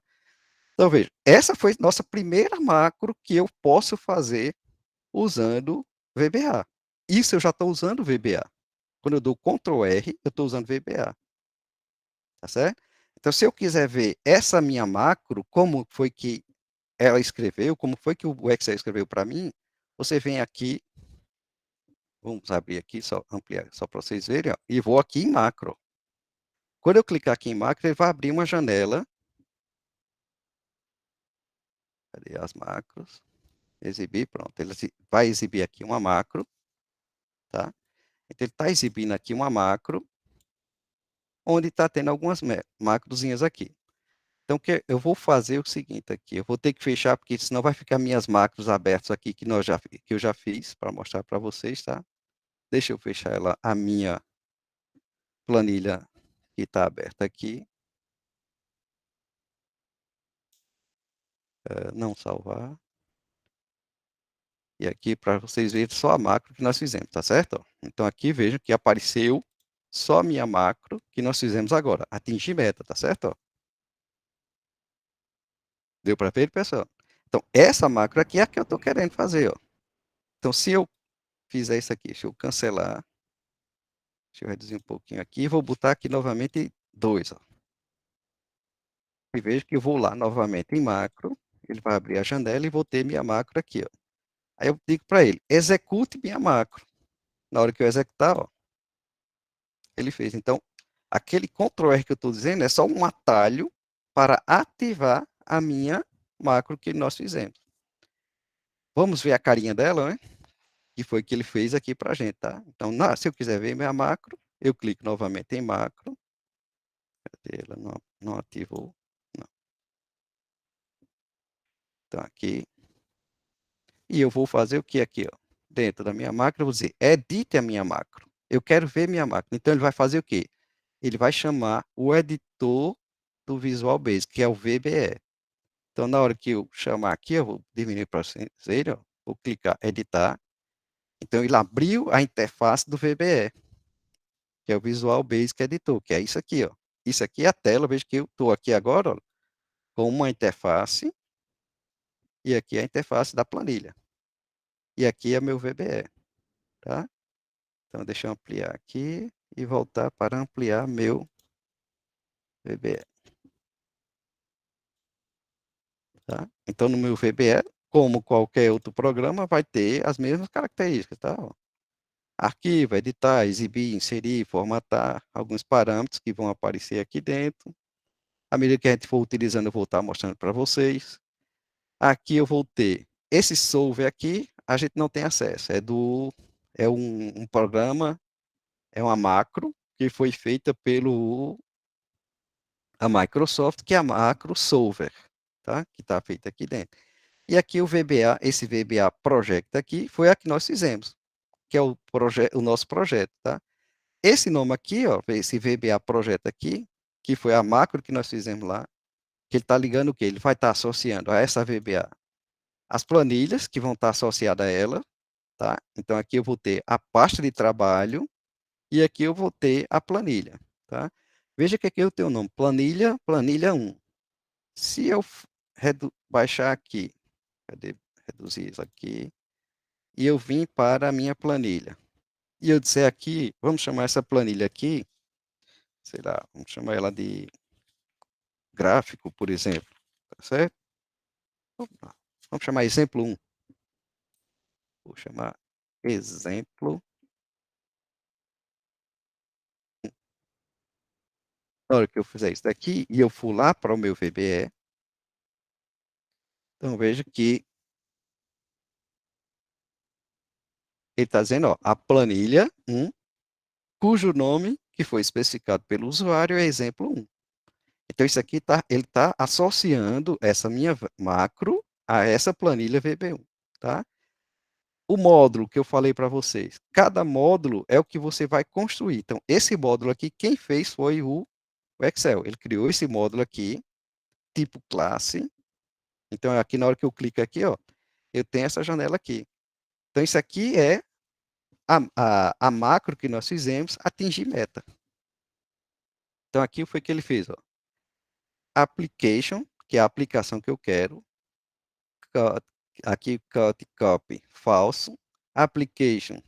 Então, veja, essa foi nossa primeira macro que eu posso fazer usando VBA. Isso eu já estou usando VBA. Quando eu dou Ctrl R, eu estou usando VBA. Tá certo? Então, se eu quiser ver essa minha macro, como foi que ela escreveu, como foi que o Excel escreveu para mim, você vem aqui, vamos abrir aqui, só ampliar, só para vocês verem, ó, e vou aqui em macro. Quando eu clicar aqui em macro, ele vai abrir uma janela. Cadê as macros? exibir, pronto. Ele vai exibir aqui uma macro, tá? Então, ele está exibindo aqui uma macro, onde está tendo algumas macrozinhas aqui. Então, eu vou fazer o seguinte aqui, eu vou ter que fechar, porque senão vai ficar minhas macros abertas aqui, que eu já fiz, para mostrar para vocês, tá? Deixa eu fechar ela, a minha planilha que está aberta aqui. Não salvar. E aqui, para vocês verem só a macro que nós fizemos, tá certo? Então, aqui vejam que apareceu só a minha macro que nós fizemos agora. Atingir meta, tá certo? Deu para ver, pessoal? Então, essa macro aqui é a que eu estou querendo fazer, ó. Então, se eu fizer isso aqui, deixa eu cancelar. Deixa eu reduzir um pouquinho aqui. Vou botar aqui novamente 2, ó. E vejo que eu vou lá novamente em macro. Ele vai abrir a janela e vou ter minha macro aqui, ó. Aí eu digo para ele, execute minha macro. Na hora que eu executar, ó, ele fez. Então, aquele Ctrl R que eu estou dizendo é só um atalho para ativar a minha macro que nós fizemos. Vamos ver a carinha dela, né? Que foi que ele fez aqui para a gente, tá? Então, se eu quiser ver minha macro, eu clico novamente em macro. Cadê ela? Não ativou. Não. Então, aqui. E eu vou fazer o que aqui, ó? Dentro da minha macro, eu vou dizer, edite a minha macro. Eu quero ver minha macro. Então, ele vai fazer o quê? Ele vai chamar o editor do Visual Basic, que é o VBE. Então, na hora que eu chamar aqui, eu vou diminuir para vocês, ó, vou clicar editar. Então, ele abriu a interface do VBE, que é o Visual Basic Editor, que é isso aqui, ó. Isso aqui é a tela, veja que eu estou aqui agora, ó, com uma interface, e aqui é a interface da planilha. E aqui é meu VBE, tá? Então, deixa eu ampliar aqui e voltar para ampliar meu VBE. Tá? Então, no meu VBE, como qualquer outro programa, vai ter as mesmas características, tá? Arquivo, editar, exibir, inserir, formatar, alguns parâmetros que vão aparecer aqui dentro. À medida que a gente for utilizando, eu vou estar mostrando para vocês. Aqui eu vou ter esse solver aqui, a gente não tem acesso, é um programa, é uma macro que foi feita a Microsoft, que é a macro solver, tá? Que está feita aqui dentro. E aqui o VBA, esse VBA Project aqui, foi a que nós fizemos, que é o nosso projeto, tá? Esse nome aqui, ó, esse VBA Project aqui, que foi a macro que nós fizemos lá, que ele está ligando o quê? Ele vai estar associando a essa VBA as planilhas que vão estar associadas a ela, tá? Então, aqui eu vou ter a pasta de trabalho e aqui eu vou ter a planilha, tá? Veja que aqui eu tenho o nome, planilha 1. Se eu baixar aqui, cadê? Reduzir isso aqui, e eu vim para a minha planilha. E eu disser aqui, vamos chamar essa planilha aqui, sei lá, vamos chamar ela de gráfico, por exemplo, tá certo? Vamos chamar exemplo 1. Vou chamar exemplo. Na hora que eu fizer isso daqui e eu for lá para o meu VBE, então veja que ele está dizendo, ó, a planilha 1, cujo nome que foi especificado pelo usuário é exemplo 1. Então, isso aqui ele está associando essa minha macro a essa planilha VB1, tá? O módulo que eu falei para vocês, cada módulo é o que você vai construir. Então, esse módulo aqui, quem fez foi o Excel. Ele criou esse módulo aqui, tipo classe. Então, aqui na hora que eu clico aqui, ó, eu tenho essa janela aqui. Então, isso aqui é a macro que nós fizemos atingir meta. Então, aqui foi o que ele fez, ó. Application, que é a aplicação que eu quero. Aqui, cut, copy, falso. Application,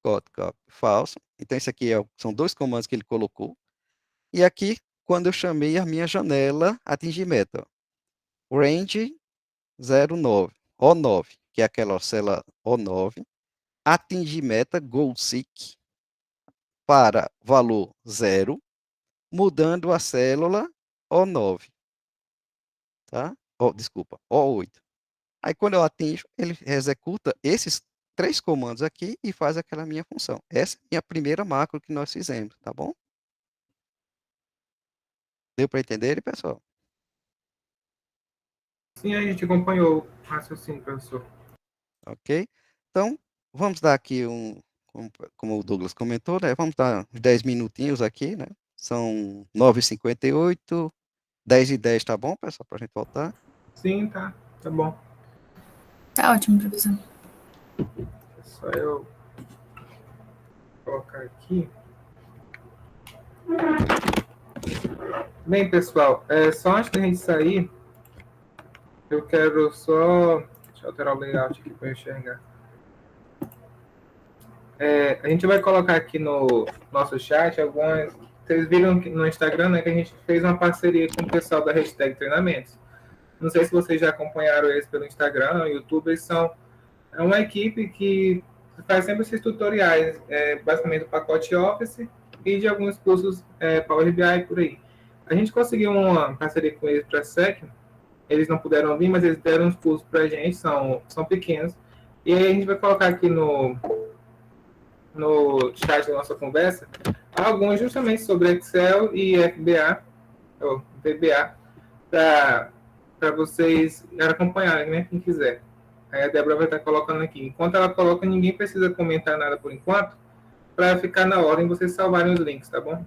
cut, copy, falso. Então, isso aqui são dois comandos que ele colocou. E aqui, quando eu chamei a minha janela atingir meta, ó. Range 09, O9, que é aquela célula O9. Atingir meta, goal seek, para valor 0, mudando a célula O9, tá? Desculpa, O8. Aí quando eu atinjo, ele executa esses 3 comandos aqui e faz aquela minha função. Essa é a minha primeira macro que nós fizemos, tá bom? Deu para entender, pessoal? Sim, a gente acompanhou o raciocínio, professor. Ok? Então, vamos dar aqui como o Douglas comentou, né? Vamos dar uns 10 minutinhos aqui, né? São 9h58, 10h10, tá bom, pessoal, para a gente voltar? Sim, tá bom. Tá ótimo, professor. É só eu colocar aqui. Bem, pessoal, só antes da gente sair, eu quero só... Deixa eu alterar o layout aqui para eu enxergar. A gente vai colocar aqui no nosso chat algumas... Vocês viram no Instagram, né, que a gente fez uma parceria com o pessoal da hashtag Treinamentos. Não sei se vocês já acompanharam eles pelo Instagram, no YouTube. Eles são uma equipe que faz sempre esses tutoriais, basicamente do pacote Office e de alguns cursos Power BI por aí. A gente conseguiu uma parceria com eles para a SEC. Eles não puderam vir, mas eles deram uns cursos para a gente, são pequenos. E aí a gente vai colocar aqui no chat da nossa conversa alguns justamente sobre Excel e FBA, ou VBA, para vocês acompanharem, né, quem quiser. Aí a Débora vai estar colocando aqui. Enquanto ela coloca, ninguém precisa comentar nada por enquanto, para ficar na ordem vocês salvarem os links, tá bom?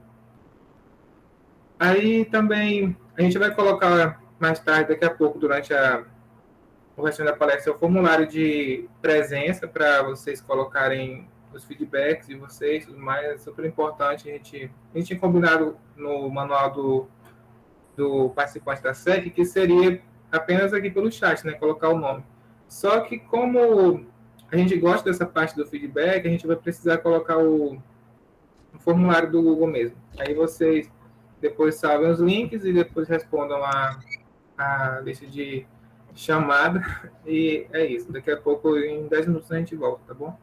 Aí também a gente vai colocar mais tarde, daqui a pouco, durante o resto da palestra, o formulário de presença para vocês colocarem os feedbacks de vocês, tudo mais. É super importante. A gente tinha combinado no manual do participante da SEC que seria apenas aqui pelo chat, né? Colocar o nome. Só que como a gente gosta dessa parte do feedback, a gente vai precisar colocar o formulário do Google mesmo. Aí vocês depois salvem os links e depois respondam a lista de chamada. E é isso. Daqui a pouco, em 10 minutos, a gente volta, tá bom?